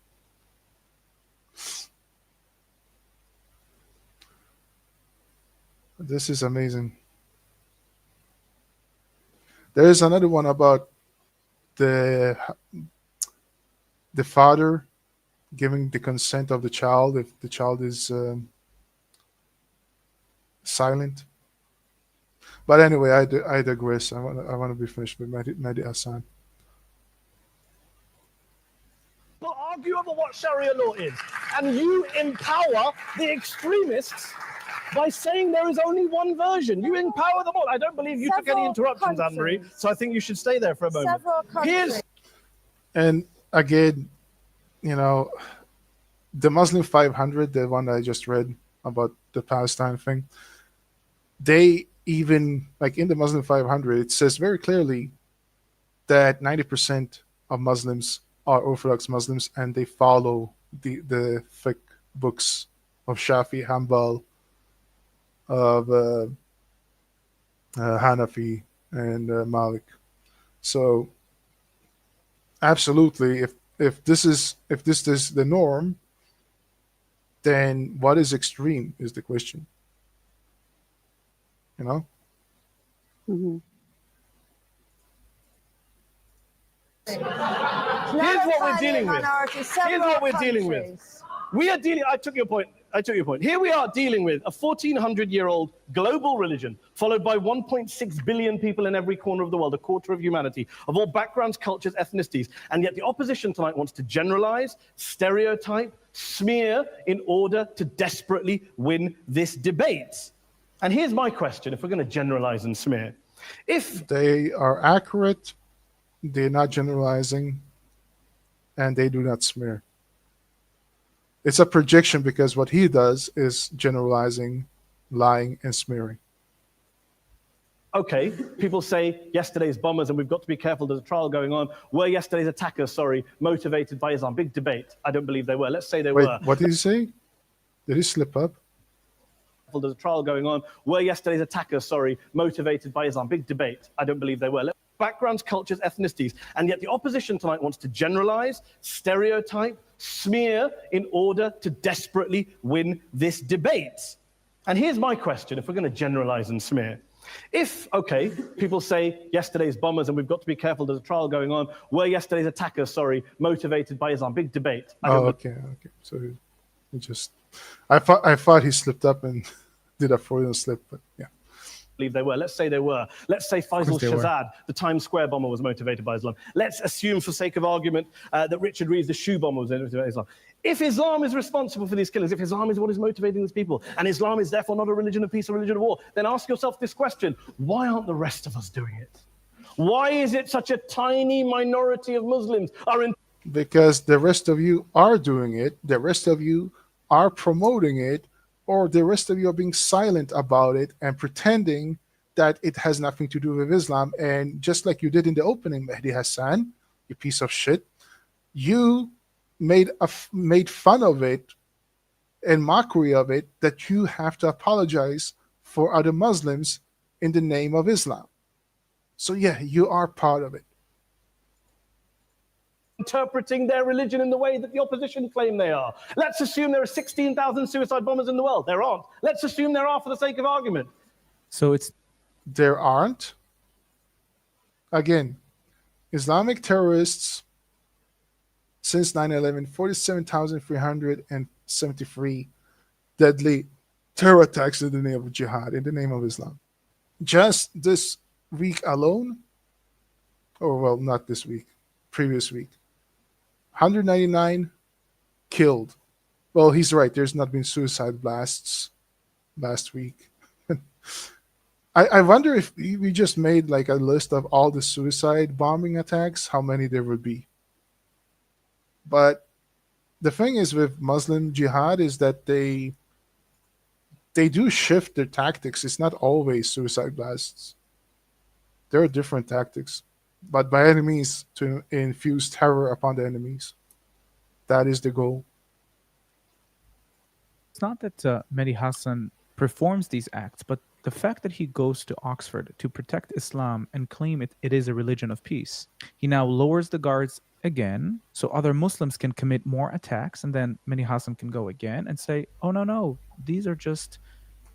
This is amazing. There is another one about the the father giving the consent of the child if the child is silent. But anyway, I digress. I want to be finished with Mehdi Hassan. People argue over what Sharia law is, and you empower the extremists by saying there is only one version. You empower them all. I don't believe you took any interruptions, Anne Marie, so I think you should stay there for a moment. Here's And again, you know, the Muslim 500, the one that I just read about the Palestine thing, they even, like in the Muslim 500, it says very clearly that 90% of Muslims are Orthodox Muslims and they follow the fiqh books of Shafi, Hanbal, of Hanafi, and Malik. So absolutely, if this is the norm, then what is extreme is the question. You know? Here's what we're dealing with. Here's what we're dealing with. We are dealing. I took your point. Here we are dealing with a 1400-year-old global religion, followed by 1.6 billion people in every corner of the world, a quarter of humanity, of all backgrounds, cultures, ethnicities. And yet the opposition tonight wants to generalize, stereotype, smear in order to desperately win this debate. And here's my question, if we're going to generalize and smear. If They are accurate, they're not generalizing, and they do not smear. It's a projection because what he does is generalizing, lying, and smearing. okay, people say yesterday's bombers, and we've got to be careful, there's a trial going on, were yesterday's attackers, motivated by Islam? Big debate. I don't believe they were. Let's say they Wait, were. what did he say? Did he slip up? There's a trial going on. Were yesterday's attackers, motivated by Islam? Big debate. I don't believe they were. Backgrounds, cultures, ethnicities. And yet the opposition tonight wants to generalize, stereotype, smear in order to desperately win this debate. And here's my question, if we're going to generalize and smear. If, okay, people say yesterday's bombers, and we've got to be careful, there's a trial going on, were yesterday's attackers, motivated by Islam? Big debate. Okay. So he just, I thought he slipped up and did a Freudian slip, but yeah. Believe they were. Let's say they were. Let's say Faisal Shahzad, the Times Square bomber, was motivated by Islam. Let's assume, for sake of argument, that Richard Reeves, the shoe bomber, was motivated by Islam. If Islam is responsible for these killings, if Islam is what is motivating these people, and Islam is therefore not a religion of peace, a religion of war, then ask yourself this question: why aren't the rest of us doing it? Why is it such a tiny minority of Muslims are in? Because the rest of you are doing it, the rest of you are promoting it, or the rest of you are being silent about it and pretending that it has nothing to do with Islam. And just like you did in the opening, Mehdi Hassan, you piece of shit, you made fun of it and mockery of it, that you have to apologize for other Muslims in the name of Islam. So yeah, you are part of it. Interpreting their religion in the way that the opposition claim they are. Let's assume there are 16,000 suicide bombers in the world. There aren't. Let's assume there are for the sake of argument. So it's There aren't. Again, Islamic terrorists since 9/11, 47,373 deadly terror attacks in the name of jihad, in the name of Islam. Just this week alone, or well, not this week, previous week, 199 killed. Well, he's right. There's not been suicide blasts last week. I wonder if we just made like a list of all the suicide bombing attacks, how many there would be. But the thing is with Muslim jihad is that they do shift their tactics. It's not always suicide blasts. There are different tactics, but by any means to infuse terror upon the enemies. That is the goal. it's not that Mehdi Hassan performs these acts, but the fact that he goes to Oxford to protect Islam and claim it is a religion of peace, he now lowers the guards again so other Muslims can commit more attacks, and then Mini Hassan can go again and say, oh, no, no, these are just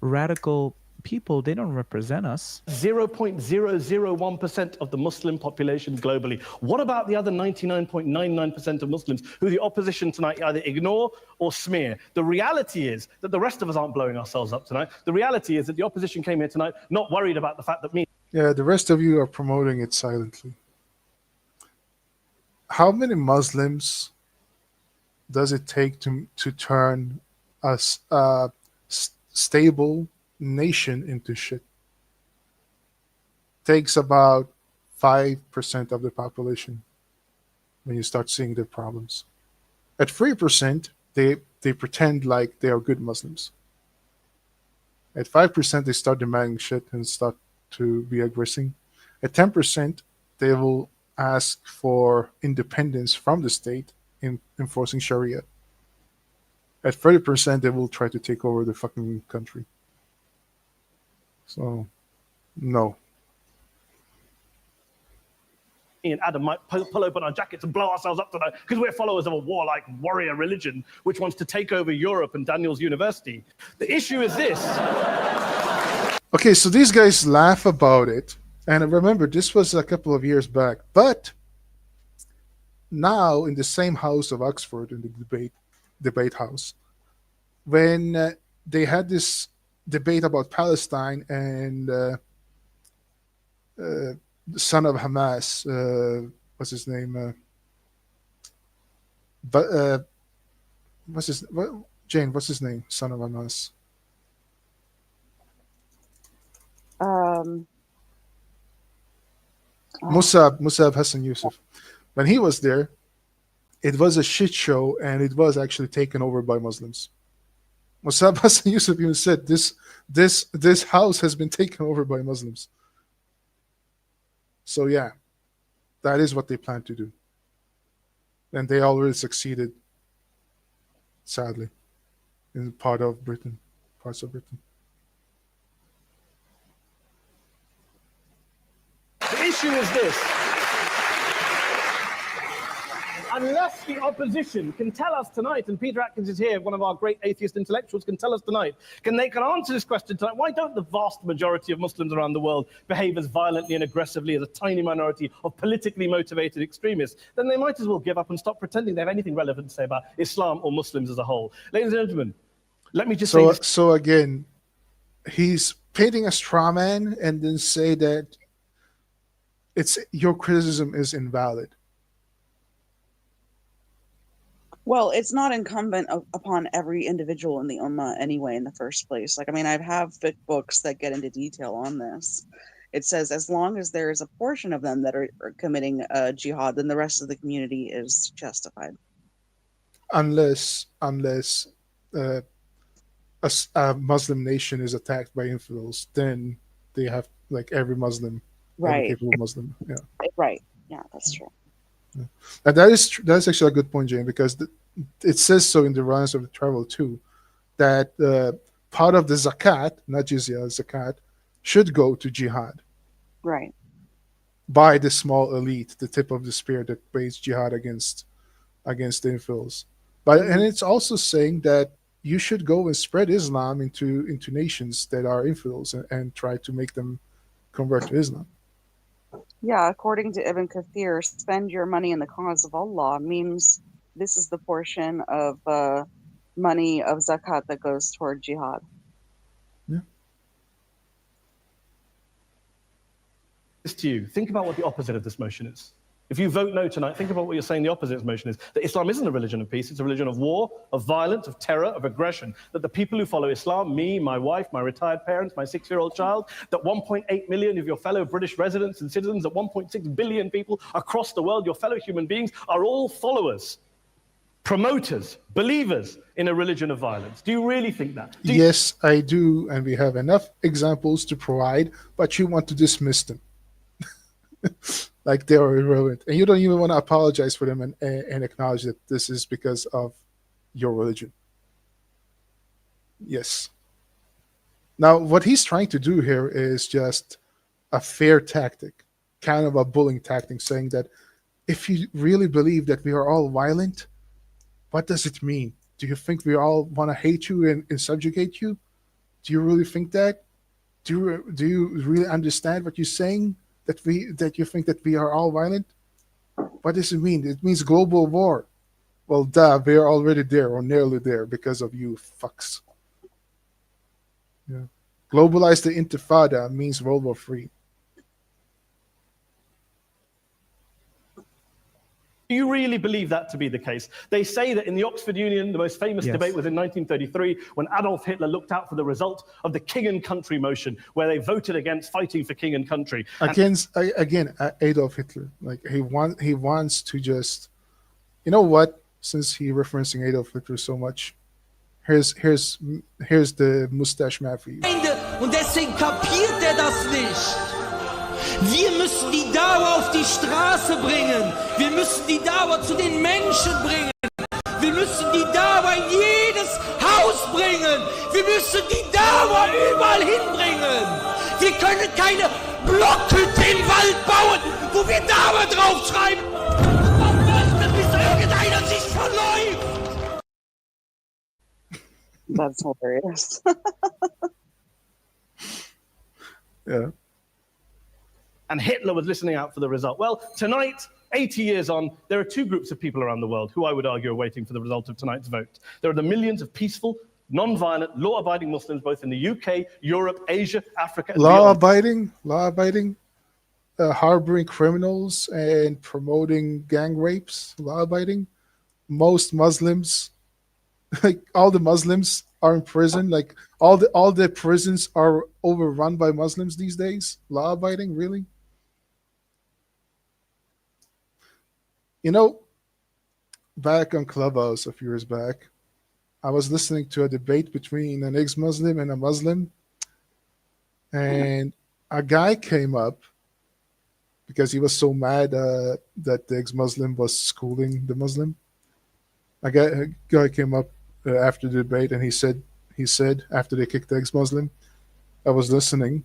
radical people. They don't represent us. 0.001% of the Muslim population globally. What about the other 99.99% of Muslims who the opposition tonight either ignore or smear? The reality is that the rest of us aren't blowing ourselves up tonight. The reality is that the opposition came here tonight not worried about the fact that me. Yeah, the rest of you are promoting it silently. How many Muslims does it take to turn a stable nation into shit? Takes about 5% of the population when you start seeing their problems. At 3%, they pretend like they are good Muslims. At 5%, they start demanding shit and start to be aggressing. At 10%, they will ask for independence from the state in enforcing Sharia. At 30%, they will try to take over the fucking country. So, no. And Adam might pull open our jackets and blow ourselves up tonight because we're followers of a warlike warrior religion which wants to take over Europe and Daniel's university. The issue is this. Okay, so these guys laugh about it. And remember, this was a couple of years back. But now, in the same house of Oxford, in the debate house, when they had this debate about Palestine and the son of Hamas, what's his name? Jane, what's his name? Son of Hamas. Musab Hassan Yusuf. When he was there, it was a shit show, and it was actually taken over by Muslims. Musab Hassan Yusuf even said this house has been taken over by Muslims. So yeah, that is what they plan to do. And they already succeeded, sadly, in parts of Britain. The issue is this. Unless the opposition can tell us tonight, and Peter Atkins is here, one of our great atheist intellectuals, can tell us tonight, can answer this question tonight, why don't the vast majority of Muslims around the world behave as violently and aggressively as a tiny minority of politically motivated extremists? Then they might as well give up and stop pretending they have anything relevant to say about Islam or Muslims as a whole. Ladies and gentlemen, let me just say this. So again, he's painting a straw man and then say that your criticism is invalid. Well, it's not incumbent upon every individual in the Ummah anyway in the first place. Like, I mean, I have fiqh books that get into detail on this. It says as long as there is a portion of them that are committing jihad, then the rest of the community is justified. Unless a Muslim nation is attacked by infidels, then they have, like, every Muslim, right? Every capable Muslim, yeah. Right. Yeah, that's true. Yeah. And that's actually a good point, Jane, because it says so in the rules of the travel too, that part of the zakat, not jizya, zakat, should go to jihad. Right. By the small elite, the tip of the spear that waged jihad against the infidels. But and it's also saying that you should go and spread Islam into nations that are infidels and try to make them convert to Islam. Yeah, according to Ibn Kathir, spend your money in the cause of Allah means this is the portion of money of zakat that goes toward jihad. Yeah. To you, think about what the opposite of this motion is. If you vote no tonight, think about what you're saying the opposite of this motion is. That Islam isn't a religion of peace, it's a religion of war, of violence, of terror, of aggression. That the people who follow Islam, me, my wife, my retired parents, my 6-year-old child, that 1.8 million of your fellow British residents and citizens, that 1.6 billion people across the world, your fellow human beings, are all followers, promoters, believers in a religion of violence. Do you really think that? Yes, I do, and we have enough examples to provide, but you want to dismiss them. Like they are irrelevant, and you don't even want to apologize for them and acknowledge that this is because of your religion. Yes. Now, what he's trying to do here is just a fair tactic, kind of a bullying tactic, saying that if you really believe that we are all violent, what does it mean? Do you think we all want to hate you and subjugate you? Do you really think that? Do you really understand what you're saying? That you think that we are all violent? What does it mean? It means global war. Well, duh, we're already there or nearly there because of you fucks. Yeah. Globalize the Intifada means World War III. Do you really believe that to be the case? They say that in the Oxford Union, the most famous Yes. debate was in 1933 when Adolf Hitler looked out for the result of the King and Country motion, where they voted against fighting for King and Country. Again, Adolf Hitler. Like he wants to just, you know what? Since he referencing Adolf Hitler so much, here's the mustache map for you. Und deswegen kapiert er das nicht. Wir müssen die Dauer auf die Straße bringen. Wir müssen die Dauer zu den Menschen bringen. Wir müssen die Dauer in jedes Haus bringen. Wir müssen die Dauer überall hinbringen. Wir können keine Blockhütte im Wald bauen, wo wir Dauer draufschreiben. Und warten, bis irgendeiner sich verläuft. That's hilarious. Yeah. And Hitler was listening out for the result. Well, tonight, 80 years on, there are two groups of people around the world who I would argue are waiting for the result of tonight's vote. There are the millions of peaceful, non-violent, law-abiding Muslims, both in the UK, Europe, Asia, Africa, and beyond. Law-abiding, harboring criminals and promoting gang rapes. Law-abiding. Most Muslims, like all the Muslims, are in prison. Like all the prisons are overrun by Muslims these days. Law-abiding, really? You know, back on Clubhouse a few years back, I was listening to a debate between an ex-Muslim and a Muslim, and a guy came up because he was so mad that the ex-Muslim was schooling the Muslim. A guy came up after the debate, and he said after they kicked the ex-Muslim, I was listening.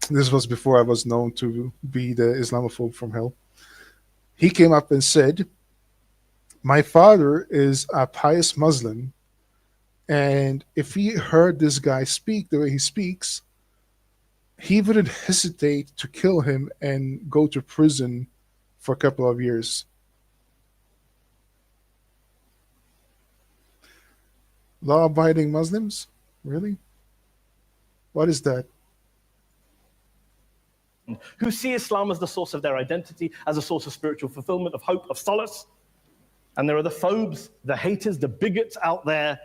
This was before I was known to be the Islamophobe from hell. He came up and said, "My father is a pious Muslim, and if he heard this guy speak the way he speaks, he wouldn't hesitate to kill him and go to prison for a couple of years." Law-abiding Muslims? Really? What is that? Who see Islam as the source of their identity, as a source of spiritual fulfillment, of hope, of solace. And there are the phobes, the haters, the bigots out there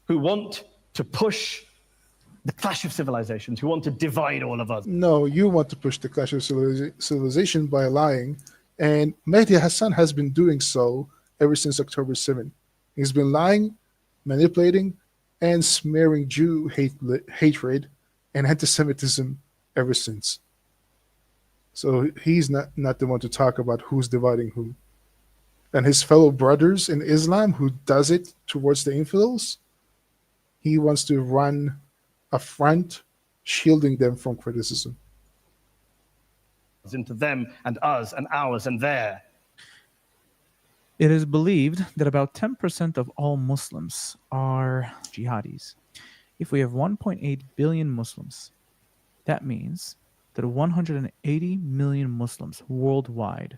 who want to push the clash of civilizations, who want to divide all of us. No, you want to push the clash of civilization by lying, and Mehdi Hassan has been doing so ever since October 7. He's been lying, manipulating, and smearing Jew hatred and anti-Semitism ever since. So he's not the one to talk about who's dividing who. And his fellow brothers in Islam who does it towards the infidels, he wants to run a front shielding them from criticism. Into them and us and ours and their. It is believed that about 10% of all Muslims are jihadis. If we have 1.8 billion Muslims, that means that 180 million Muslims worldwide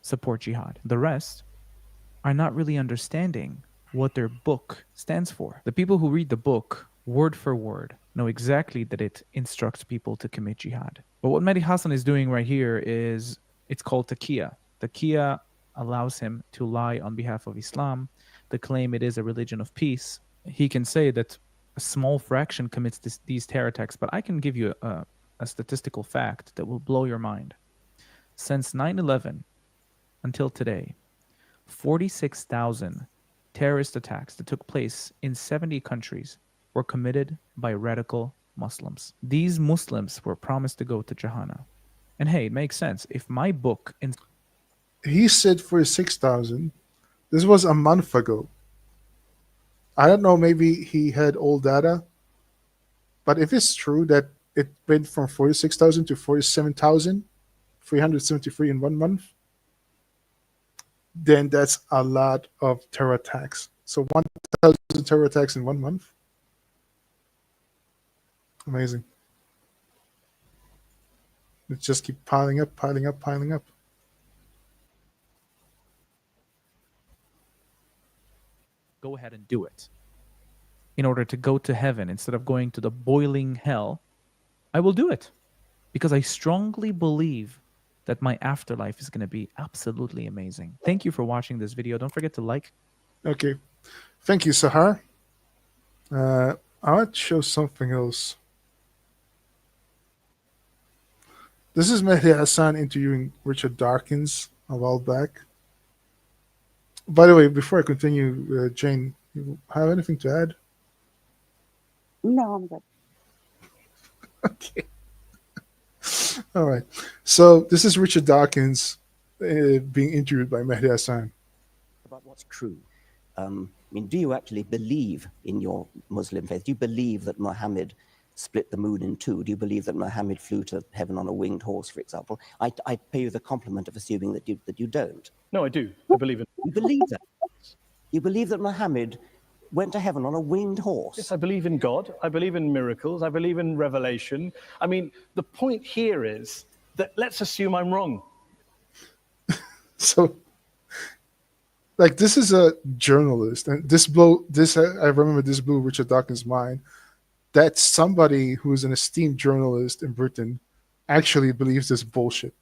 support jihad. The rest are not really understanding what their book stands for. The people who read the book word for word know exactly that it instructs people to commit jihad. But what Mehdi Hassan is doing right here is, it's called taqiyya. Taqiyya allows him to lie on behalf of Islam, to claim it is a religion of peace. He can say that a small fraction commits these terror attacks, but I can give you a statistical fact that will blow your mind. Since 9/11 until today, 46,000 terrorist attacks that took place in 70 countries were committed by radical Muslims. These Muslims were promised to go to Jahannam. And hey, it makes sense. If my book... He said 46,000. This was a month ago. I don't know, maybe he had old data, But if it's true that it went from 46,000 to 47,373 in 1 month, then that's a lot of terror attacks. So 1,000 terror attacks in 1 month. Amazing. It just keep piling up, piling up, piling up. Go ahead and do it. In order to go to heaven instead of going to the boiling hell, I will do it because I strongly believe that my afterlife is going to be absolutely amazing. Thank you for watching this video. Don't forget to like. Okay. Thank you, Sahar. I want to show something else. This is Mehdi Hassan interviewing Richard Dawkins a while back. By the way, before I continue, Jane, you have anything to add? No, I'm good. Okay. All right. So this is Richard Dawkins being interviewed by Mehdi Hassan. About what's true. I mean, do you actually believe in your Muslim faith? Do you believe that Muhammad split the moon in two? Do you believe that Muhammad flew to heaven on a winged horse, for example? I pay you the compliment of assuming that you don't. No, I do. I believe it. You believe that? You believe that Muhammad went to heaven on a winged horse? Yes, I believe in God. I believe in miracles. I believe in revelation. I mean, the point here is that let's assume I'm wrong. So, like, this is a journalist, and I remember this blew Richard Dawkins' mind. That somebody who is an esteemed journalist in Britain actually believes this bullshit.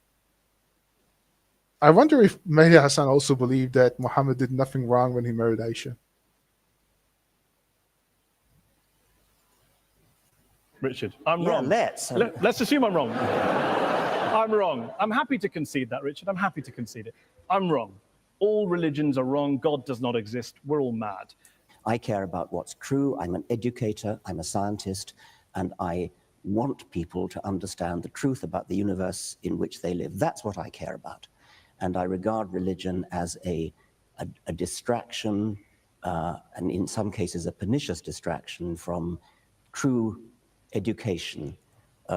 I wonder if Mehdi Hassan also believed that Muhammad did nothing wrong when he married Aisha. Richard, I'm Yeah, wrong. let's. Let's assume I'm wrong. I'm wrong. I'm happy to concede that, Richard. I'm happy to concede it. I'm wrong. All religions are wrong. God does not exist. We're all mad. I care about what's true. I'm an educator, I'm a scientist, and I want people to understand the truth about the universe in which they live. That's what I care about. And I regard religion as a distraction, and in some cases a pernicious distraction from true education,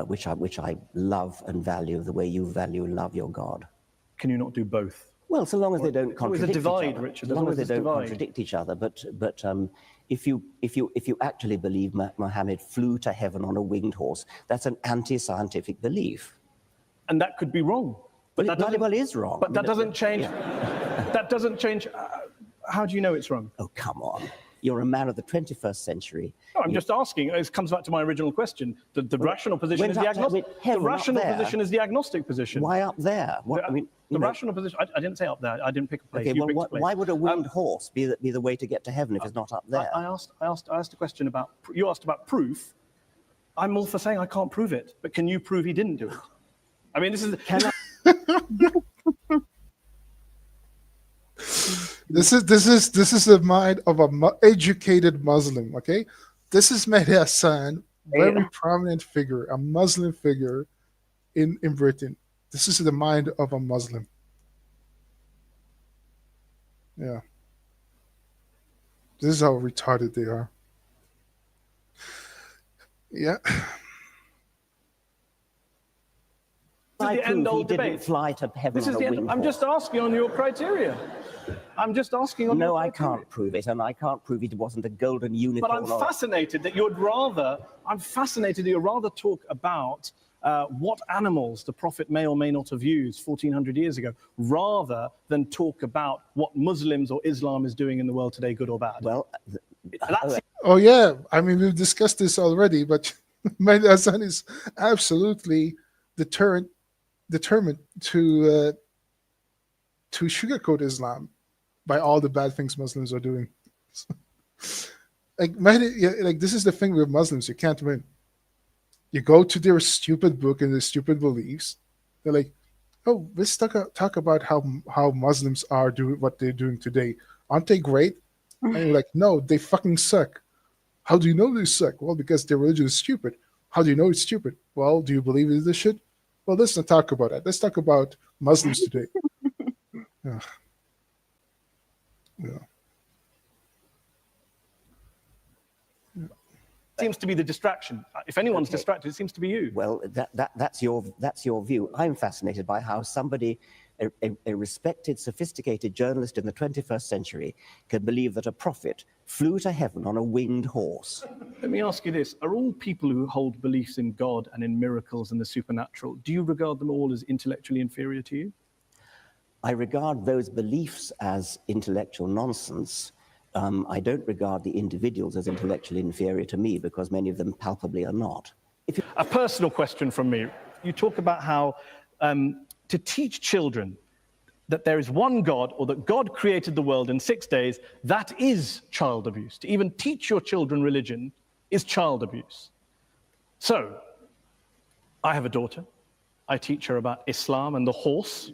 which I love and value the way you value and love your God. Can you not do both? Well, so long as they don't always a contradict divide, each other. Richard. As long as they There's always don't this divide. contradict each other. But if you actually believe Muhammad flew to heaven on a winged horse, that's an anti-scientific belief. And that could be wrong. But that it bloody doesn't- well is wrong. But I that mean, doesn't change. yeah. That doesn't change. How do you know it's wrong? Oh, come on. You're a man of the 21st century. No, I'm just asking. It comes back to my original question. The rational position went is the up to agnostic. heaven, The up rational there. position is the agnostic position. Why up there? What, I mean, The you know, rational position. I didn't say up there. I didn't pick a place. okay, You well, picked a place. why would a winged horse be the way to get to heaven if it's not up there? I asked a question about. You asked about proof. I'm all for saying I can't prove it, but can you prove he didn't do it? I mean, this is. This is the mind of a educated Muslim. Okay, this is Mehdi Hassan, very prominent figure, a Muslim figure in Britain. This is the mind of a Muslim. Yeah, this is how retarded they are. Yeah. I the prove end he old didn't debate. fly to heaven This on is a the end. winged I'm horse. just asking on your criteria. I'm just asking on No, your I criteria. can't prove it, and I can't prove it wasn't a golden unicorn. But I'm fascinated that you'd rather. I'm fascinated that you'd rather talk about what animals the Prophet may or may not have used 1,400 years ago, rather than talk about what Muslims or Islam is doing in the world today, good or bad. Well, That's Oh yeah, I mean we've discussed this already, but Mehdi Hassan is absolutely determined to sugarcoat Islam by all the bad things Muslims are doing. Like Mehdi, yeah, like this is the thing with Muslims: you can't win. You go to their stupid book and their stupid beliefs. They're like, "Oh, let's talk about how Muslims are doing what they're doing today. Aren't they great?" And you're like, "No, they fucking suck." How do you know they suck? Well, because their religion is stupid. How do you know it's stupid? Well, do you believe in this shit? Well, let's not talk about that. Let's talk about Muslims today. Yeah. Yeah. seems to be the distraction. If anyone's distracted, it seems to be you. Well, that's your view. I'm fascinated by how somebody, a respected, sophisticated journalist in the 21st century, can believe that a prophet flew to heaven on a winged horse. Let me ask you this. Are all people who hold beliefs in God and in miracles and the supernatural, do you regard them all as intellectually inferior to you? I regard those beliefs as intellectual nonsense. I don't regard the individuals as intellectually inferior to me because many of them palpably are not. A personal question from me. You talk about how to teach children that there is one God or that God created the world in 6 days, that is child abuse. To even teach your children religion is child abuse. So, I have a daughter. I teach her about Islam and the horse.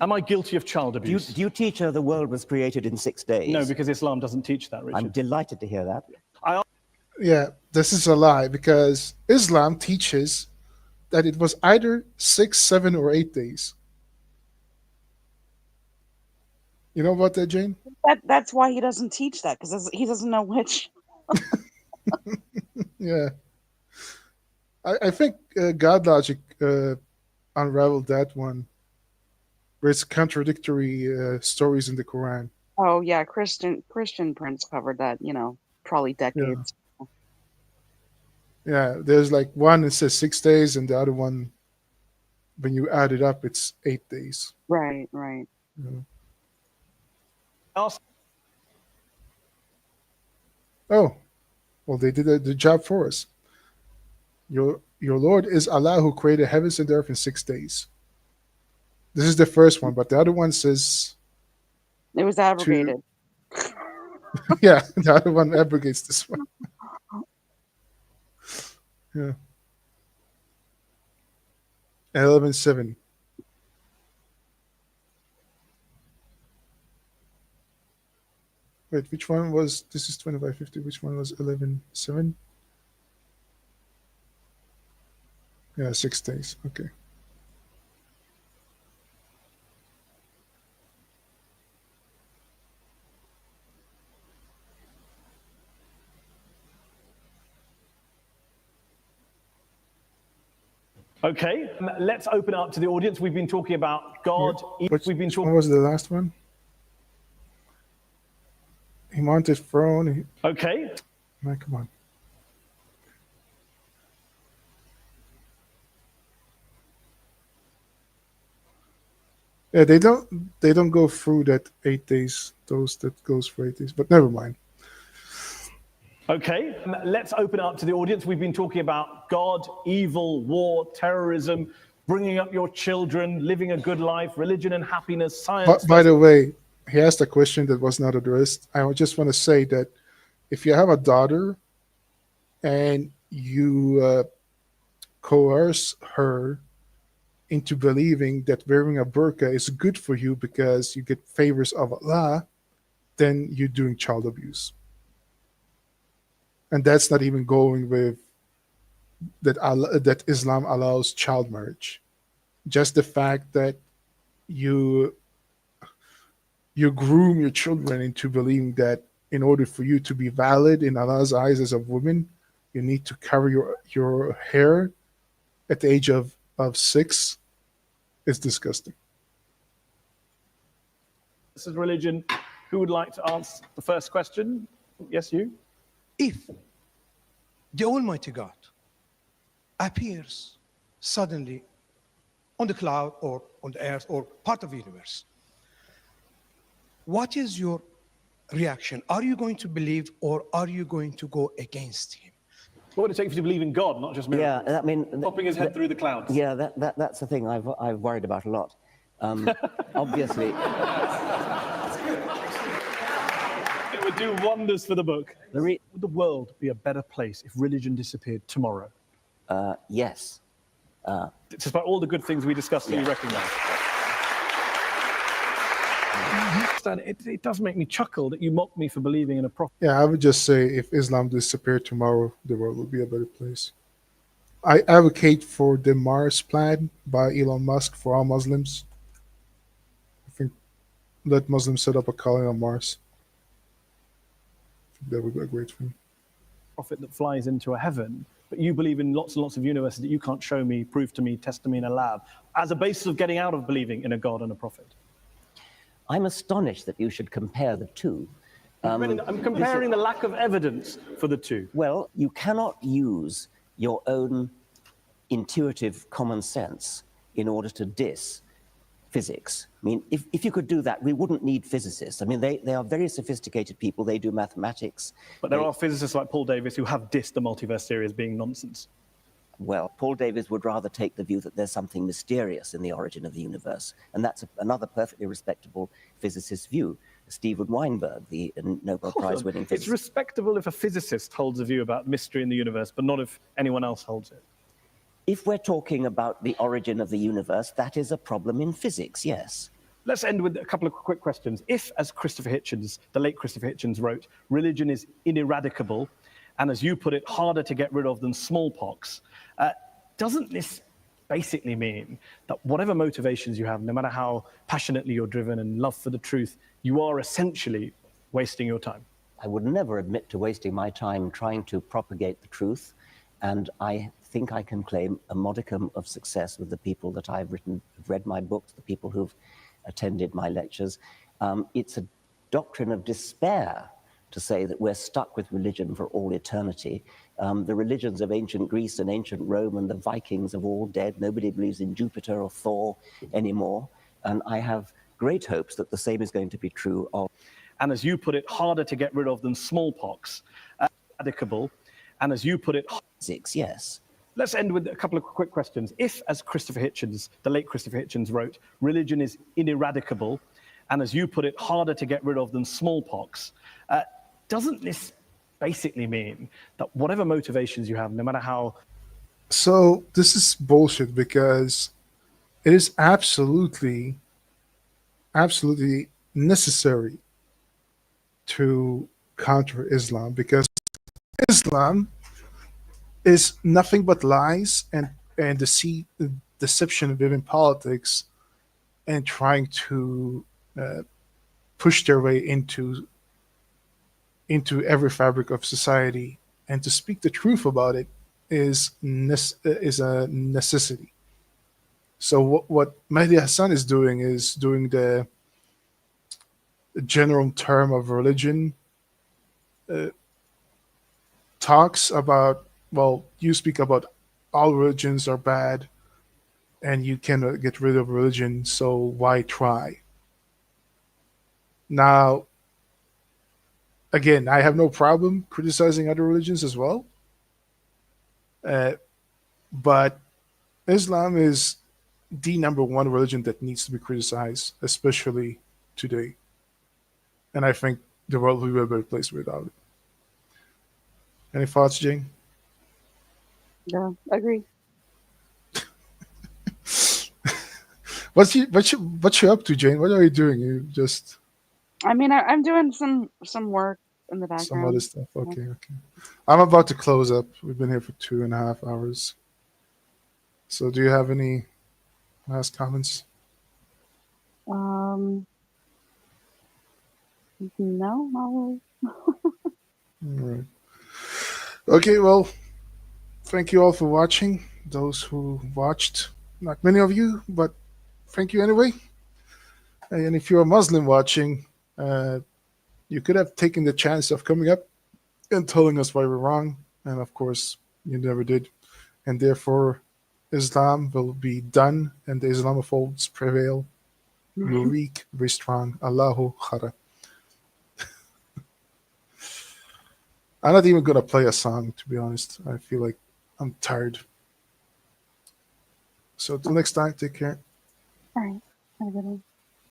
Am I guilty of child abuse? Do you teach her the world was created in 6 days? No, because Islam doesn't teach that, Richard. I'm delighted to hear that. Yeah, this is a lie because Islam teaches that it was either 6, 7, or 8 days. You know about that, Jane? That's why he doesn't teach that, because he doesn't know which. Yeah. I think God Logic unraveled that one, where it's contradictory stories in the Quran. Oh yeah, Christian Prince covered that, probably decades. Yeah, there's like one that says 6 days, and the other one, when you add it up, it's 8 days. Right. Yeah. Ask Oh, well, they did the job for us. Your Lord is Allah who created heavens and earth in 6 days. This is the first one, but the other one says, It was abrogated. yeah, the other one abrogates this one. Yeah. 11:7. Wait, which one was? This is 25:50. Which one was 11:7? Yeah, 6 days. Okay. Okay, let's open up to the audience. We've been talking about God. Which one was the last one? He mounted throne. Okay. Man, come on. Yeah, they don't go through that 8 days. Those that goes for 8 days, but never mind. Okay, let's open up to the audience. We've been talking about God, evil, war, terrorism, bringing up your children, living a good life, religion and happiness, science. By the way, he asked a question that was not addressed. I just want to say that if you have a daughter and you coerce her into believing that wearing a burqa is good for you because you get favors of Allah, then you're doing child abuse. And that's not even going with that Islam allows child marriage. Just the fact that you groom your children into believing that in order for you to be valid in Allah's eyes as a woman, you need to cover your hair at the age of 6 is disgusting. This is religion. Who would like to answer the first question? Yes, you. If the Almighty God appears suddenly on the cloud or on the earth or part of the universe, what is your reaction? Are you going to believe or are you going to go against him? What would it take for you to believe in God, not just miracles? Yeah, I mean, popping his head through the clouds. Yeah, that's the thing I've worried about a lot. Obviously, It would do wonders for the book. Would the world be a better place if religion disappeared tomorrow? yes. Despite all the good things we discussed, you recognise. It does make me chuckle that you mock me for believing in a prophet. Yeah, I would just say if Islam disappeared tomorrow, the world would be a better place. I advocate for the Mars plan by Elon Musk for all Muslims. I think let Muslims set up a colony on Mars. I think that would be a great thing. prophet that flies into a heaven, but you believe in lots and lots of universes that you can't show me, prove to me, test to me in a lab, as a basis of getting out of believing in a God and a prophet? I'm astonished that you should compare the two. I'm comparing the lack of evidence for the two. Well, you cannot use your own intuitive common sense in order to diss physics. I mean, if you could do that, we wouldn't need physicists. I mean, they are very sophisticated people. They do mathematics. But there are physicists like Paul Davies who have dissed the multiverse theory as being nonsense. Well, Paul Davies would rather take the view that there's something mysterious in the origin of the universe. And that's another perfectly respectable physicist's view. Steven Weinberg, the Nobel Prize-winning physicist. It's respectable if a physicist holds a view about mystery in the universe, but not if anyone else holds it. If we're talking about the origin of the universe, that is a problem in physics, yes. Let's end with a couple of quick questions. If, as Christopher Hitchens, the late Christopher Hitchens wrote, religion is ineradicable, and as you put it, harder to get rid of than smallpox, doesn't this basically mean that whatever motivations you have, no matter how passionately you're driven and love for the truth, you are essentially wasting your time? I would never admit to wasting my time trying to propagate the truth, and I think I can claim a modicum of success with the people that I've read my books, the people who've attended my lectures. It's a doctrine of despair to say that we're stuck with religion for all eternity. The religions of ancient Greece and ancient Rome and the Vikings are all dead. Nobody believes in Jupiter or Thor anymore. And I have great hopes that the same is going to be true of... And as you put it, harder to get rid of than smallpox, ineradicable, and as you put it... Physics, yes. Let's end with a couple of quick questions. If, as Christopher Hitchens, the late Christopher Hitchens wrote, religion is ineradicable, and as you put it, harder to get rid of than smallpox, doesn't this basically mean that whatever motivations you have, no matter how... So this is bullshit because it is absolutely necessary to counter Islam, because Islam is nothing but lies and deception within politics, and trying to push their way into every fabric of society. And to speak the truth about it is a necessity. So what Mehdi Hassan is doing the general term of religion, talks about, well, you speak about all religions are bad and you cannot get rid of religion, so why try? Now, again, I have no problem criticizing other religions as well. But Islam is the number one religion that needs to be criticized, especially today. And I think the world will be a better place without it. Any thoughts, Jane? Yeah, agree. What you up to, Jane? What are you doing? You just... I mean, I'm doing some work in the background. Some other stuff. Okay. I'm about to close up. We've been here for 2.5 hours. So do you have any last comments? No, not really. All right. Okay, well, thank you all for watching. Those who watched, not many of you, but thank you anyway. And if you're a Muslim watching, you could have taken the chance of coming up and telling us why we're wrong. And of course, you never did. And therefore, Islam will be done and the Islamophobes prevail. We're weak, we're strong. Allahu khara. I'm not even going to play a song, to be honest. I feel like I'm tired. So, till next time, take care. All right. Have a good one.